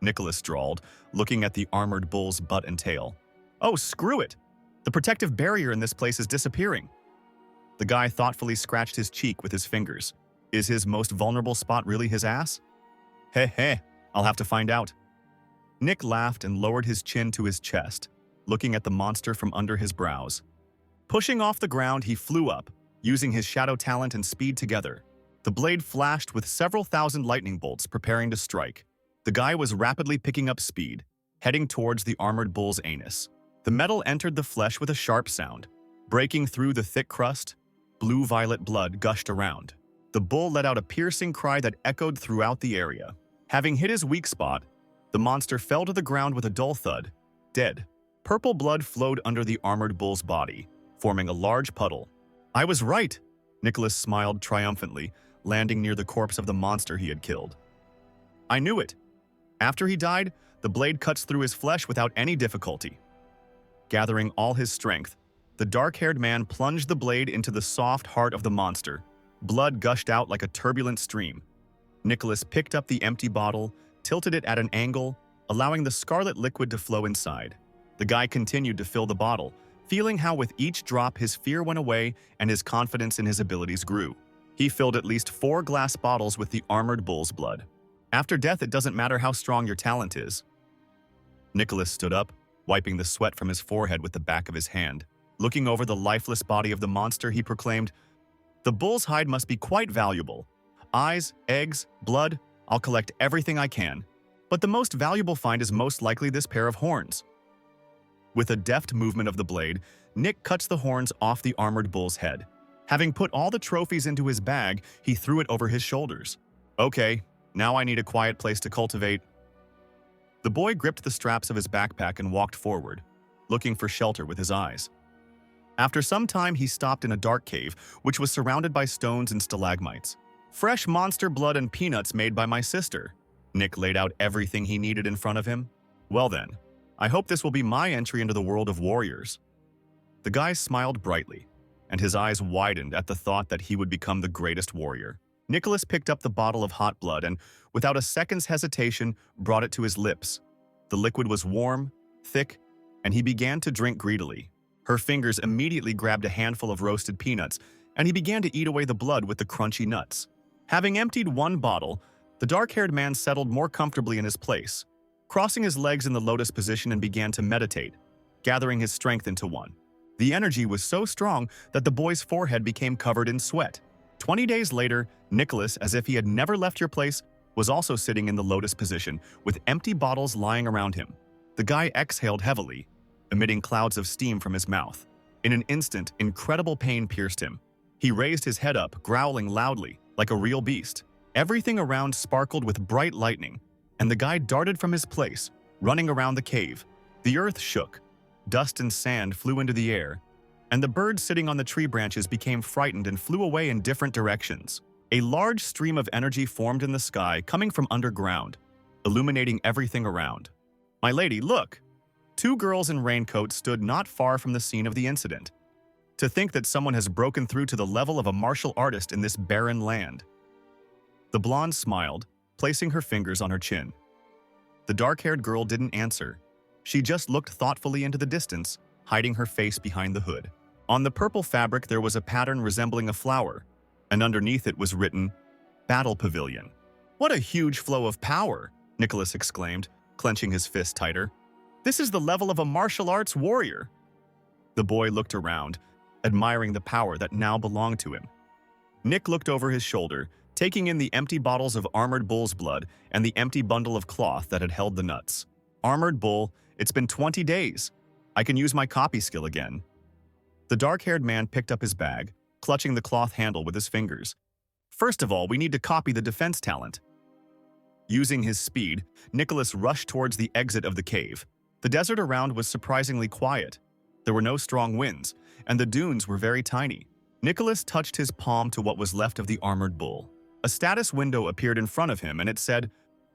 [SPEAKER 1] Nicholas drawled, looking at the armored bull's butt and tail. Oh, screw it! The protective barrier in this place is disappearing. The guy thoughtfully scratched his cheek with his fingers. Is his most vulnerable spot really his ass? I'll have to find out. Nick laughed and lowered his chin to his chest, looking at the monster from under his brows. Pushing off the ground, he flew up, using his shadow talent and speed together. The blade flashed with several thousand lightning bolts preparing to strike. The guy was rapidly picking up speed, heading towards the armored bull's anus. The metal entered the flesh with a sharp sound. Breaking through the thick crust, blue-violet blood gushed around. The bull let out a piercing cry that echoed throughout the area. Having hit his weak spot, the monster fell to the ground with a dull thud, dead. Purple blood flowed under the armored bull's body, forming a large puddle. I was right, Nicholas smiled triumphantly, landing near the corpse of the monster he had killed. I knew it. After he died, the blade cuts through his flesh without any difficulty. Gathering all his strength, the dark-haired man plunged the blade into the soft heart of the monster. Blood gushed out like a turbulent stream. Nicholas picked up the empty bottle, tilted it at an angle, allowing the scarlet liquid to flow inside. The guy continued to fill the bottle, feeling how with each drop his fear went away and his confidence in his abilities grew. He filled at least 4 glass bottles with the armored bull's blood. After death, it doesn't matter how strong your talent is. Nicholas stood up, wiping the sweat from his forehead with the back of his hand. Looking over the lifeless body of the monster, he proclaimed, "The bull's hide must be quite valuable. Eyes, eggs, blood, I'll collect everything I can. But the most valuable find is most likely this pair of horns." With a deft movement of the blade, Nick cuts the horns off the armored bull's head. Having put all the trophies into his bag, he threw it over his shoulders. Okay, now I need a quiet place to cultivate. The boy gripped the straps of his backpack and walked forward, looking for shelter with his eyes. After some time, he stopped in a dark cave, which was surrounded by stones and stalagmites. Fresh monster blood and peanuts made by my sister. Nick laid out everything he needed in front of him. Well then, I hope this will be my entry into the world of warriors. The guy smiled brightly, and his eyes widened at the thought that he would become the greatest warrior. Nicholas picked up the bottle of hot blood and, without a second's hesitation, brought it to his lips. The liquid was warm, thick, and he began to drink greedily. Her fingers immediately grabbed a handful of roasted peanuts, and he began to eat away the blood with the crunchy nuts. Having emptied one bottle, the dark-haired man settled more comfortably in his place, crossing his legs in the lotus position and began to meditate, gathering his strength into one. The energy was so strong that the boy's forehead became covered in sweat. 20 days later, Nicholas, as if he had never left your place, was also sitting in the lotus position, with empty bottles lying around him. The guy exhaled heavily, emitting clouds of steam from his mouth. In an instant, incredible pain pierced him. He raised his head up, growling loudly, like a real beast. Everything around sparkled with bright lightning, and the guy darted from his place, running around the cave. The earth shook. Dust and sand flew into the air, and the birds sitting on the tree branches became frightened and flew away in different directions. A large stream of energy formed in the sky, coming from underground, illuminating everything around. "My lady, look!" Two girls in raincoats stood not far from the scene of the incident. To think that someone has broken through to the level of a martial artist in this barren land. The blonde smiled, placing her fingers on her chin. The dark-haired girl didn't answer. She just looked thoughtfully into the distance, hiding her face behind the hood. On the purple fabric there was a pattern resembling a flower, and underneath it was written, "Battle Pavilion." "What a huge flow of power!" Nicholas exclaimed, clenching his fist tighter. "This is the level of a martial arts warrior." The boy looked around, admiring the power that now belonged to him. Nick looked over his shoulder, taking in the empty bottles of Armored Bull's blood and the empty bundle of cloth that had held the nuts. "Armored Bull, it's been 20 days. I can use my copy skill again." The dark-haired man picked up his bag, clutching the cloth handle with his fingers. "First of all, we need to copy the defense talent." Using his speed, Nicholas rushed towards the exit of the cave. The desert around was surprisingly quiet. There were no strong winds, and the dunes were very tiny. Nicholas touched his palm to what was left of the Armored Bull. A status window appeared in front of him, and it said,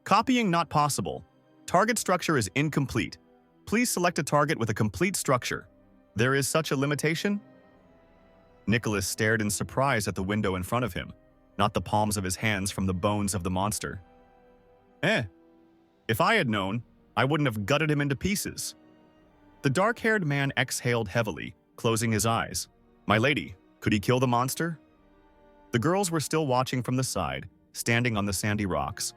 [SPEAKER 1] "Copying not possible. Target structure is incomplete. Please select a target with a complete structure." "There is such a limitation?" Nicholas stared in surprise at the window in front of him, not the palms of his hands from the bones of the monster. If I had known, I wouldn't have gutted him into pieces." The dark-haired man exhaled heavily, closing his eyes. "My lady, could he kill the monster?" The girls were still watching from the side, standing on the sandy rocks.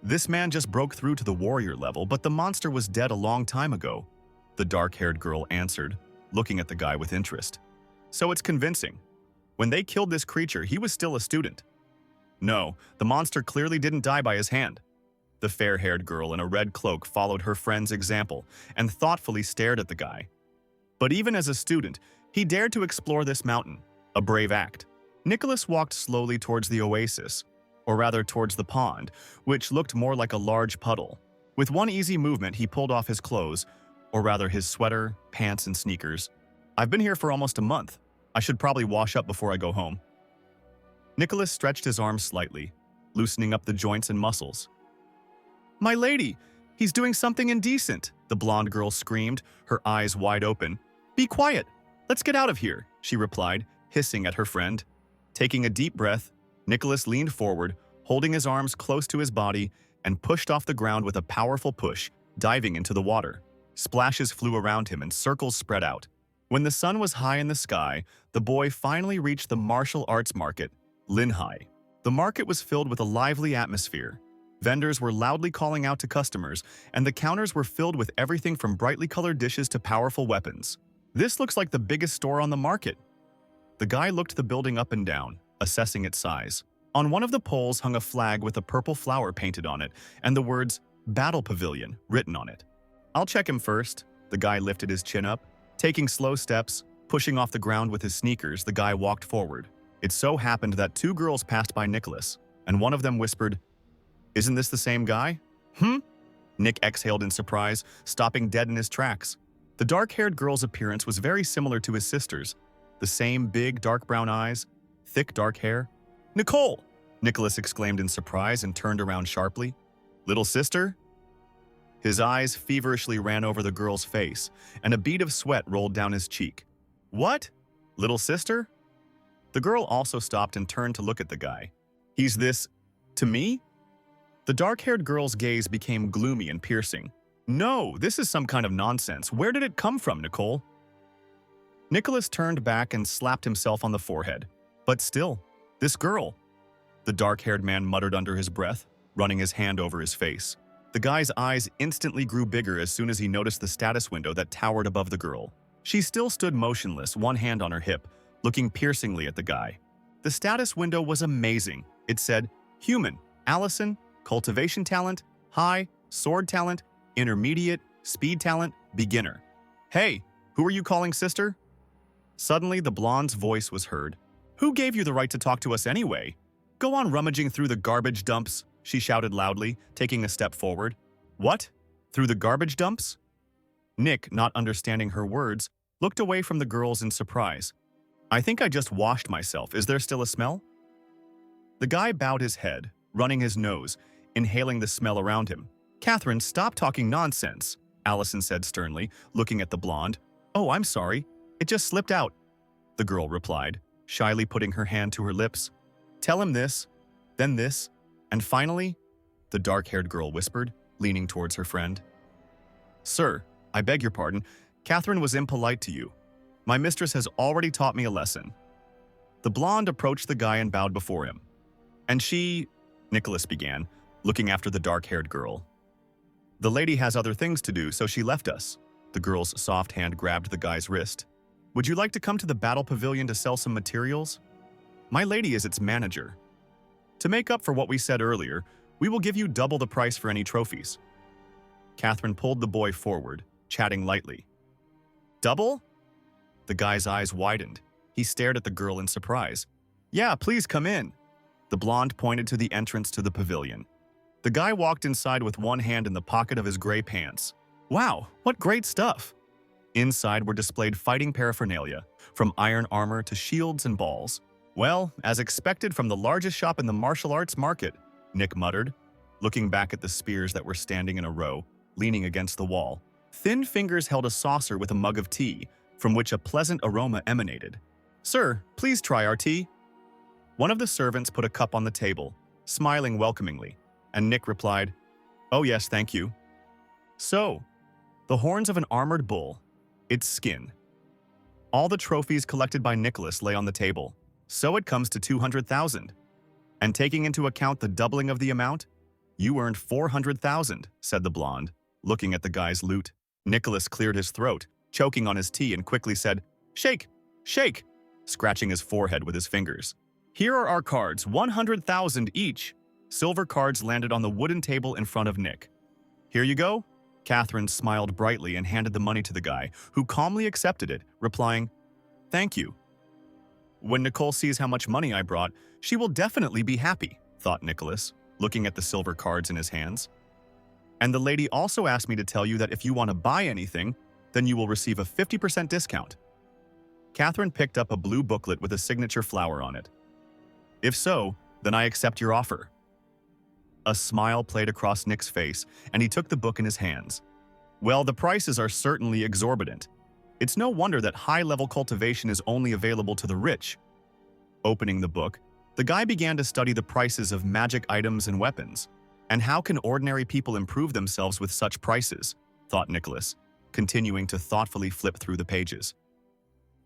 [SPEAKER 1] "This man just broke through to the warrior level, but the monster was dead a long time ago," the dark-haired girl answered, looking at the guy with interest. "So it's convincing. When they killed this creature, he was still a student." "No, the monster clearly didn't die by his hand." The fair-haired girl in a red cloak followed her friend's example and thoughtfully stared at the guy. "But even as a student, he dared to explore this mountain. A brave act." Nicholas walked slowly towards the oasis, or rather towards the pond, which looked more like a large puddle. With one easy movement, he pulled off his clothes, or rather his sweater, pants, and sneakers. "I've been here for almost a month. I should probably wash up before I go home." Nicholas stretched his arms slightly, loosening up the joints and muscles. "My lady, he's doing something indecent," the blonde girl screamed, her eyes wide open. "Be quiet. Let's get out of here," she replied, hissing at her friend. Taking a deep breath, Nicholas leaned forward, holding his arms close to his body, and pushed off the ground with a powerful push, diving into the water. Splashes flew around him and circles spread out. When the sun was high in the sky, the boy finally reached the martial arts market, Linhai. The market was filled with a lively atmosphere. Vendors were loudly calling out to customers, and the counters were filled with everything from brightly colored dishes to powerful weapons. "This looks like the biggest store on the market." The guy looked the building up and down, assessing its size. On one of the poles hung a flag with a purple flower painted on it, and the words, "Battle Pavilion," written on it. "I'll check him first." The guy lifted his chin up. Taking slow steps, pushing off the ground with his sneakers, the guy walked forward. It so happened that two girls passed by Nicholas, and one of them whispered, "Isn't this the same guy?" Nick exhaled in surprise, stopping dead in his tracks. The dark-haired girl's appearance was very similar to his sister's. The same big, dark brown eyes, thick dark hair. "Nicole!" Nicholas exclaimed in surprise and turned around sharply. "Little sister?" His eyes feverishly ran over the girl's face, and a bead of sweat rolled down his cheek. "What? Little sister?" The girl also stopped and turned to look at the guy. He's this… to me? The dark-haired girl's gaze became gloomy and piercing. No, this is some kind of nonsense. Where did it come from, Nicole? Nicholas turned back and slapped himself on the forehead. But still, this girl… The dark-haired man muttered under his breath, running his hand over his face. The guy's eyes instantly grew bigger as soon as he noticed the status window that towered above the girl. She still stood motionless, one hand on her hip, looking piercingly at the guy. The status window was amazing. It said, Human, Allison, Cultivation Talent, High, Sword Talent, Intermediate, Speed Talent, Beginner. Hey, who are you calling sister? Suddenly, the blonde's voice was heard. Who gave you the right to talk to us anyway? Go on rummaging through the garbage dumps, she shouted loudly, taking a step forward. What? Through the garbage dumps? Nick, not understanding her words, looked away from the girls in surprise. I think I just washed myself. Is there still a smell? The guy bowed his head, running his nose, inhaling the smell around him. Catherine, stop talking nonsense, Allison said sternly, looking at the blonde. Oh, I'm sorry. It just slipped out, the girl replied, shyly putting her hand to her lips. Tell him this, then this, and finally, the dark-haired girl whispered, leaning towards her friend. Sir, I beg your pardon. Catherine was impolite to you. My mistress has already taught me a lesson. The blonde approached the guy and bowed before him. And she… Nicholas began, looking after the dark-haired girl. The lady has other things to do, so she left us. The girl's soft hand grabbed the guy's wrist. Would you like to come to the battle pavilion to sell some materials? My lady is its manager. To make up for what we said earlier, we will give you double the price for any trophies. Catherine pulled the boy forward, chatting lightly. Double? The guy's eyes widened. He stared at the girl in surprise. Yeah, please come in. The blonde pointed to the entrance to the pavilion. The guy walked inside with one hand in the pocket of his gray pants. Wow, what great stuff! Inside were displayed fighting paraphernalia, from iron armor to shields and balls. Well, as expected from the largest shop in the martial arts market, Nick muttered, looking back at the spears that were standing in a row, leaning against the wall. Thin fingers held a saucer with a mug of tea, from which a pleasant aroma emanated. Sir, please try our tea. One of the servants put a cup on the table, smiling welcomingly, and Nick replied, Oh yes, thank you. So, the horns of an armored bull, its skin. All the trophies collected by Nicholas lay on the table, so it comes to 200,000. And taking into account the doubling of the amount, you earned 400,000, said the blonde, looking at the guy's loot. Nicholas cleared his throat, choking on his tea, and quickly said, Shake, shake, scratching his forehead with his fingers. Here are our cards, 100,000 each. Silver cards landed on the wooden table in front of Nick. Here you go. Catherine smiled brightly and handed the money to the guy, who calmly accepted it, replying, Thank you. When Nicole sees how much money I brought, she will definitely be happy, thought Nicholas, looking at the silver cards in his hands. And the lady also asked me to tell you that if you want to buy anything, then you will receive a 50% discount. Catherine picked up a blue booklet with a signature flower on it. If so, then I accept your offer. A smile played across Nick's face, and he took the book in his hands. Well, the prices are certainly exorbitant. It's no wonder that high-level cultivation is only available to the rich. Opening the book, the guy began to study the prices of magic items and weapons. And how can ordinary people improve themselves with such prices? Thought Nicholas, continuing to thoughtfully flip through the pages.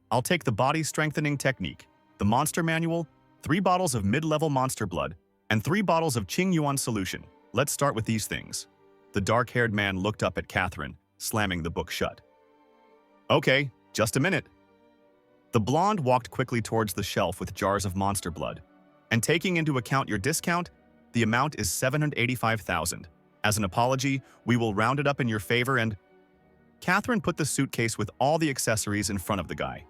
[SPEAKER 1] I'll take the body strengthening technique, the monster manual, 3 bottles of mid-level monster blood, and 3 bottles of Qing Yuan solution. Let's start with these things. The dark-haired man looked up at Catherine, slamming the book shut. Okay, just a minute. The blonde walked quickly towards the shelf with jars of monster blood. And taking into account your discount, the amount is 785,000. As an apology, we will round it up in your favor and… Catherine put the suitcase with all the accessories in front of the guy.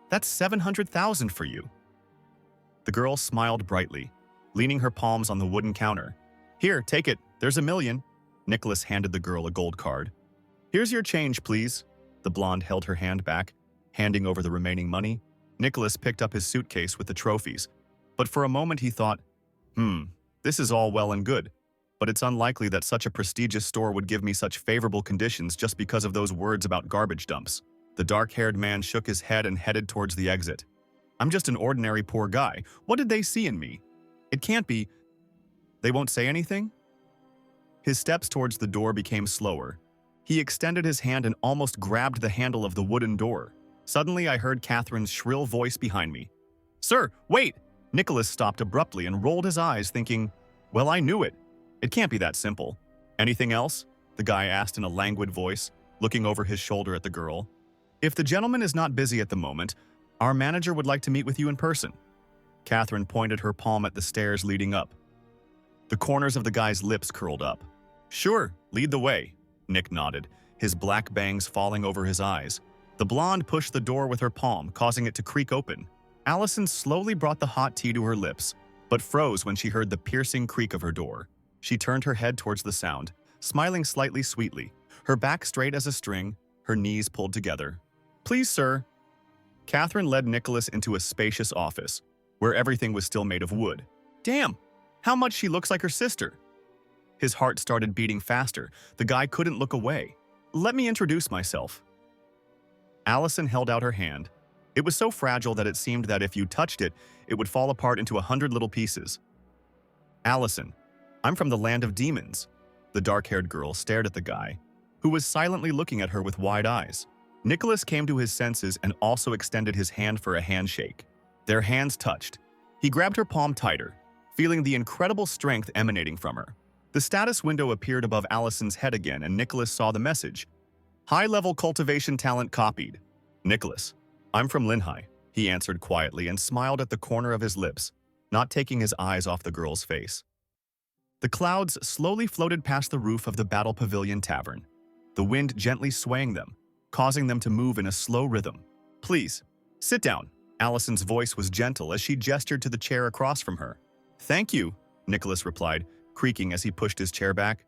[SPEAKER 1] That's 700,000 for you. The girl smiled brightly, leaning her palms on the wooden counter. Here, take it. There's $1 million. Nicholas handed the girl a gold card. Here's your change, please. The blonde held her hand back, handing over the remaining money. Nicholas picked up his suitcase with the trophies, but for a moment he thought, this is all well and good, but it's unlikely that such a prestigious store would give me such favorable conditions just because of those words about garbage dumps. The dark-haired man shook his head and headed towards the exit. I'm just an ordinary poor guy. What did they see in me? It can't be. They won't say anything? His steps towards the door became slower. He extended his hand and almost grabbed the handle of the wooden door. Suddenly, I heard Catherine's shrill voice behind me. "Sir, wait!" Nicholas stopped abruptly and rolled his eyes, thinking, "Well, I knew it. It can't be that simple." "Anything else?" the guy asked in a languid voice, looking over his shoulder at the girl. "If the gentleman is not busy at the moment, our manager would like to meet with you in person." Catherine pointed her palm at the stairs leading up. The corners of the guy's lips curled up. "Sure, lead the way." Nick nodded, his black bangs falling over his eyes. The blonde pushed the door with her palm, causing it to creak open. Allison slowly brought the hot tea to her lips, but froze when she heard the piercing creak of her door. She turned her head towards the sound, smiling slightly sweetly, her back straight as a string, her knees pulled together. "Please, sir." Catherine led Nicholas into a spacious office, where everything was still made of wood. Damn, how much she looks like her sister. His heart started beating faster. The guy couldn't look away. "Let me introduce myself." Allison held out her hand. It was so fragile that it seemed that if you touched it, it would fall apart into 100 little pieces. "Allison, I'm from the land of demons." The dark-haired girl stared at the guy, who was silently looking at her with wide eyes. Nicholas came to his senses and also extended his hand for a handshake. Their hands touched. He grabbed her palm tighter, feeling the incredible strength emanating from her. The status window appeared above Allison's head again, and Nicholas saw the message. "High-level cultivation talent copied." "Nicholas, I'm from Linhai," he answered quietly and smiled at the corner of his lips, not taking his eyes off the girl's face. The clouds slowly floated past the roof of the Battle Pavilion Tavern, the wind gently swaying them, causing them to move in a slow rhythm. "Please, sit down." Allison's voice was gentle as she gestured to the chair across from her. "Thank you," Nicholas replied, creaking as he pushed his chair back.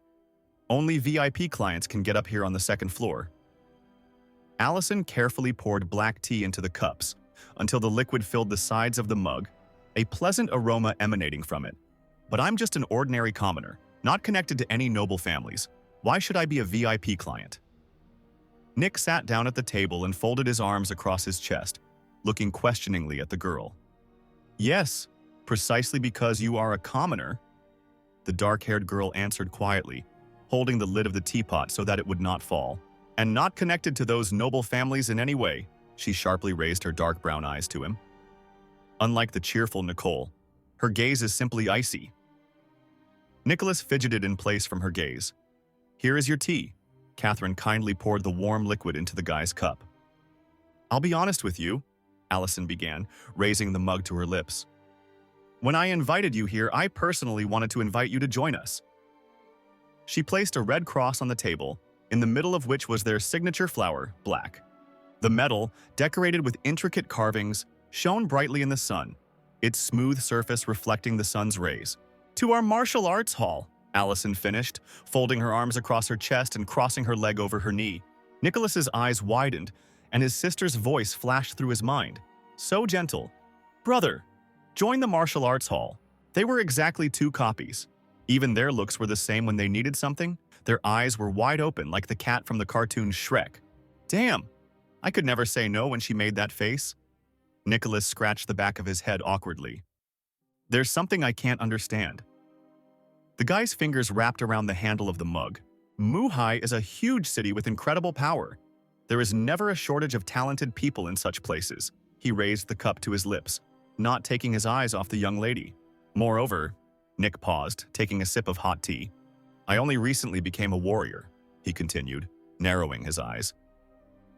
[SPEAKER 1] "Only VIP clients can get up here on the second floor." Allison carefully poured black tea into the cups until the liquid filled the sides of the mug, a pleasant aroma emanating from it. "But I'm just an ordinary commoner, not connected to any noble families. Why should I be a VIP client?" Nick sat down at the table and folded his arms across his chest, looking questioningly at the girl. "Yes, precisely because you are a commoner," the dark-haired girl answered quietly, holding the lid of the teapot so that it would not fall. "And not connected to those noble families in any way," she sharply raised her dark brown eyes to him. Unlike the cheerful Nicole, her gaze is simply icy. Nicholas fidgeted in place from her gaze. "Here is your tea." Catherine kindly poured the warm liquid into the guy's cup. "I'll be honest with you," Allison began, raising the mug to her lips. "When I invited you here, I personally wanted to invite you to join us." She placed a red cross on the table, in the middle of which was their signature flower, black. The metal, decorated with intricate carvings, shone brightly in the sun, its smooth surface reflecting the sun's rays. "To our martial arts hall," Allison finished, folding her arms across her chest and crossing her leg over her knee. Nicholas's eyes widened, and his sister's voice flashed through his mind. So gentle. "Brother, join the martial arts hall." They were exactly 2 copies. Even their looks were the same when they needed something. Their eyes were wide open like the cat from the cartoon Shrek. "Damn, I could never say no when she made that face." Nicholas scratched the back of his head awkwardly. "There's something I can't understand." The guy's fingers wrapped around the handle of the mug. Muhai is a huge city with incredible power. There is never a shortage of talented people in such places. He raised the cup to his lips, not taking his eyes off the young lady. "Moreover," Nick paused, taking a sip of hot tea. "I only recently became a warrior," he continued, narrowing his eyes.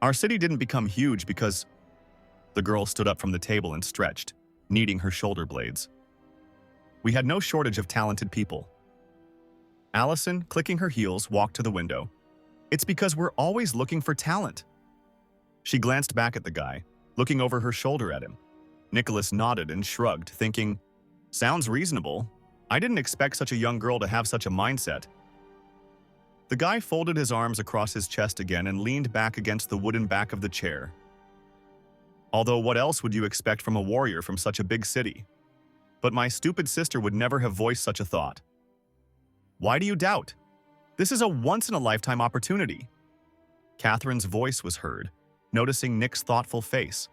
[SPEAKER 1] "Our city didn't become huge because—" The girl stood up from the table and stretched, kneading her shoulder blades. "We had no shortage of talented people." Allison, clicking her heels, walked to the window. "It's because we're always looking for talent." She glanced back at the guy, looking over her shoulder at him. Nicholas nodded and shrugged, thinking, "Sounds reasonable. I didn't expect such a young girl to have such a mindset." The guy folded his arms across his chest again and leaned back against the wooden back of the chair. "Although what else would you expect from a warrior from such a big city? But my stupid sister would never have voiced such a thought." "Why do you doubt? This is a once-in-a-lifetime opportunity." Catherine's voice was heard, noticing Nick's thoughtful face.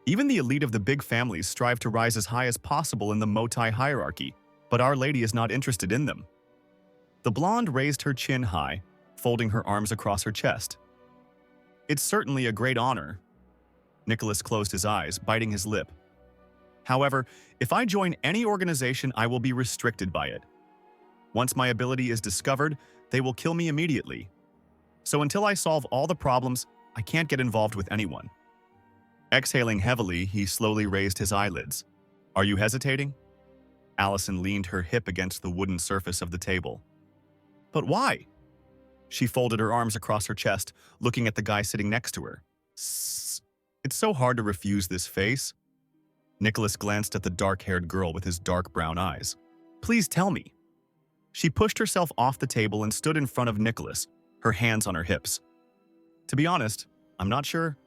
[SPEAKER 1] Even the elite of the big families strive to rise as high as possible in the Motai hierarchy, but Our Lady is not interested in them. The blonde raised her chin high, folding her arms across her chest. It's certainly a great honor. Nicholas closed his eyes, biting his lip. However, if I join any organization, I will be restricted by it. Once my ability is discovered, they will kill me immediately. So until I solve all the problems, I can't get involved with anyone. Exhaling heavily, he slowly raised his eyelids. Are you hesitating? Allison leaned her hip against the wooden surface of the table. But why? She folded her arms across her chest, looking at the guy sitting next to her. It's so hard to refuse this face. Nicholas glanced at the dark-haired girl with his dark brown eyes. Please tell me. She pushed herself off the table and stood in front of Nicholas, her hands on her hips. To be honest, I'm not sure.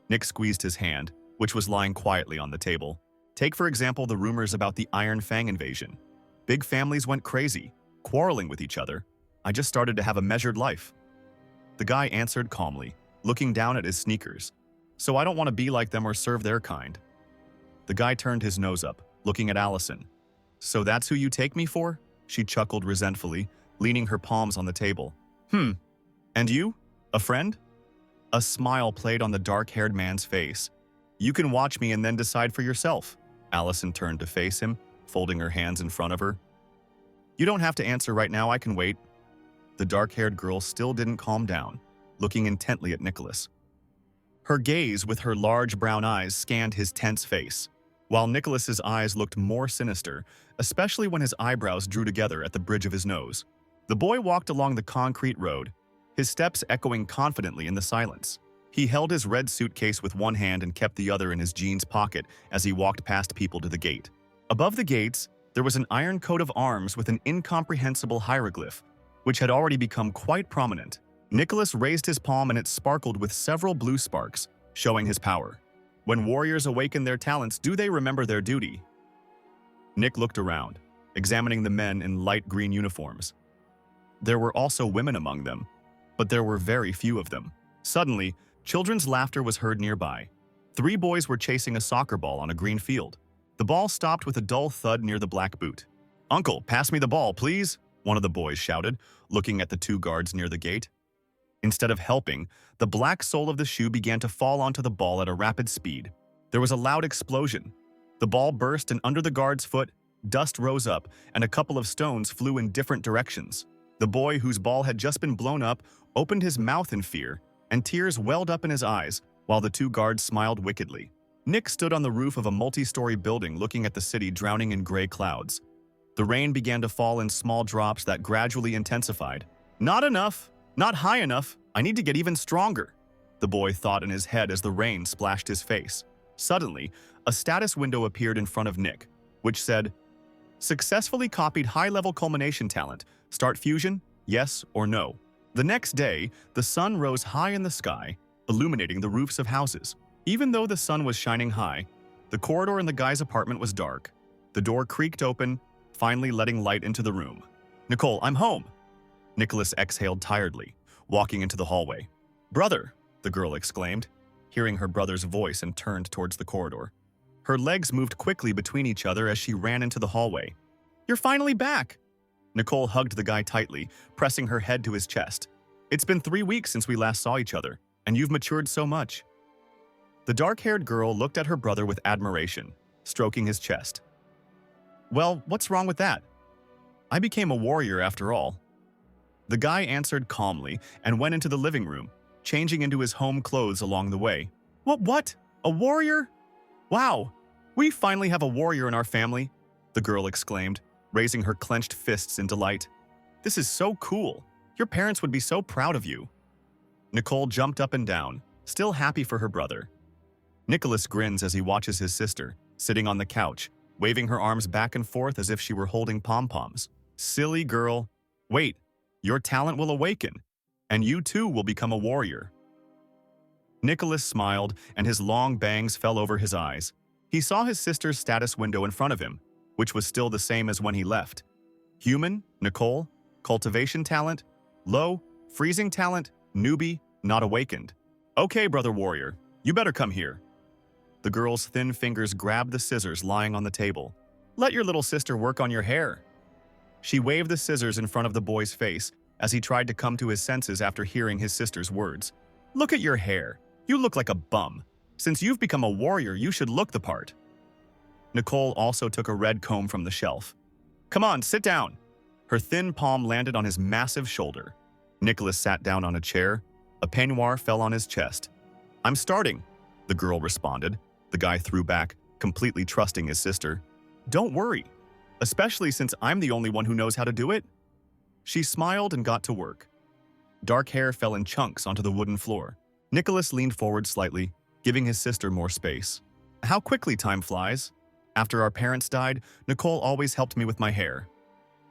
[SPEAKER 1] Nick squeezed his hand, which was lying quietly on the table. Take, for example, the rumors about the Iron Fang invasion. Big families went crazy, quarreling with each other. I just started to have a measured life. The guy answered calmly, looking down at his sneakers. So I don't want to be like them or serve their kind. The guy turned his nose up, looking at Allison. So that's who you take me for? She chuckled resentfully, leaning her palms on the table. And you? A friend? A smile played on the dark-haired man's face. You can watch me and then decide for yourself. Allison turned to face him, folding her hands in front of her. You don't have to answer right now, I can wait. The dark-haired girl still didn't calm down, looking intently at Nicholas. Her gaze with her large brown eyes scanned his tense face, while Nicholas's eyes looked more sinister, especially when his eyebrows drew together at the bridge of his nose. The boy walked along the concrete road, his steps echoing confidently in the silence. He held his red suitcase with one hand and kept the other in his jeans pocket as he walked past people to the gate. Above the gates, there was an iron coat of arms with an incomprehensible hieroglyph, which had already become quite prominent. Nicholas raised his palm and it sparkled with several blue sparks, showing his power. When warriors awaken their talents, do they remember their duty? Nick looked around, examining the men in light green uniforms. There were also women among them, but there were very few of them. Suddenly, children's laughter was heard nearby. 3 boys were chasing a soccer ball on a green field. The ball stopped with a dull thud near the black boot. "Uncle, pass me the ball, please," one of the boys shouted, looking at the 2 guards near the gate. Instead of helping, the black sole of the shoe began to fall onto the ball at a rapid speed. There was a loud explosion. The ball burst, and under the guard's foot, dust rose up, and a couple of stones flew in different directions. The boy, whose ball had just been blown up, opened his mouth in fear, and tears welled up in his eyes, while the 2 guards smiled wickedly. Nick stood on the roof of a multi-story building looking at the city drowning in gray clouds. The rain began to fall in small drops that gradually intensified. Not enough! Not high enough! I need to get even stronger! The boy thought in his head as the rain splashed his face. Suddenly, a status window appeared in front of Nick, which said, "Successfully copied high-level culmination talent. Start fusion? Yes or no?" The next day, the sun rose high in the sky, illuminating the roofs of houses. Even though the sun was shining high, the corridor in the guy's apartment was dark. The door creaked open, finally letting light into the room. "Nicole, I'm home!" Nicholas exhaled tiredly, walking into the hallway. "Brother!" the girl exclaimed, hearing her brother's voice, and turned towards the corridor. Her legs moved quickly between each other as she ran into the hallway. "You're finally back!" Nicole hugged the guy tightly, pressing her head to his chest. "It's been 3 weeks since we last saw each other, and you've matured so much." The dark-haired girl looked at her brother with admiration, stroking his chest. "Well, what's wrong with that? I became a warrior after all." The guy answered calmly and went into the living room, changing into his home clothes along the way. What? A warrior? Wow, we finally have a warrior in our family," the girl exclaimed, raising her clenched fists in delight. "This is so cool. Your parents would be so proud of you." Nicole jumped up and down, still happy for her brother. Nicholas grins as he watches his sister, sitting on the couch, waving her arms back and forth as if she were holding pom-poms. "Silly girl. Wait, your talent will awaken, and you too will become a warrior." Nicholas smiled, and his long bangs fell over his eyes. He saw his sister's status window in front of him, which was still the same as when he left. Human, Nicole, cultivation talent, low, freezing talent, newbie, not awakened. "Okay, brother warrior, you better come here." The girl's thin fingers grabbed the scissors lying on the table. "Let your little sister work on your hair." She waved the scissors in front of the boy's face as he tried to come to his senses after hearing his sister's words. "Look at your hair. You look like a bum. Since you've become a warrior, you should look the part." Nicole also took a red comb from the shelf. "Come on, sit down." Her thin palm landed on his massive shoulder. Nicholas sat down on a chair. A peignoir fell on his chest. "I'm starting," the girl responded. The guy threw back, completely trusting his sister. "Don't worry, especially since I'm the only one who knows how to do it." She smiled and got to work. Dark hair fell in chunks onto the wooden floor. Nicholas leaned forward slightly, giving his sister more space. "How quickly time flies. After our parents died, Nicole always helped me with my hair."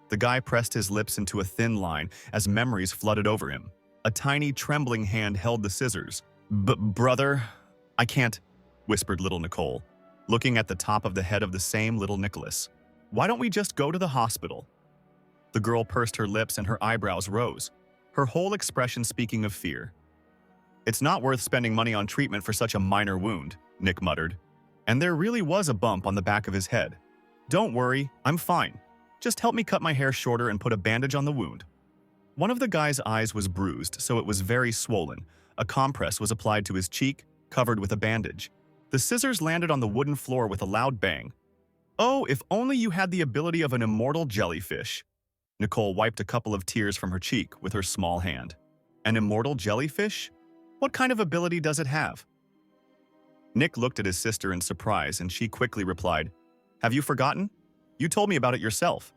[SPEAKER 1] The guy pressed his lips into a thin line as memories flooded over him. A tiny, trembling hand held the scissors. Brother, I can't," whispered little Nicole, looking at the top of the head of the same little Nicholas. "Why don't we just go to the hospital?" The girl pursed her lips and her eyebrows rose, her whole expression speaking of fear. "It's not worth spending money on treatment for such a minor wound," Nick muttered. And there really was a bump on the back of his head. "Don't worry, I'm fine. Just help me cut my hair shorter and put a bandage on the wound." One of the guy's eyes was bruised, so it was very swollen. A compress was applied to his cheek, covered with a bandage. The scissors landed on the wooden floor with a loud bang. "Oh, if only you had the ability of an immortal jellyfish." Nicole wiped a couple of tears from her cheek with her small hand. "An immortal jellyfish? What kind of ability does it have?" Nick looked at his sister in surprise, and she quickly replied, "Have you forgotten? You told me about it yourself.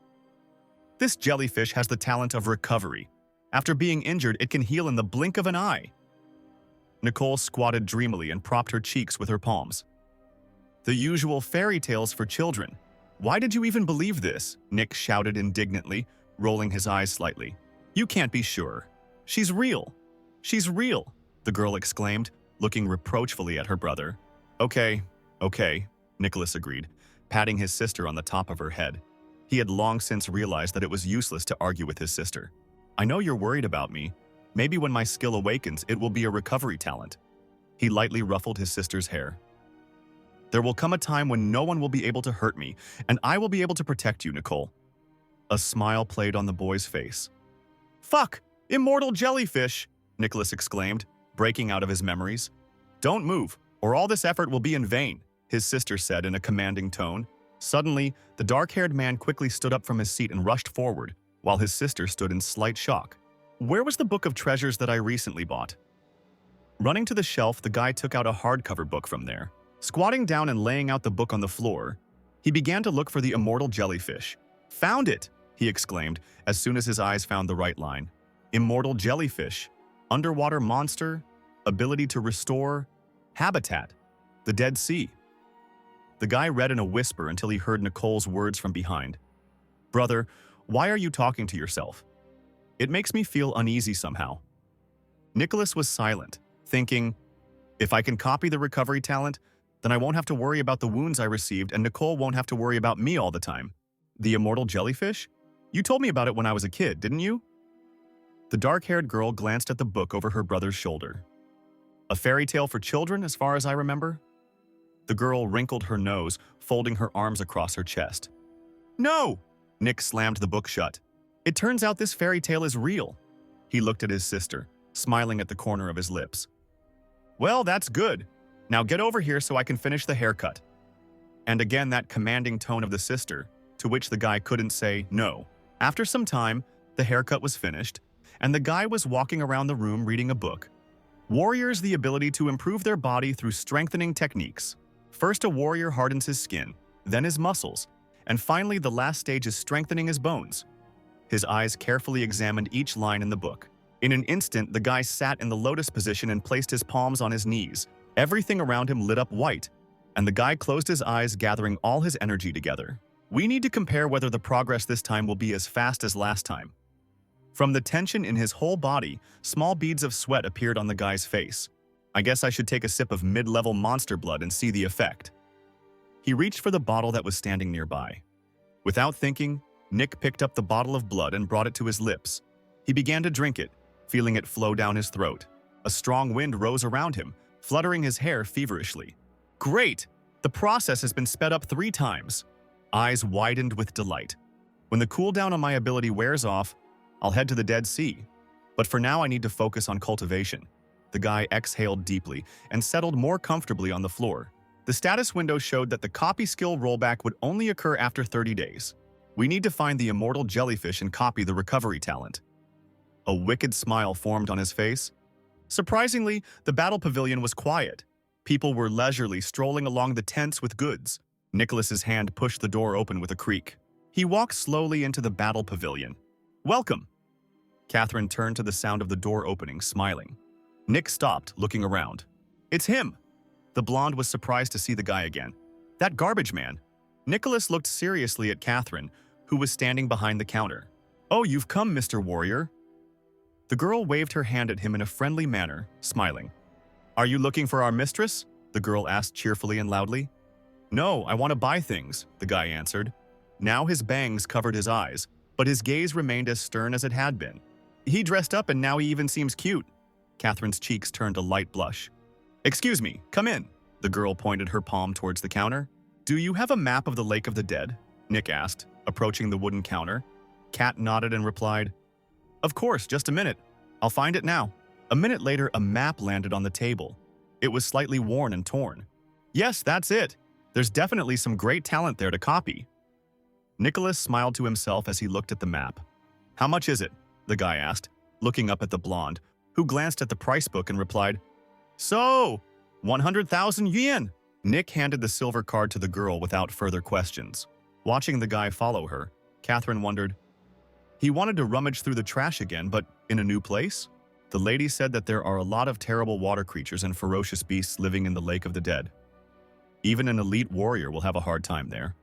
[SPEAKER 1] This jellyfish has the talent of recovery. After being injured, it can heal in the blink of an eye." Nicole squatted dreamily and propped her cheeks with her palms. "The usual fairy tales for children. Why did you even believe this?" Nick shouted indignantly, rolling his eyes slightly. "You can't be sure. She's real. She's real," the girl exclaimed, looking reproachfully at her brother. Okay, Nicholas agreed, patting his sister on the top of her head. He had long since realized that it was useless to argue with his sister. "I know you're worried about me. Maybe when my skill awakens, it will be a recovery talent." He lightly ruffled his sister's hair. "There will come a time when no one will be able to hurt me, and I will be able to protect you, Nicole." A smile played on the boy's face. "Fuck! Immortal jellyfish!" Nicholas exclaimed, breaking out of his memories. "Don't move, or all this effort will be in vain," his sister said in a commanding tone. Suddenly, the dark-haired man quickly stood up from his seat and rushed forward, while his sister stood in slight shock. "Where was the book of treasures that I recently bought?" Running to the shelf, the guy took out a hardcover book from there. Squatting down and laying out the book on the floor, he began to look for the immortal jellyfish. "Found it!" he exclaimed as soon as his eyes found the right line. "Immortal jellyfish. Underwater monster. Ability to restore. Habitat. The Dead Sea." The guy read in a whisper until he heard Nicole's words from behind. "Brother, why are you talking to yourself? It makes me feel uneasy somehow." Nicholas was silent, thinking, if I can copy the recovery talent, then I won't have to worry about the wounds I received and Nicole won't have to worry about me all the time. "The immortal jellyfish? You told me about it when I was a kid, didn't you?" The dark-haired girl glanced at the book over her brother's shoulder. "A fairy tale for children, as far as I remember?" The girl wrinkled her nose, folding her arms across her chest. "No!" Nick slammed the book shut. "It turns out this fairy tale is real." He looked at his sister, smiling at the corner of his lips. "Well, that's good. Now get over here so I can finish the haircut." And again that commanding tone of the sister, to which the guy couldn't say no. After some time, the haircut was finished, and the guy was walking around the room reading a book. Warriors the ability to improve their body through strengthening techniques. First, a warrior hardens his skin, then his muscles, and finally the last stage is strengthening his bones. His eyes carefully examined each line in the book. In an instant, the guy sat in the lotus position and placed his palms on his knees. Everything around him lit up white, and the guy closed his eyes, gathering all his energy together. We need to compare whether the progress this time will be as fast as last time. From the tension in his whole body, small beads of sweat appeared on the guy's face. I guess I should take a sip of mid-level monster blood and see the effect. He reached for the bottle that was standing nearby. Without thinking, Nick picked up the bottle of blood and brought it to his lips. He began to drink it, feeling it flow down his throat. A strong wind rose around him, fluttering his hair feverishly. Great! The process has been sped up 3 times. Eyes widened with delight. When the cooldown on my ability wears off, I'll head to the Dead Sea. But for now, I need to focus on cultivation. The guy exhaled deeply and settled more comfortably on the floor. The status window showed that the copy skill rollback would only occur after 30 days. We need to find the immortal jellyfish and copy the recovery talent. A wicked smile formed on his face. Surprisingly, the battle pavilion was quiet. People were leisurely strolling along the tents with goods. Nicholas's hand pushed the door open with a creak. He walked slowly into the battle pavilion. "Welcome." Catherine turned to the sound of the door opening, smiling. Nick stopped, looking around. "It's him." The blonde was surprised to see the guy again. "That garbage man." Nicholas looked seriously at Catherine, who was standing behind the counter. "Oh, you've come, Mr. Warrior." The girl waved her hand at him in a friendly manner, smiling. "Are you looking for our mistress?" the girl asked cheerfully and loudly. "No, I want to buy things," the guy answered. Now his bangs covered his eyes, but his gaze remained as stern as it had been. "He dressed up and now he even seems cute." Catherine's cheeks turned a light blush. "Excuse me, come in." The girl pointed her palm towards the counter. "Do you have a map of the Lake of the Dead?" Nick asked, approaching the wooden counter. Kat nodded and replied, "Of course, just a minute. I'll find it now." A minute later, a map landed on the table. It was slightly worn and torn. "Yes, that's it. There's definitely some great talent there to copy." Nicholas smiled to himself as he looked at the map. "How much is it?" the guy asked, looking up at the blonde, who glanced at the price book and replied, "So, 100,000 yen." Nick handed the silver card to the girl without further questions. Watching the guy follow her, Catherine wondered, he wanted to rummage through the trash again, but in a new place? The lady said that there are a lot of terrible water creatures and ferocious beasts living in the Lake of the Dead. Even an elite warrior will have a hard time there.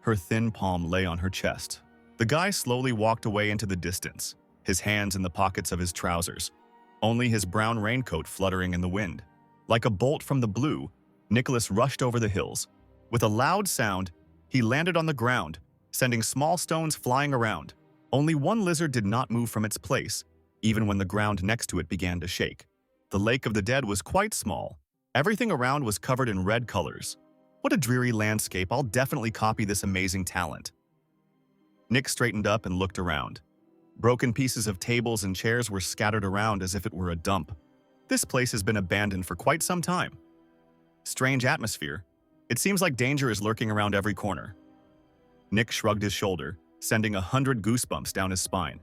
[SPEAKER 1] Her thin palm lay on her chest. The guy slowly walked away into the distance, his hands in the pockets of his trousers, only his brown raincoat fluttering in the wind. Like a bolt from the blue, Nicholas rushed over the hills. With a loud sound, he landed on the ground, sending small stones flying around. Only one lizard did not move from its place, even when the ground next to it began to shake. The Lake of the Dead was quite small. Everything around was covered in red colors. What a dreary landscape. I'll definitely copy this amazing talent. Nick straightened up and looked around. Broken pieces of tables and chairs were scattered around as if it were a dump. This place has been abandoned for quite some time. Strange atmosphere. It seems like danger is lurking around every corner. Nick shrugged his shoulder, sending 100 goosebumps down his spine.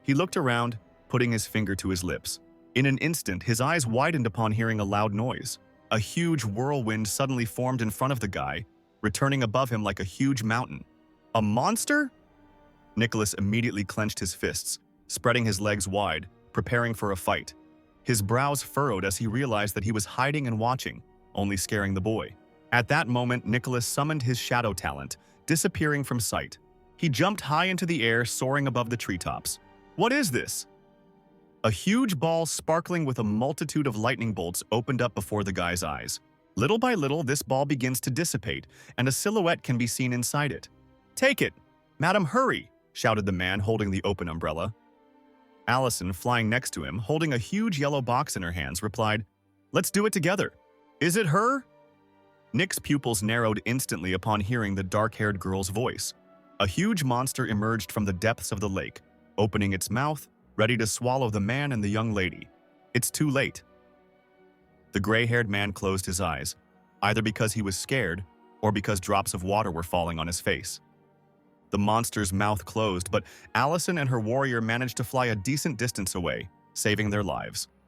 [SPEAKER 1] He looked around, putting his finger to his lips. In an instant, his eyes widened upon hearing a loud noise. A huge whirlwind suddenly formed in front of the guy, returning above him like a huge mountain. A monster? Nicholas immediately clenched his fists, spreading his legs wide, preparing for a fight. His brows furrowed as he realized that he was hiding and watching, only scaring the boy. At that moment, Nicholas summoned his shadow talent, disappearing from sight. He jumped high into the air, soaring above the treetops. What is this? A huge ball sparkling with a multitude of lightning bolts opened up before the guy's eyes. Little by little, this ball begins to dissipate, and a silhouette can be seen inside it. "Take it! Madam, hurry!" shouted the man holding the open umbrella. Allison, flying next to him, holding a huge yellow box in her hands, replied, "Let's do it together." "Is it her?" Nick's pupils narrowed instantly upon hearing the dark-haired girl's voice. A huge monster emerged from the depths of the lake, opening its mouth, ready to swallow the man and the young lady. It's too late. The gray-haired man closed his eyes, either because he was scared or because drops of water were falling on his face. The monster's mouth closed, but Allison and her warrior managed to fly a decent distance away, saving their lives.